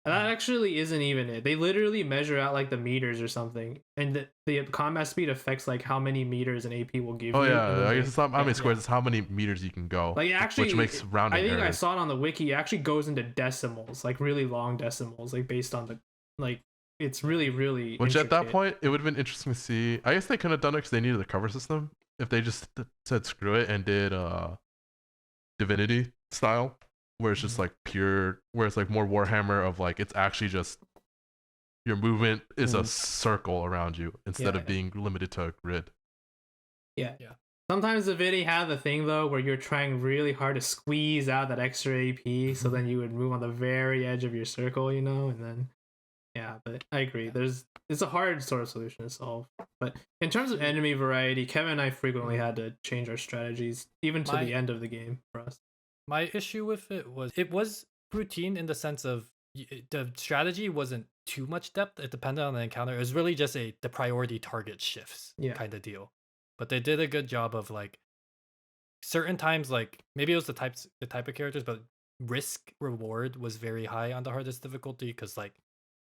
That actually isn't even it. They literally measure out like the meters or something, and the combat speed affects like how many meters an AP will give Oh you. and yeah, then I they- guess it's not how many yeah. squares. It's how many meters you can go. Like actually, which makes rounding I think I errors. saw it on the wiki. It actually goes into decimals, like really long decimals, like based on the like. It's really, really. Which at that intricate. point, it would have been interesting to see. I guess they couldn't have done it because they needed a cover system. If they just said screw it and did Divinity style, where it's just like pure, where it's like more Warhammer of like it's actually just your movement is a circle around you instead Yeah. of being limited to a grid. Yeah. Yeah. Sometimes the Vidi had the thing though where you're trying really hard to squeeze out that extra AP, so then you would move on the very edge of your circle, and then yeah. But I agree. It's a hard sort of solution to solve. But in terms of enemy variety, Kevin and I frequently had to change our strategies, even to the end of the game for us. My issue with it was routine in the sense of the strategy wasn't too much depth. It depended on the encounter. It was really just the priority target shifts kind of deal. But they did a good job of like certain times, like maybe it was the type of characters, but risk reward was very high on the hardest difficulty because like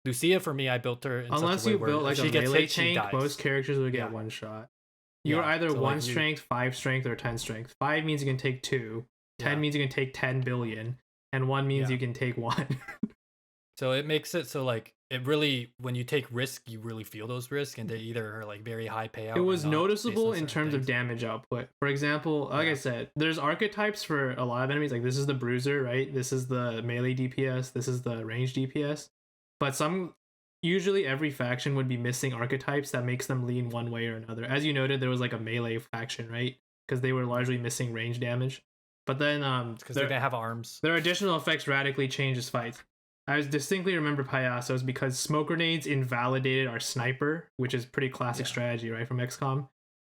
Lucia for me, I built her in unless such a way you where built like she a gets melee hit, she tank, dies. most characters would get one shot. You're either so, 1 like, strength, 5 strength, or 10 strength. 5 means you can take 2. 10 means you can take 10 billion, and 1 means you can take 1. So it makes it so like it really, when you take risk, you really feel those risks, and they either are like very high payout. It was or not, noticeable based on in terms certain of things. damage output. For example, like I said, there's archetypes for a lot of enemies. Like this is the bruiser, right? This is the melee DPS. This is the range DPS. But usually every faction would be missing archetypes that makes them lean one way or another. As you noted, there was like a melee faction, right? Because they were largely missing range damage. But then because they didn't have arms. Their additional effects radically changes fights. I distinctly remember Payasos because smoke grenades invalidated our sniper, which is pretty classic strategy, right, from XCOM.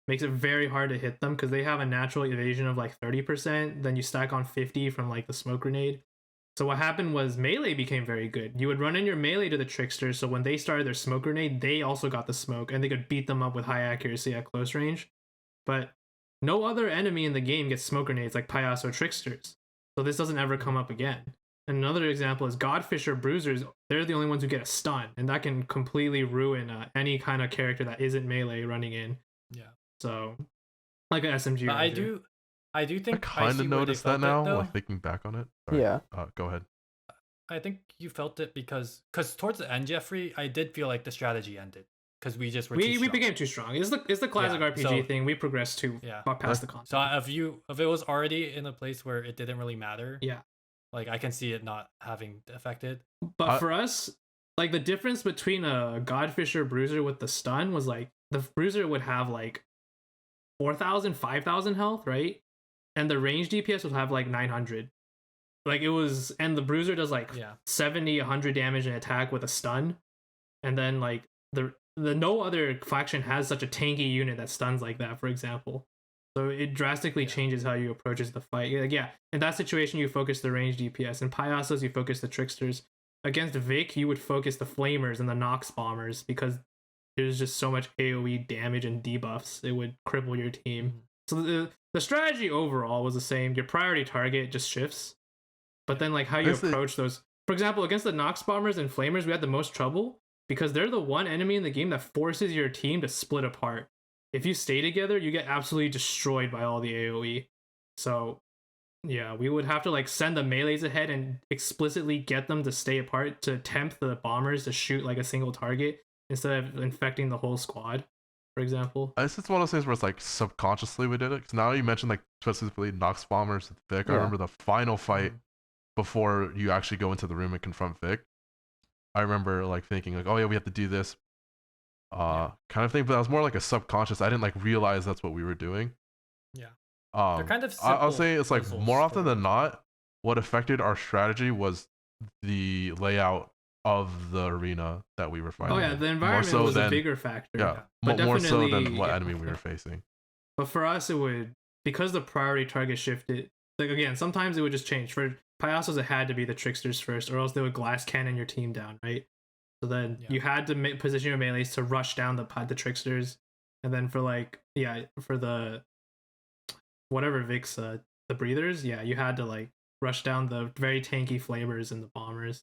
Makes it very hard to hit them because they have a natural evasion of like 30%. Then you stack on 50 from like the smoke grenade. So what happened was melee became very good. You would run in your melee to the tricksters, so when they started their smoke grenade, they also got the smoke, and they could beat them up with high accuracy at close range. But no other enemy in the game gets smoke grenades like Payaso tricksters. So this doesn't ever come up again. And another example is Godfisher bruisers. They're the only ones who get a stun, and that can completely ruin any kind of character that isn't melee running in. Yeah. So, like an SMG. But I do think I kind see of where they noticed that felt it, now, though. like thinking back on it. Sorry. Yeah. Go ahead. I think you felt it because towards the end, Jeffrey, I did feel like the strategy ended because we just were we became too strong. It's the classic RPG thing. We progressed too past the concept. So if it was already in a place where it didn't really matter, like I can see it not having affected. But for us, like the difference between a Godfisher bruiser with the stun was like the bruiser would have like 4,000, 5,000 health, right? And the range DPS would have like 900. Like it was, and the bruiser does like 70, 100 damage in attack with a stun, and then like the no other faction has such a tanky unit that stuns like that, for example. So it drastically changes how you approach the fight. Like, in that situation, you focus the range DPS. In Payasos, you focus the tricksters. Against Vic, you would focus the flamers and the Nox bombers because there's just so much AoE damage and debuffs. It would cripple your team. So the strategy overall was the same. Your priority target just shifts. But then like how you approach those. For example, against the Nox bombers and flamers, we had the most trouble because they're the one enemy in the game that forces your team to split apart. If you stay together, you get absolutely destroyed by all the AoE. So, yeah, we would have to like send the melees ahead and explicitly get them to stay apart to tempt the bombers to shoot like a single target instead of infecting the whole squad, for example. It's one of those things where it's like subconsciously we did it. Because now you mentioned like specifically Nox bombers with Vic. I remember the final fight before you actually go into the room and confront Vic. I remember like thinking like, oh yeah, we have to do this. Kind of thing, but that was more like a subconscious. I didn't like realize that's what we were doing. Yeah. They're kind of I'll say it's like more often than them. not, what affected our strategy was the layout of the arena that we were fighting. Oh yeah, the environment was a bigger factor. Yeah, but more so than what yeah. enemy we were facing. But for us, it would, because the priority target shifted. Like again, sometimes it would just change. For Payasos, it had to be the tricksters first, or else they would glass cannon your team down, right? So then you had to position your melees to rush down the tricksters, and then for like for the whatever Vic's the breathers, you had to like rush down the very tanky flamers and the bombers.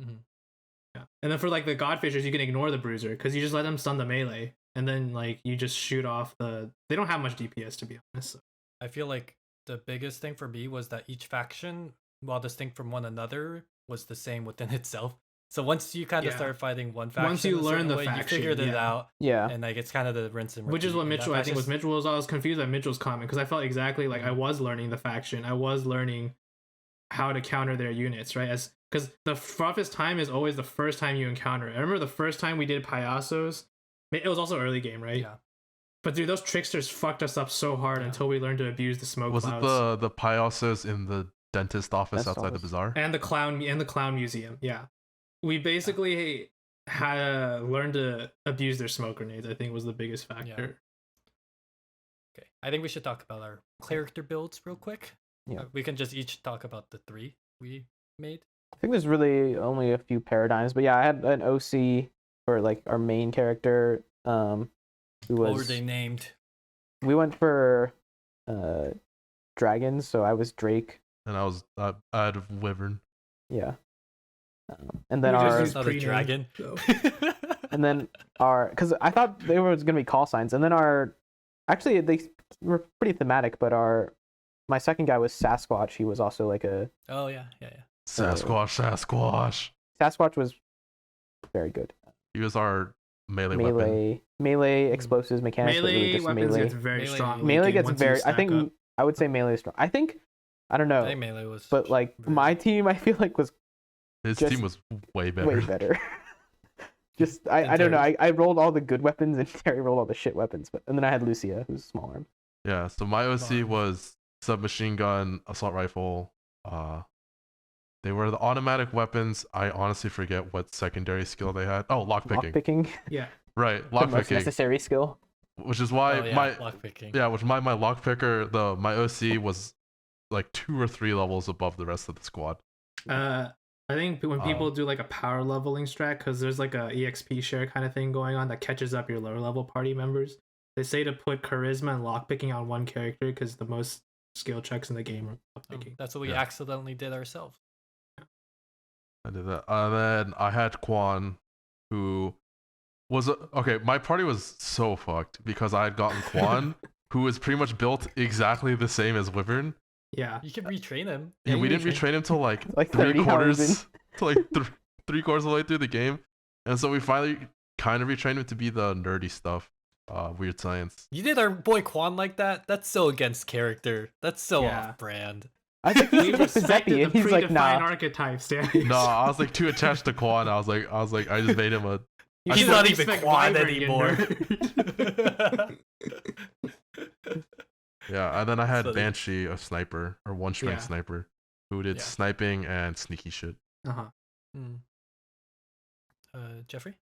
Mm-hmm. Yeah, and then for like the Godfishers, you can ignore the bruiser because you just let them stun the melee, and then like you just shoot off the. They don't have much DPS to be honest. So. I feel like the biggest thing for me was that each faction, while distinct from one another, was the same within itself. So once you kind of start fighting one faction, once you learn the faction, you figured it out. Yeah, and like it's kind of the rinse and repeat. Which is what Mitchell, I think, was Mitchell was. I was confused by Mitchell's comment because I felt exactly like I was learning the faction. I was learning how to counter their units, right? Because the roughest time is always the first time you encounter it. I remember the first time we did Payasos. It was also early game, right? Yeah. But dude, those tricksters fucked us up so hard until we learned to abuse the smoke Was clouds. it the payasos in the dentist office Dentist outside the office. bazaar? And the clown museum. Yeah, we basically had to learn to abuse their smoke grenades. I think was the biggest factor. Okay, I think we should talk about our character builds real quick. Yeah. We can just each talk about the 3 we made. I think there's really only a few paradigms, but yeah, I had an OC for like our main character. Who What were was they named? we went for dragons, so I was Drake. And I had Wyvern. Yeah. And then We just our used Another pre-name, dragon. so. and then our because I thought they was gonna be call signs, and then our actually they were pretty thematic, but my second guy was Sasquatch. He was also like a Oh yeah. Sasquatch. Sasquatch was very good. He was our melee weapon. Melee explosives mechanics. but really Melee just weapons melee. gets very Melee- strong. Melee late game gets once you very. I stack think up. I would say melee is strong. I don't know, I think melee was. but like very- my team, I feel like was His just team was way better. way better. Just I don't know. I rolled all the good weapons and Terry rolled all the shit weapons, and then I had Lucia, who's small arm. Yeah, so my OC Fine. was submachine gun, assault rifle. They were the automatic weapons. I honestly forget what secondary skill they had. Oh, lockpicking. Lockpicking, Yeah. Right, the most lockpicking. necessary skill. Which is why Oh, yeah, my lockpicking. which my lockpicker, my OC was like 2 or 3 levels above the rest of the squad. I think when people do like a power leveling strat, because there's like a EXP share kind of thing going on that catches up your lower level party members. They say to put charisma and lockpicking on one character because the most skill checks in the game are lockpicking. That's what we Yeah. accidentally did ourselves. I did that. And then I had Quan, who was okay. My party was so fucked because I had gotten Quan, who was pretty much built exactly the same as Wyvern. Yeah. You can retrain him. Yeah, Yeah, we you didn't retrain him till like, Like 3 30 quarters, hours to like 3 quarters of the way through the game, and so we finally kind of retrained him to be the nerdy stuff, weird science. You did our boy Quan like that? That's so against character. That's so Yeah. off-brand. I think We he was respected Giuseppe, and the he's like, predefined nah. archetypes, damn. No, I was like too attached to Quan. I was like, I just made him a. You He's should not even respect Quan Wyvern, you anymore. nerd. Yeah, and then I had So- Banshee, a sniper or one string Yeah. sniper, who did Yeah. sniping and sneaky shit. Uh-huh. Hmm. Jeffrey?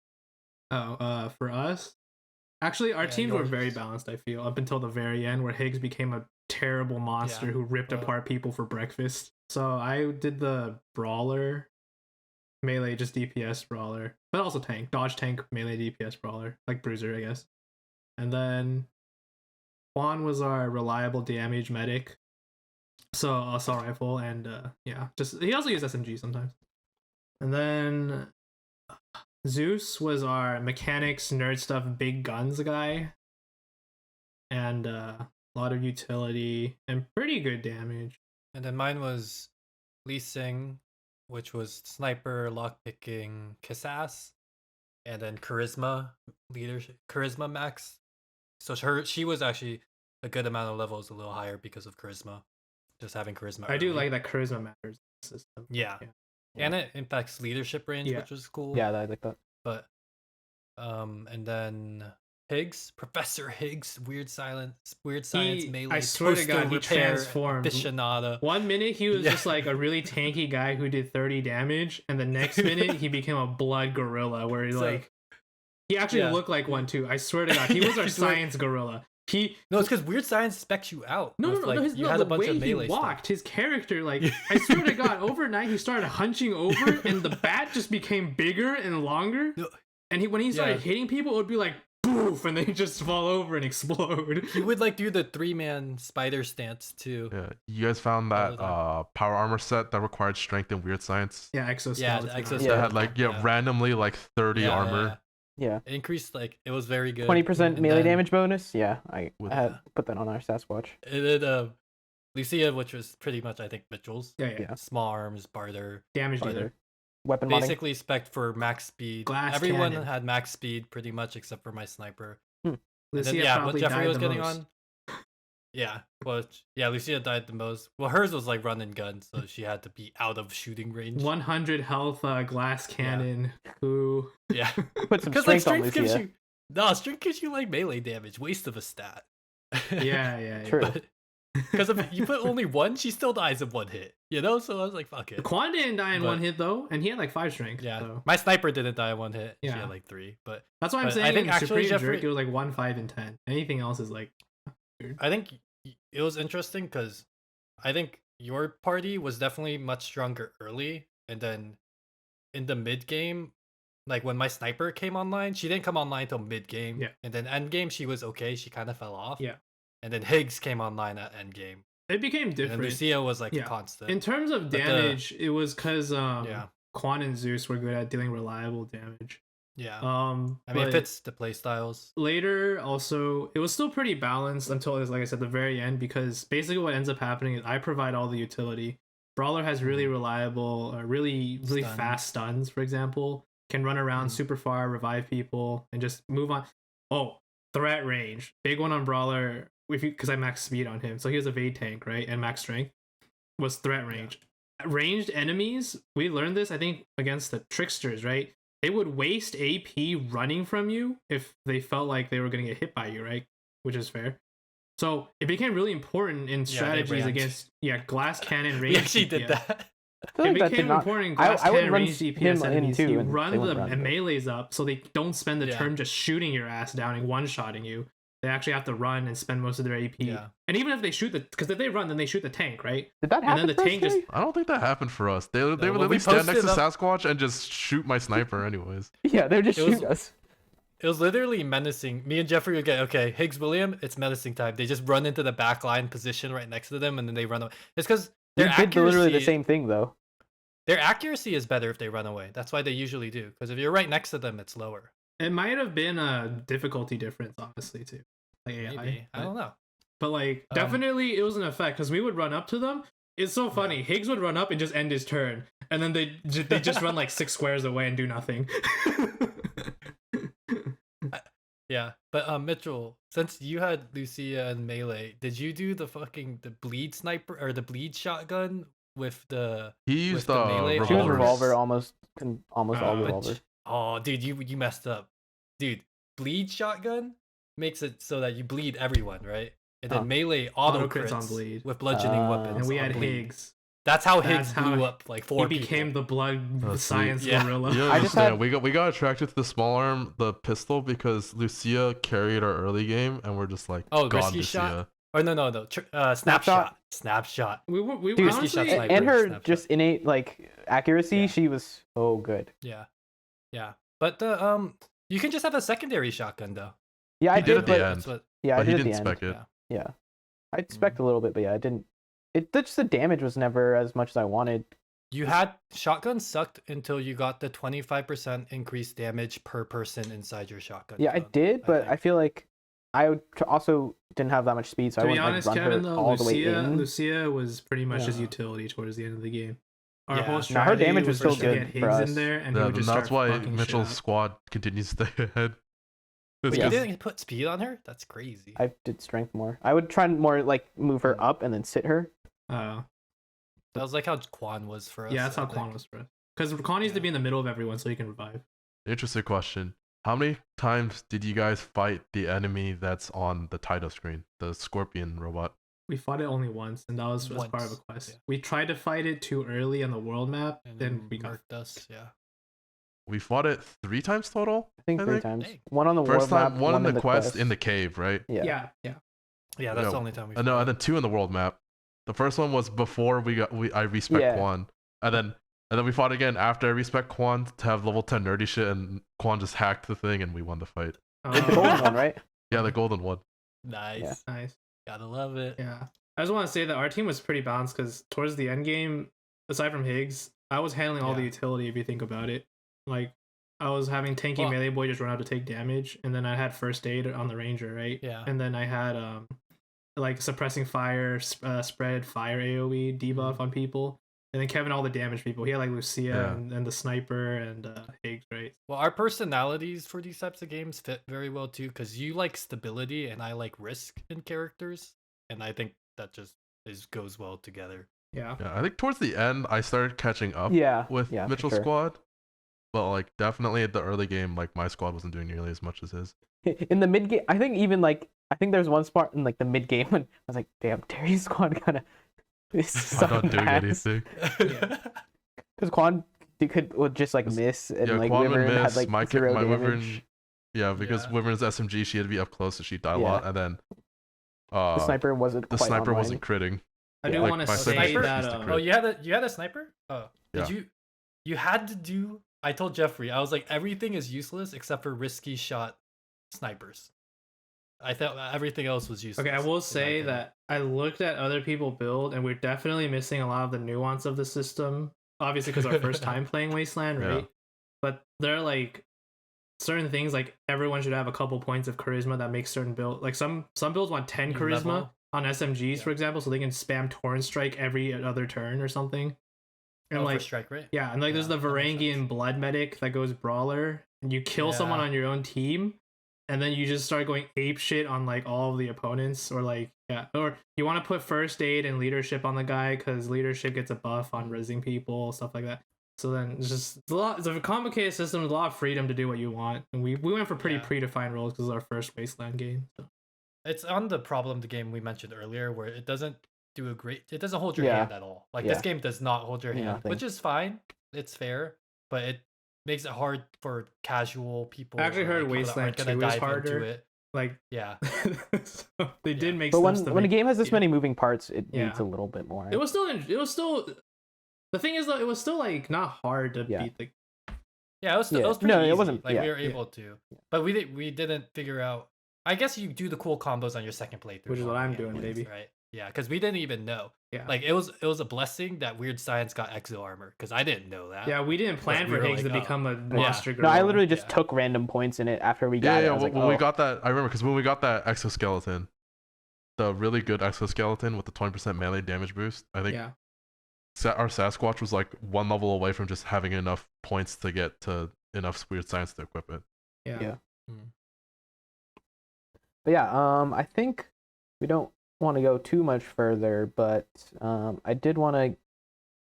Oh, for us, actually, our Yeah, teams were yours. very balanced. I feel up until the very end, where Higgs became a terrible monster Yeah. who ripped Well- apart people for breakfast. So I did the brawler, melee, just DPS brawler, but also tank, dodge tank, melee DPS brawler, like bruiser, I guess. And then Juan was our reliable damage medic. So assault rifle and yeah, just he also used SMG sometimes. And then Zeus was our mechanics, nerd stuff, big guns guy. And a lot of utility and pretty good damage. And then mine was Lee Sing, which was sniper, lockpicking, kiss ass, and then charisma, leadership, charisma max. So she was actually a good amount of levels, a little higher because of charisma. Just having charisma. I do early. like that charisma matters in the system. Yeah. Yeah. And it impacts leadership range, Yeah. which was cool. Yeah, I like that. But and then Higgs, Professor Higgs, weird science, melee. I swear to toaster God, he repair, transformed. aficionado. 1 minute he was Yeah. just like a really tanky guy who did 30 damage, and the next minute he became a blood gorilla where he So- he actually Yeah. looked like one too. I swear to God, he was our He's like- science gorilla. He No, it's because weird science specs you out. no, with, like, you had the a bunch way of he melee walked, stuff. his character, like I swear to God, overnight he started hunching over, and the bat just became bigger and longer. No. And when he started Yeah. hitting people, it would be like poof, and they just fall over and explode. He would like do the 3-man spider stance too. Yeah, you guys found that the time. power armor set that required strength and weird science. Yeah, Yeah, exoskeleton. the exoskeleton. Yeah. That had like randomly like 30 Yeah, armor. Yeah, It increased it was very good. 20% And melee then damage bonus. Yeah, I With- had put that on our Sasquatch. It did Lucia, which was pretty much I think Mitchell's. Yeah, yeah. Yeah. Small arms, barter. Damage Farther. dealer. Weapon modding. Basically spec for max speed. Glass Everyone cannon. had max speed pretty much except for my sniper. And Lucia then, yeah, what probably Jeffrey died was the getting most. on. Yeah, well, yeah, Lucia died the most. Well, hers was like run and gun, so she had to be out of shooting range. 100 health glass cannon. Who? Yeah, Put some because like strength on strength gives Lucia. you. No, string gives you like melee damage. Waste of a stat. Yeah. True. Because if you put only one, she still dies in one hit. You know, so I was like, fuck it. Quan didn't die in But- one hit though, and he had like 5 strength. Yeah, so. my sniper didn't die in one hit. She Yeah. had like 3. But That's why I'm but I saying think in actually Supreme Jeffrey- Jerk it was like 1, 5, and 10. Anything else is like I think it was interesting because I think your party was definitely much stronger early, and then in the mid game, like when my sniper came online, she didn't come online till mid game. Yeah. And then end game, she was okay. She kind of fell off. Yeah. And then Higgs came online at end game. it became And then different. Lucia was like Yeah. a constant. In terms of But the- damage, it was because Yeah. Quan and Zeus were good at dealing reliable damage. Yeah. I I mean, but it fits the play styles. later also it was still pretty balanced until it was, like I said, the very end, because basically what ends up happening is I provide all the utility. Brawler has really reliable, really Stun. fast stuns, for example. Can run around super far, revive people, and just move on. Oh, threat range, big one on Brawler. Because I max speed on him, so he has a evade tank, right, and max strength was threat range. Ranged enemies, we learned this I think against the tricksters, right? They would waste AP running from you if they felt like they were going to get hit by you, right? Which is fair. So it became really important in they strategies ran. against glass cannon range. We actually did DPS. that. I feel It like that did became not. important in glass I would cannon run range DPS him in enemies. too, You and run they wouldn't the run, but- melees up so they don't spend the Yeah. turn just shooting your ass down and one-shotting you. They actually have to run and spend most of their AP. Yeah. And even if they shoot because if they run, then they shoot the tank, right? Did that And happen? then the for us tank just- today? I don't think that happened for us. They would well, we literally stand next to posted Sasquatch and just shoot my sniper anyways. Yeah, they would just It was- shoot us. It was literally menacing. Me and Jeffrey would get, okay, Higgs William, it's menacing time. They just run into the back line position right next to them, and then they run away. It's because We their did literally the accuracy, same thing though. their accuracy is better if they run away. That's why they usually do. Because if you're right next to them, it's lower. It might have been a difficulty difference, honestly, too. Like AI. Maybe. I don't know. But like, Um, definitely it was an effect because we would run up to them. It's so funny. Higgs would run up and just end his turn, and then they just run like 6 squares away and do nothing. Yeah. But Mitchell, since you had Lucia and Melee, did you do the bleed sniper or the bleed shotgun with the He used the melee She was revolvers. revolver almost all but- revolver. Oh, dude, you messed up. Dude, bleed shotgun makes it so that you bleed everyone, right? And then Oh. melee auto Auto crits crits on bleed. with bludgeoning Ah. weapons. And we on had bleed. Higgs. That's how That's Higgs how blew up like 4 He became people. the blood Oh, sweet. science Yeah. gorilla. You I just understand? had- We got attracted to the small arm, the pistol, because Lucia carried our early game, and we're just like, Oh, God, risky Lucia. shot? Or no. Snapshot. Snapshot. We Dude, honestly, shot sniper. And her Snapshot. just innate like accuracy, Yeah. she was so good. Yeah. But the you can just have a secondary shotgun though. Yeah, I He did did, at the but end. That's what. yeah, I But he did at didn't the end. spec it. Yeah. Yeah, I expect a little bit, but yeah, I didn't. Just the damage was never as much as I wanted. You had shotgun sucked until you got the 25% increased damage per person inside your shotgun. Yeah, I club, did, but I think. feel like also didn't have that much speed, so I to be wouldn't honest, like run Kevin, her though, all the way Lucia, in. Lucia was pretty much his Yeah. utility towards the end of the game. Our Yeah. whole No, her strategy damage was was still to good get for Higgs us. in there, and Yeah, he would then just that's start why fucking Mitchell's shit up. squad continues to stay ahead. It's Wait, you just- didn't put speed on her? That's crazy. I did strength more. I would try and more like move her up and then sit her. That was like how Quan was for us. Yeah, that's I how Quan think. was for us. Because Quan needs to Yeah. be in the middle of everyone so he can revive. Interesting question. How many times did you guys fight the enemy that's on the title screen, the scorpion robot? We fought it only once, and that was as part of a Once, quest. yeah. We tried to fight it too early on the world map, And then we got marked us. Yeah. We fought it 3 times total. I think I 3 think- times. Dang. One on the First world time, map, one in the in quest in the cave, right? Yeah. yeah. Yeah, that's No, the only time we. No, fought. and then 2 in the world map. The first one was before I respec Yeah. Quan, and then we fought again after I respec Quan to have level 10 nerdy shit, and Quan just hacked the thing, and we won the fight. The golden one, right? Yeah, the golden one. Nice. Yeah. Nice. Gotta love it. Yeah. I just want to say that our team was pretty balanced because towards the end game, aside from Higgs, I was handling all the Yeah. utility if you think about it. Like, I was having tanky Well- melee boy just run out to take damage, and then I had first aid on the ranger, right? Yeah. And then I had like suppressing fire, spread fire AOE debuff on people, and then Kevin all the damage people. He had like Lucia Yeah. and the sniper and Higgs, right? Well, our personalities for these types of games fit very well too, because you like stability and I like risk in characters, and I think that just goes well together. Yeah. Yeah, I think towards the end I started catching up Yeah. with yeah, for Mitchell's sure. squad, but like definitely at the early game, like my squad wasn't doing nearly as much as his. in the mid game, I think even like I think there's one spot in like the mid game when I was like, damn, Terry's squad kind of is I'm not doing anything. Yeah. because Quan would just like miss and Yeah, like Quan would Wyvern had miss. like My 0 damage. Wyvern, yeah, because Yeah. Wyvern's SMG, she had to be up close, so she'd die a Yeah. lot, and then The sniper wasn't. the quite sniper online. wasn't critting. I do Yeah. want to Like, my say sniper that used to Oh, crit. you had a sniper? Oh, did Yeah. you had to do? I told Jeffrey, I was like, everything is useless except for risky shot snipers. I thought everything else was useless. Okay, I in will my say opinion. that I looked at other people build, and we're definitely missing a lot of the nuance of the system. Obviously, because our first time playing Wasteland, right? Yeah. But there are like certain things, like everyone should have a couple points of charisma that makes certain build. Like some builds want 10 New charisma level. on SMGs, Yeah. for example, so they can spam Torrent Strike every other turn or something. And Oh, like for strike rate. yeah, and like there's Yeah, the that makes Varangian sense. Blood Medic that goes Brawler, and you kill someone Yeah. on your own team, and then you just start going ape shit on like all of the opponents, or like yeah, or you want to put First Aid and Leadership on the guy because Leadership gets a buff on rizzing people, stuff like that. So then it's just it's a complicated system with a lot of freedom to do what you want, and we went for pretty Yeah. predefined roles because it's our first Wasteland game. So. It's on the problem the game we mentioned earlier where it doesn't do a great. It doesn't hold your Yeah. hand at all. Like Yeah. this game does not hold your hand, Nothing. which is fine. It's fair, but it makes it hard for casual people. I actually or, heard like, people that Wasteland aren't gonna 2 is dive into harder. it. Like Yeah. so they did make But sense to when a make- game has this yeah. many moving parts, it Yeah. needs a little bit more. It was still the thing is though, it was still like not hard to Yeah. beat the Yeah, it was, Yeah. it was pretty No, it easy. wasn't- Like yeah. we were Yeah. able to, but we didn't figure out. I guess you do the cool combos on your second playthrough, Which is what on I'm the doing, gameplays, baby. Right? Yeah, because we didn't even know. yeah. Like it was a blessing that Weird Science got Exo armor because I didn't know that. Yeah, we didn't plan we for were Higgs like, to oh. become a monster girl. No, I literally just Yeah. took random points in it after we got Yeah, it. yeah. I was When, like, when we oh. got that, I remember because when we got that exoskeleton, the really good exoskeleton with the 20% melee damage boost, I think Yeah. Our Sasquatch was like one level away from just having enough points to get to enough Weird Science to equip it. Yeah. Yeah. Mm. But yeah, I think we don't want to go too much further, but I did want to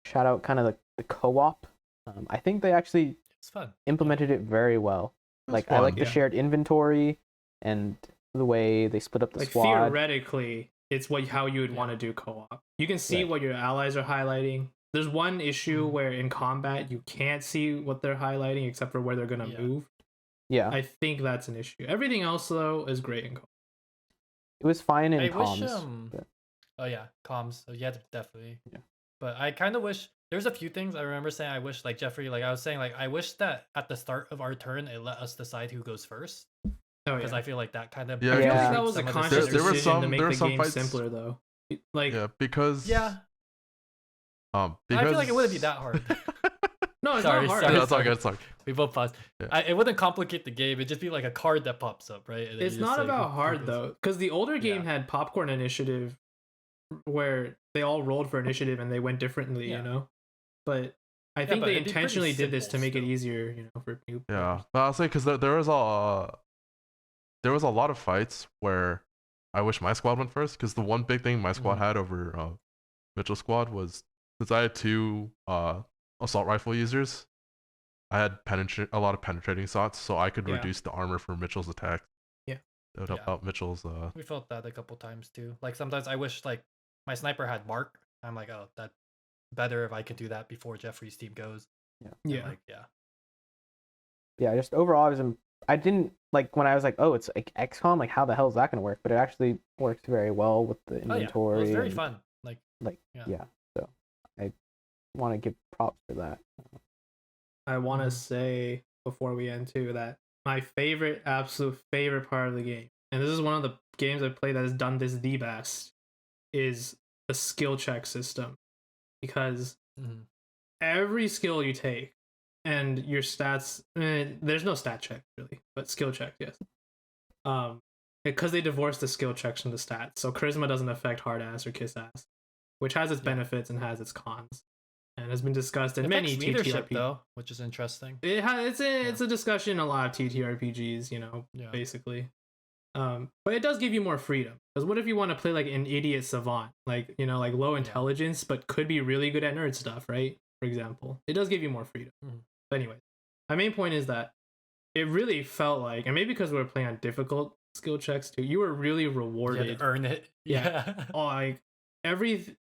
shout out kind of the co-op. I think they actually It's fun. implemented it very well. It was Like I like fun. the Yeah. shared inventory and the way they split up the Like squad. theoretically, it's how you would Yeah. want to do co-op. You can see Right. what your allies are highlighting. There's one issue Mhm. where in combat you can't see what they're highlighting except for where they're gonna Yeah. move. Yeah, I think that's an issue. Everything else though is great in co-op. it was fine in I comms. wish but- Oh yeah, comms. Yeah, definitely. Yeah. But I kind of wish there's a few things I remember saying. I wish, like Jeffrey, like I was saying, like I wish that at the start of our turn it let us decide who goes first Oh because yeah. I feel like that kind of Yeah, I feel Yeah. like that was a some of the conscious There were decision to some- make there were the some game fights- simpler though. Like Yeah, because Yeah, because I feel like it wouldn't be that hard. no, it's Sorry, not hard. sorry. Yeah, it's all good. It's all good. We both paused. Yeah. It wouldn't complicate the game. It'd just be like a card that pops up, right? And then It's you just not say about who hard goes though, because the older game Yeah. had Popcorn Initiative, where they all rolled for initiative and they went differently, Yeah. you know. But I think but they it'd be pretty intentionally did this to simple make it still. easier, you know, for new. Yeah, but I'll say because there was a lot of fights where I wish my squad went first because the one big thing my squad Mhm. had over Mitchell's squad was since I had two assault rifle users, I had a lot of penetrating shots, so I could Yeah. reduce the armor for Mitchell's attack. Yeah. That would help Yeah. out Mitchell's. We felt that a couple times too. Like sometimes I wish like my sniper had mark. I'm like, oh, that's better if I could do that before Jeffrey's team goes. And, Yeah. like, yeah. Yeah, just overall, I didn't like when I was like, oh, it's like XCOM. Like, how the hell is that gonna work? But it actually works very well with the Oh yeah, it inventory. was very and, fun. Like, Like, Yeah. yeah. So I want to give props for that. I want to Mhm. say before we end too that my absolute favorite part of the game, and this is one of the games I've played that has done this the best, is the skill check system, because mhm. every skill you take and your stats, there's no stat check really, but skill check, yes. Because they divorced the skill checks from the stats, so charisma doesn't affect hard ass or kiss ass, which has its Yeah. benefits and has its cons, and has been discussed in It many affects leadership TTRPGs. though, which is interesting. It's a discussion in a lot of TTRPGs, you know, Yeah. basically. But it does give you more freedom. Because what if you want to play like an idiot savant, like, you know, like low intelligence, but could be really good at nerd stuff, right? For example, it does give you more freedom. Mhm. But anyway, my main point is that it really felt like, and maybe because we were playing on difficult skill checks too, you were really You had rewarded. to earn it. Yeah. Yeah. Like every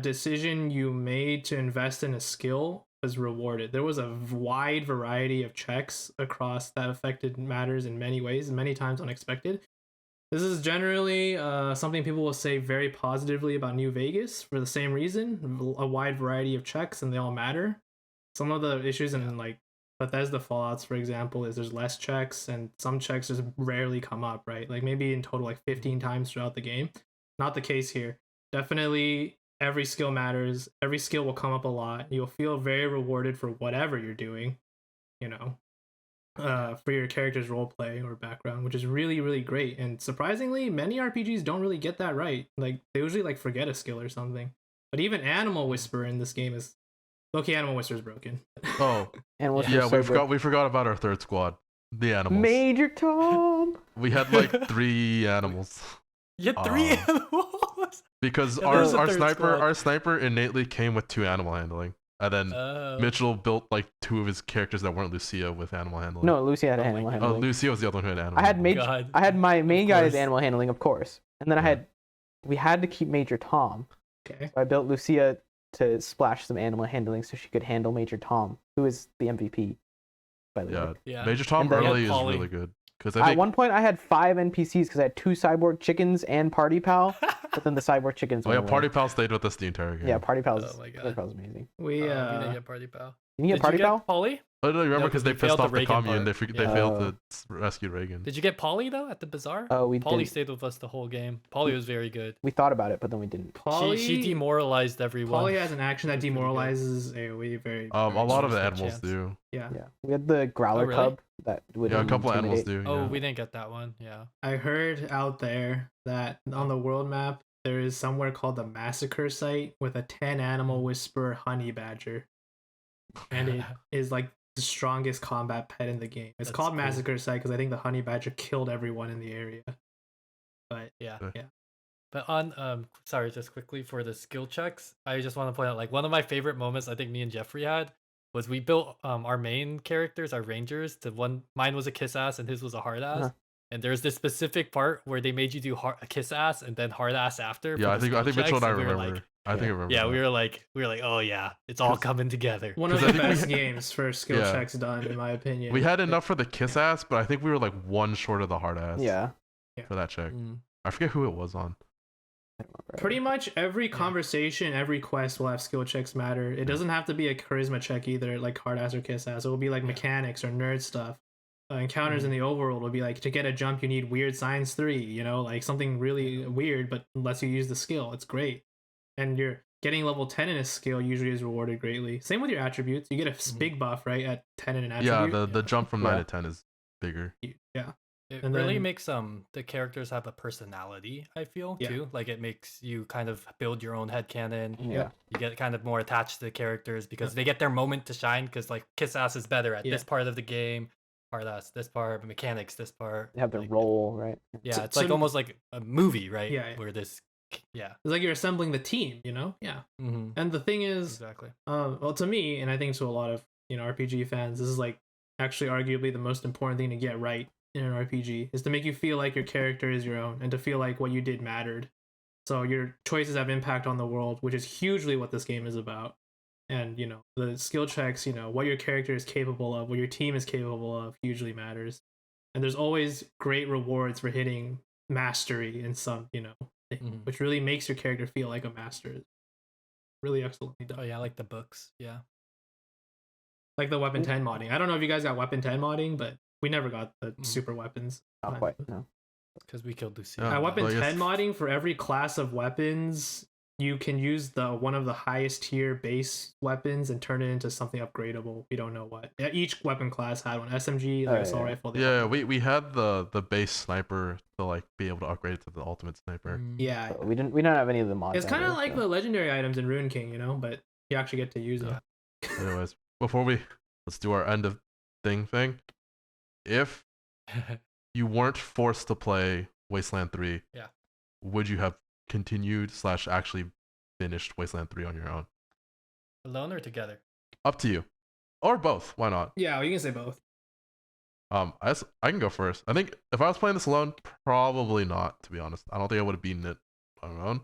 decision you made to invest in a skill was rewarded. There was a wide variety of checks across that affected matters in many ways, many times unexpected. This is generally something people will say very positively about New Vegas for the same reason. A wide variety of checks, and they all matter. Some of the issues in like Bethesda Fallouts, for example, is there's less checks, and some checks just rarely come up, right? Like maybe in total like 15 times throughout the game. Not the case here. Definitely every skill matters. Every skill will come up a lot. You'll feel very rewarded for whatever you're doing, you know, for your character's roleplay or background, which is really, really great. And surprisingly, many RPGs don't really get that right. Like they usually like forget a skill or something. But even Animal Whisper in this game is okay. Animal Whisper is broken. Oh, And what's yeah, so good? we forgot about our third squad, the animals. Major Tom. We had like 3 animals You had 3 Oh. animals. because Yeah, there's a our third sniper squad. our sniper innately came with 2 animal handling, and then Mitchell built like 2 of his characters that weren't Lucia with animal handling. No, Lucy had Oh my animal God. Oh, handling. Lucia was the other one who had animal. I had handling. major. God. I had my main Of guy as course. animal handling, of course, and then Yeah. we had to keep Major Tom. Okay. So I built Lucia to splash some animal handling so she could handle Major Tom, who is the MVP, by the Yeah, way. Yeah. Major Tom And then- early is Polly. really good because I At think. one point, I had 5 NPCs because I had 2 cyborg chickens and Party Pal, but then the cyborg chickens. Oh yeah, went away. Party Pal stayed with us the entire game. Yeah, Party Pal's. Oh my God. Party Pal's amazing. We We didn't get Party Pal. Can you get Did Party you Pal? get Polly? Oh, no, you remember No, because 'cause they we pissed failed off the the Reagan commune. part. They Yeah. failed to rescue Reagan. Did you get Polly though at the bazaar? Oh, we Polly did. stayed with us the whole game. Polly was very good. We thought about it, but then we didn't. Polly, She demoralized everyone. Polly has an action that Which is pretty good. demoralizes AoE very. A very lot of the Source of animals chance. do. Yeah. Yeah, we had the Growler Oh, really? Cub that would. Yeah, a couple animals intimidate. do. Oh, yeah. we didn't get that one. Yeah. I heard out there that on the world map there is somewhere called the Massacre Site with a 10 animal whisper honey badger, and it is like the strongest combat pet in the game. It's That's called cool. Massacre Site because I think the honey badger killed everyone in the area. But Yeah. Okay. Yeah. But on sorry, just quickly for the skill checks, I just want to point out like one of my favorite moments I think me and Jeffrey had was we built our main characters, our rangers, to one mine was a kiss ass and his was a hard ass. Uh-huh. And there's this specific part where they made you do a kiss ass and then hard ass after. for Yeah, I the think skill Mitchell and checks, I we were remember. like- I think I remember. yeah, that. we were like, oh yeah, it's all coming together. one of 'Cause I the think we- best games for skill Yeah. checks done, in my opinion. We had enough for the kiss ass, but I think we were like 1 short of the hard ass. Yeah. For that check, Mm. I forget who it was on. I don't remember. Pretty much every conversation, every quest will have skill checks matter. It doesn't have to be a charisma check either, like hard ass or kiss ass. It will be like mechanics or nerd stuff. Encounters in the overworld will be like, to get a jump, you need weird science 3, you know, like something really weird, but lets you use the skill. It's great. And you're getting level 10 in a skill usually is rewarded greatly. Same with your attributes. You get a big buff, right, at 10 in an attribute. Yeah, the jump from 9 Yeah. to 10 is bigger. Yeah. It And really then- makes the characters have a personality, I feel, Yeah. too. Like it makes you kind of build your own headcanon. Yeah. You get kind of more attached to the characters because they get their moment to shine because like Kiss Ass is better at Yeah. this part of the game, hard ass this part, mechanics this part. They have their like, role, right? Yeah, So- it's like so- almost like a movie, right? Yeah, yeah. Where this yeah. It's like you're assembling the team, you know? Yeah. Mm-hmm. And the thing is, Exactly. well, to me, and I think to a lot of RPG fans, this is like actually arguably the most important thing to get right in an RPG is to make you feel like your character is your own and to feel like what you did mattered. So your choices have impact on the world, which is hugely what this game is about. And the skill checks, what your character is capable of, what your team is capable of, hugely matters. And there's always great rewards for hitting mastery in some, thing, Mhm. which really makes your character feel like a master. Really excellently done. Oh yeah, I like the books. Yeah. Like the weapon 10 modding. I don't know if you guys got weapon 10 modding, but we never got the super weapons. Not Fine. quite. No. Because we killed Lucy. Yeah. Weapon Well, I 10 guess- modding, for every class of weapons, you can use one of the highest tier base weapons and turn it into something upgradable. We don't know what. Yeah, each weapon class had one. SMG, like Oh, assault yeah. rifle. they Yeah, all- we had the base sniper to like be able to upgrade it to the ultimate sniper. Mm. Yeah. We don't have any of the mods. It's kind of either, like so. the legendary items in Rune King, but you actually get to use them. Anyways, before let's do our end of thing. If you weren't forced to play Wasteland 3, Yeah. would you have continued / actually finished Wasteland 3 on your own? Alone or together? Up to you. Or both. Why not? Yeah, you can say both. I can go first. I think if I was playing this alone, probably not. To be honest, I don't think I would have beaten it on my own.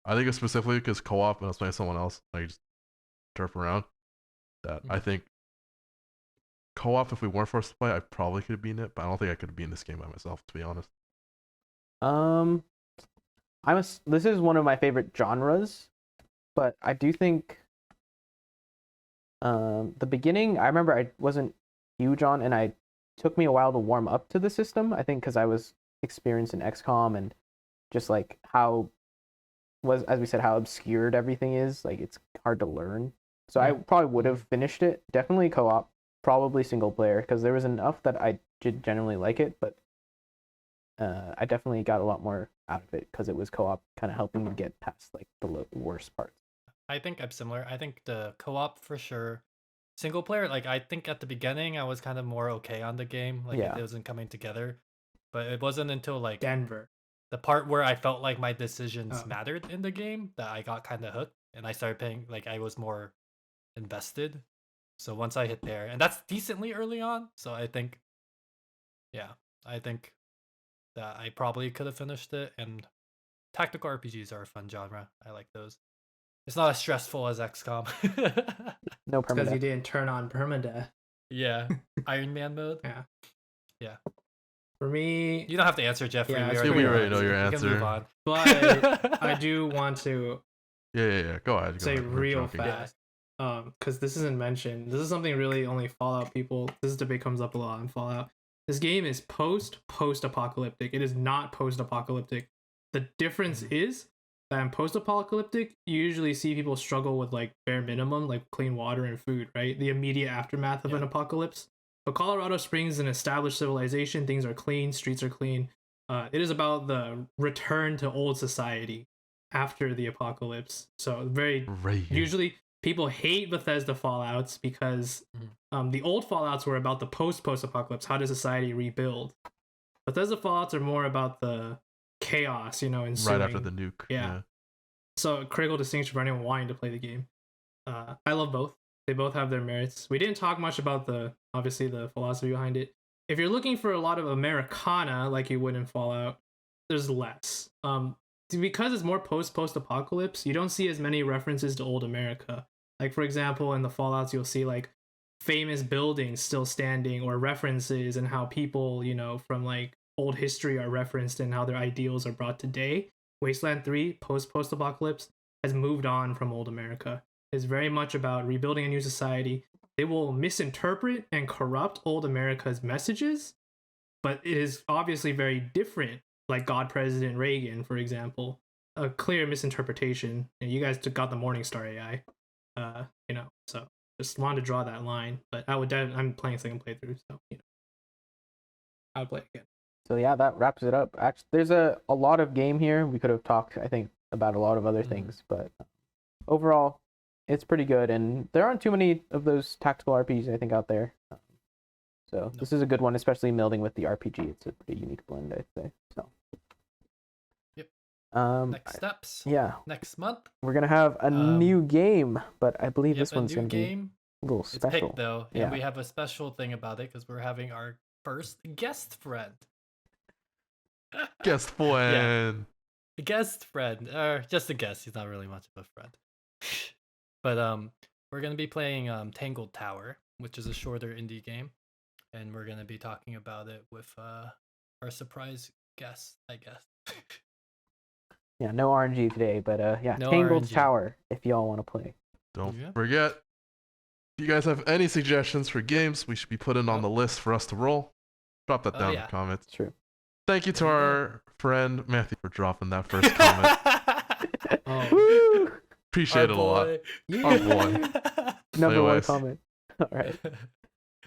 I think it's specifically because co-op and I was playing with someone else, I just derp around. That I think co-op, if we weren't forced to play, I probably could have beaten it, but I don't think I could have beaten this game by myself. To be honest. This is one of my favorite genres, but I do think the beginning, I remember I wasn't huge on, and it took me a while to warm up to the system. I think because I was experienced in XCOM and just like as we said, how obscured everything is. Like it's hard to learn. So I probably would have finished it. Definitely co-op, probably single player, because there was enough that I did generally like it, but I definitely got a lot more out of it because it was co-op, kind of helping me get past like the worst parts. I think I'm similar. I think the co-op for sure. Single player, like I think at the beginning I was kind of more okay on the game, like it wasn't coming together, but it wasn't until like Denver, the part where I felt like my decisions mattered in the game that I got kind of hooked, and I started paying, like I was more invested. So once I hit there, and that's decently early on, so I think that I probably could have finished it. And tactical RPGs are a fun genre. I like those. It's not as stressful as XCOM. No permadeath. Because you didn't turn on permadeath. Yeah, Iron Man mode. Yeah. For me, you don't have to answer, Jeffrey. Yeah, we already know your answer. We can move on. But I do want to Go ahead. say real fast, because this isn't mentioned. This is something really only Fallout people. This debate comes up a lot in Fallout. This game is post-apocalyptic. It is not post-apocalyptic. The difference is that in post-apocalyptic, you usually see people struggle with like bare minimum, like clean water and food, right? The immediate aftermath of an apocalypse. But Colorado Springs is an established civilization. Things are clean, streets are clean. It is about the return to old society after the apocalypse. So usually people hate Bethesda Fallouts because the old Fallouts were about the post-apocalypse. How does society rebuild? Bethesda Fallouts are more about the chaos, ensuing. Right after the nuke. Yeah. So critical distinction for anyone wanting to play the game. I love both. They both have their merits. We didn't talk much about obviously the philosophy behind it. If you're looking for a lot of Americana like you would in Fallout, there's less. Because it's more post-apocalypse, you don't see as many references to old America. Like for example, in the Fallouts, you'll see like famous buildings still standing, or references, and how people, from like old history are referenced and how their ideals are brought today. Wasteland 3, post-apocalypse, has moved on from old America. It's very much about rebuilding a new society. They will misinterpret and corrupt old America's messages, but it is obviously very different, like God President Reagan, for example. A clear misinterpretation. And you guys got the Morningstar AI, so just wanted to draw that line. But I'm playing second playthrough, so I would play again. So yeah, that wraps it up. Actually, there's a lot of game here. We could have talked, I think, about a lot of other things, but overall, it's pretty good. And there aren't too many of those tactical RPGs, I think, out there. So this is a good one, especially melding with the RPG. It's a pretty unique blend, I'd say. So. Yep. Next steps. Yeah. Next month. We're gonna have a new game, but I believe this one's gonna be a little special. It's picked, though, and we have a special thing about it because we're having our first guest friend. Guest friend. A guest friend, or just a guest. He's not really much of a friend. But we're gonna be playing Tangled Tower, which is a shorter indie game, and we're gonna be talking about it with our surprise guest, I guess. Yeah, no RNG today, but No Tangled RNG. Tower if y'all want to play. Don't forget, if you guys have any suggestions for games we should be putting on the list for us to roll, drop that down in the comments. It's true. Thank you to our friend Matthew for dropping that first comment. Appreciate it a lot. Our boy. Number one Anyways. comment. All right.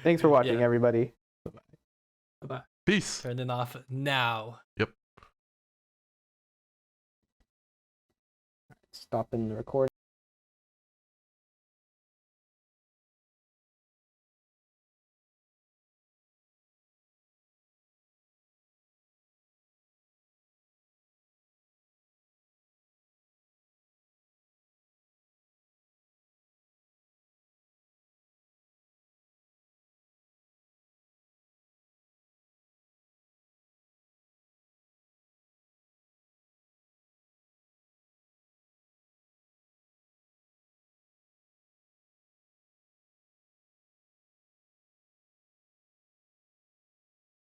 Thanks for watching, everybody. Bye-bye. Peace. Turn it off now. Yep. Stopping the recording.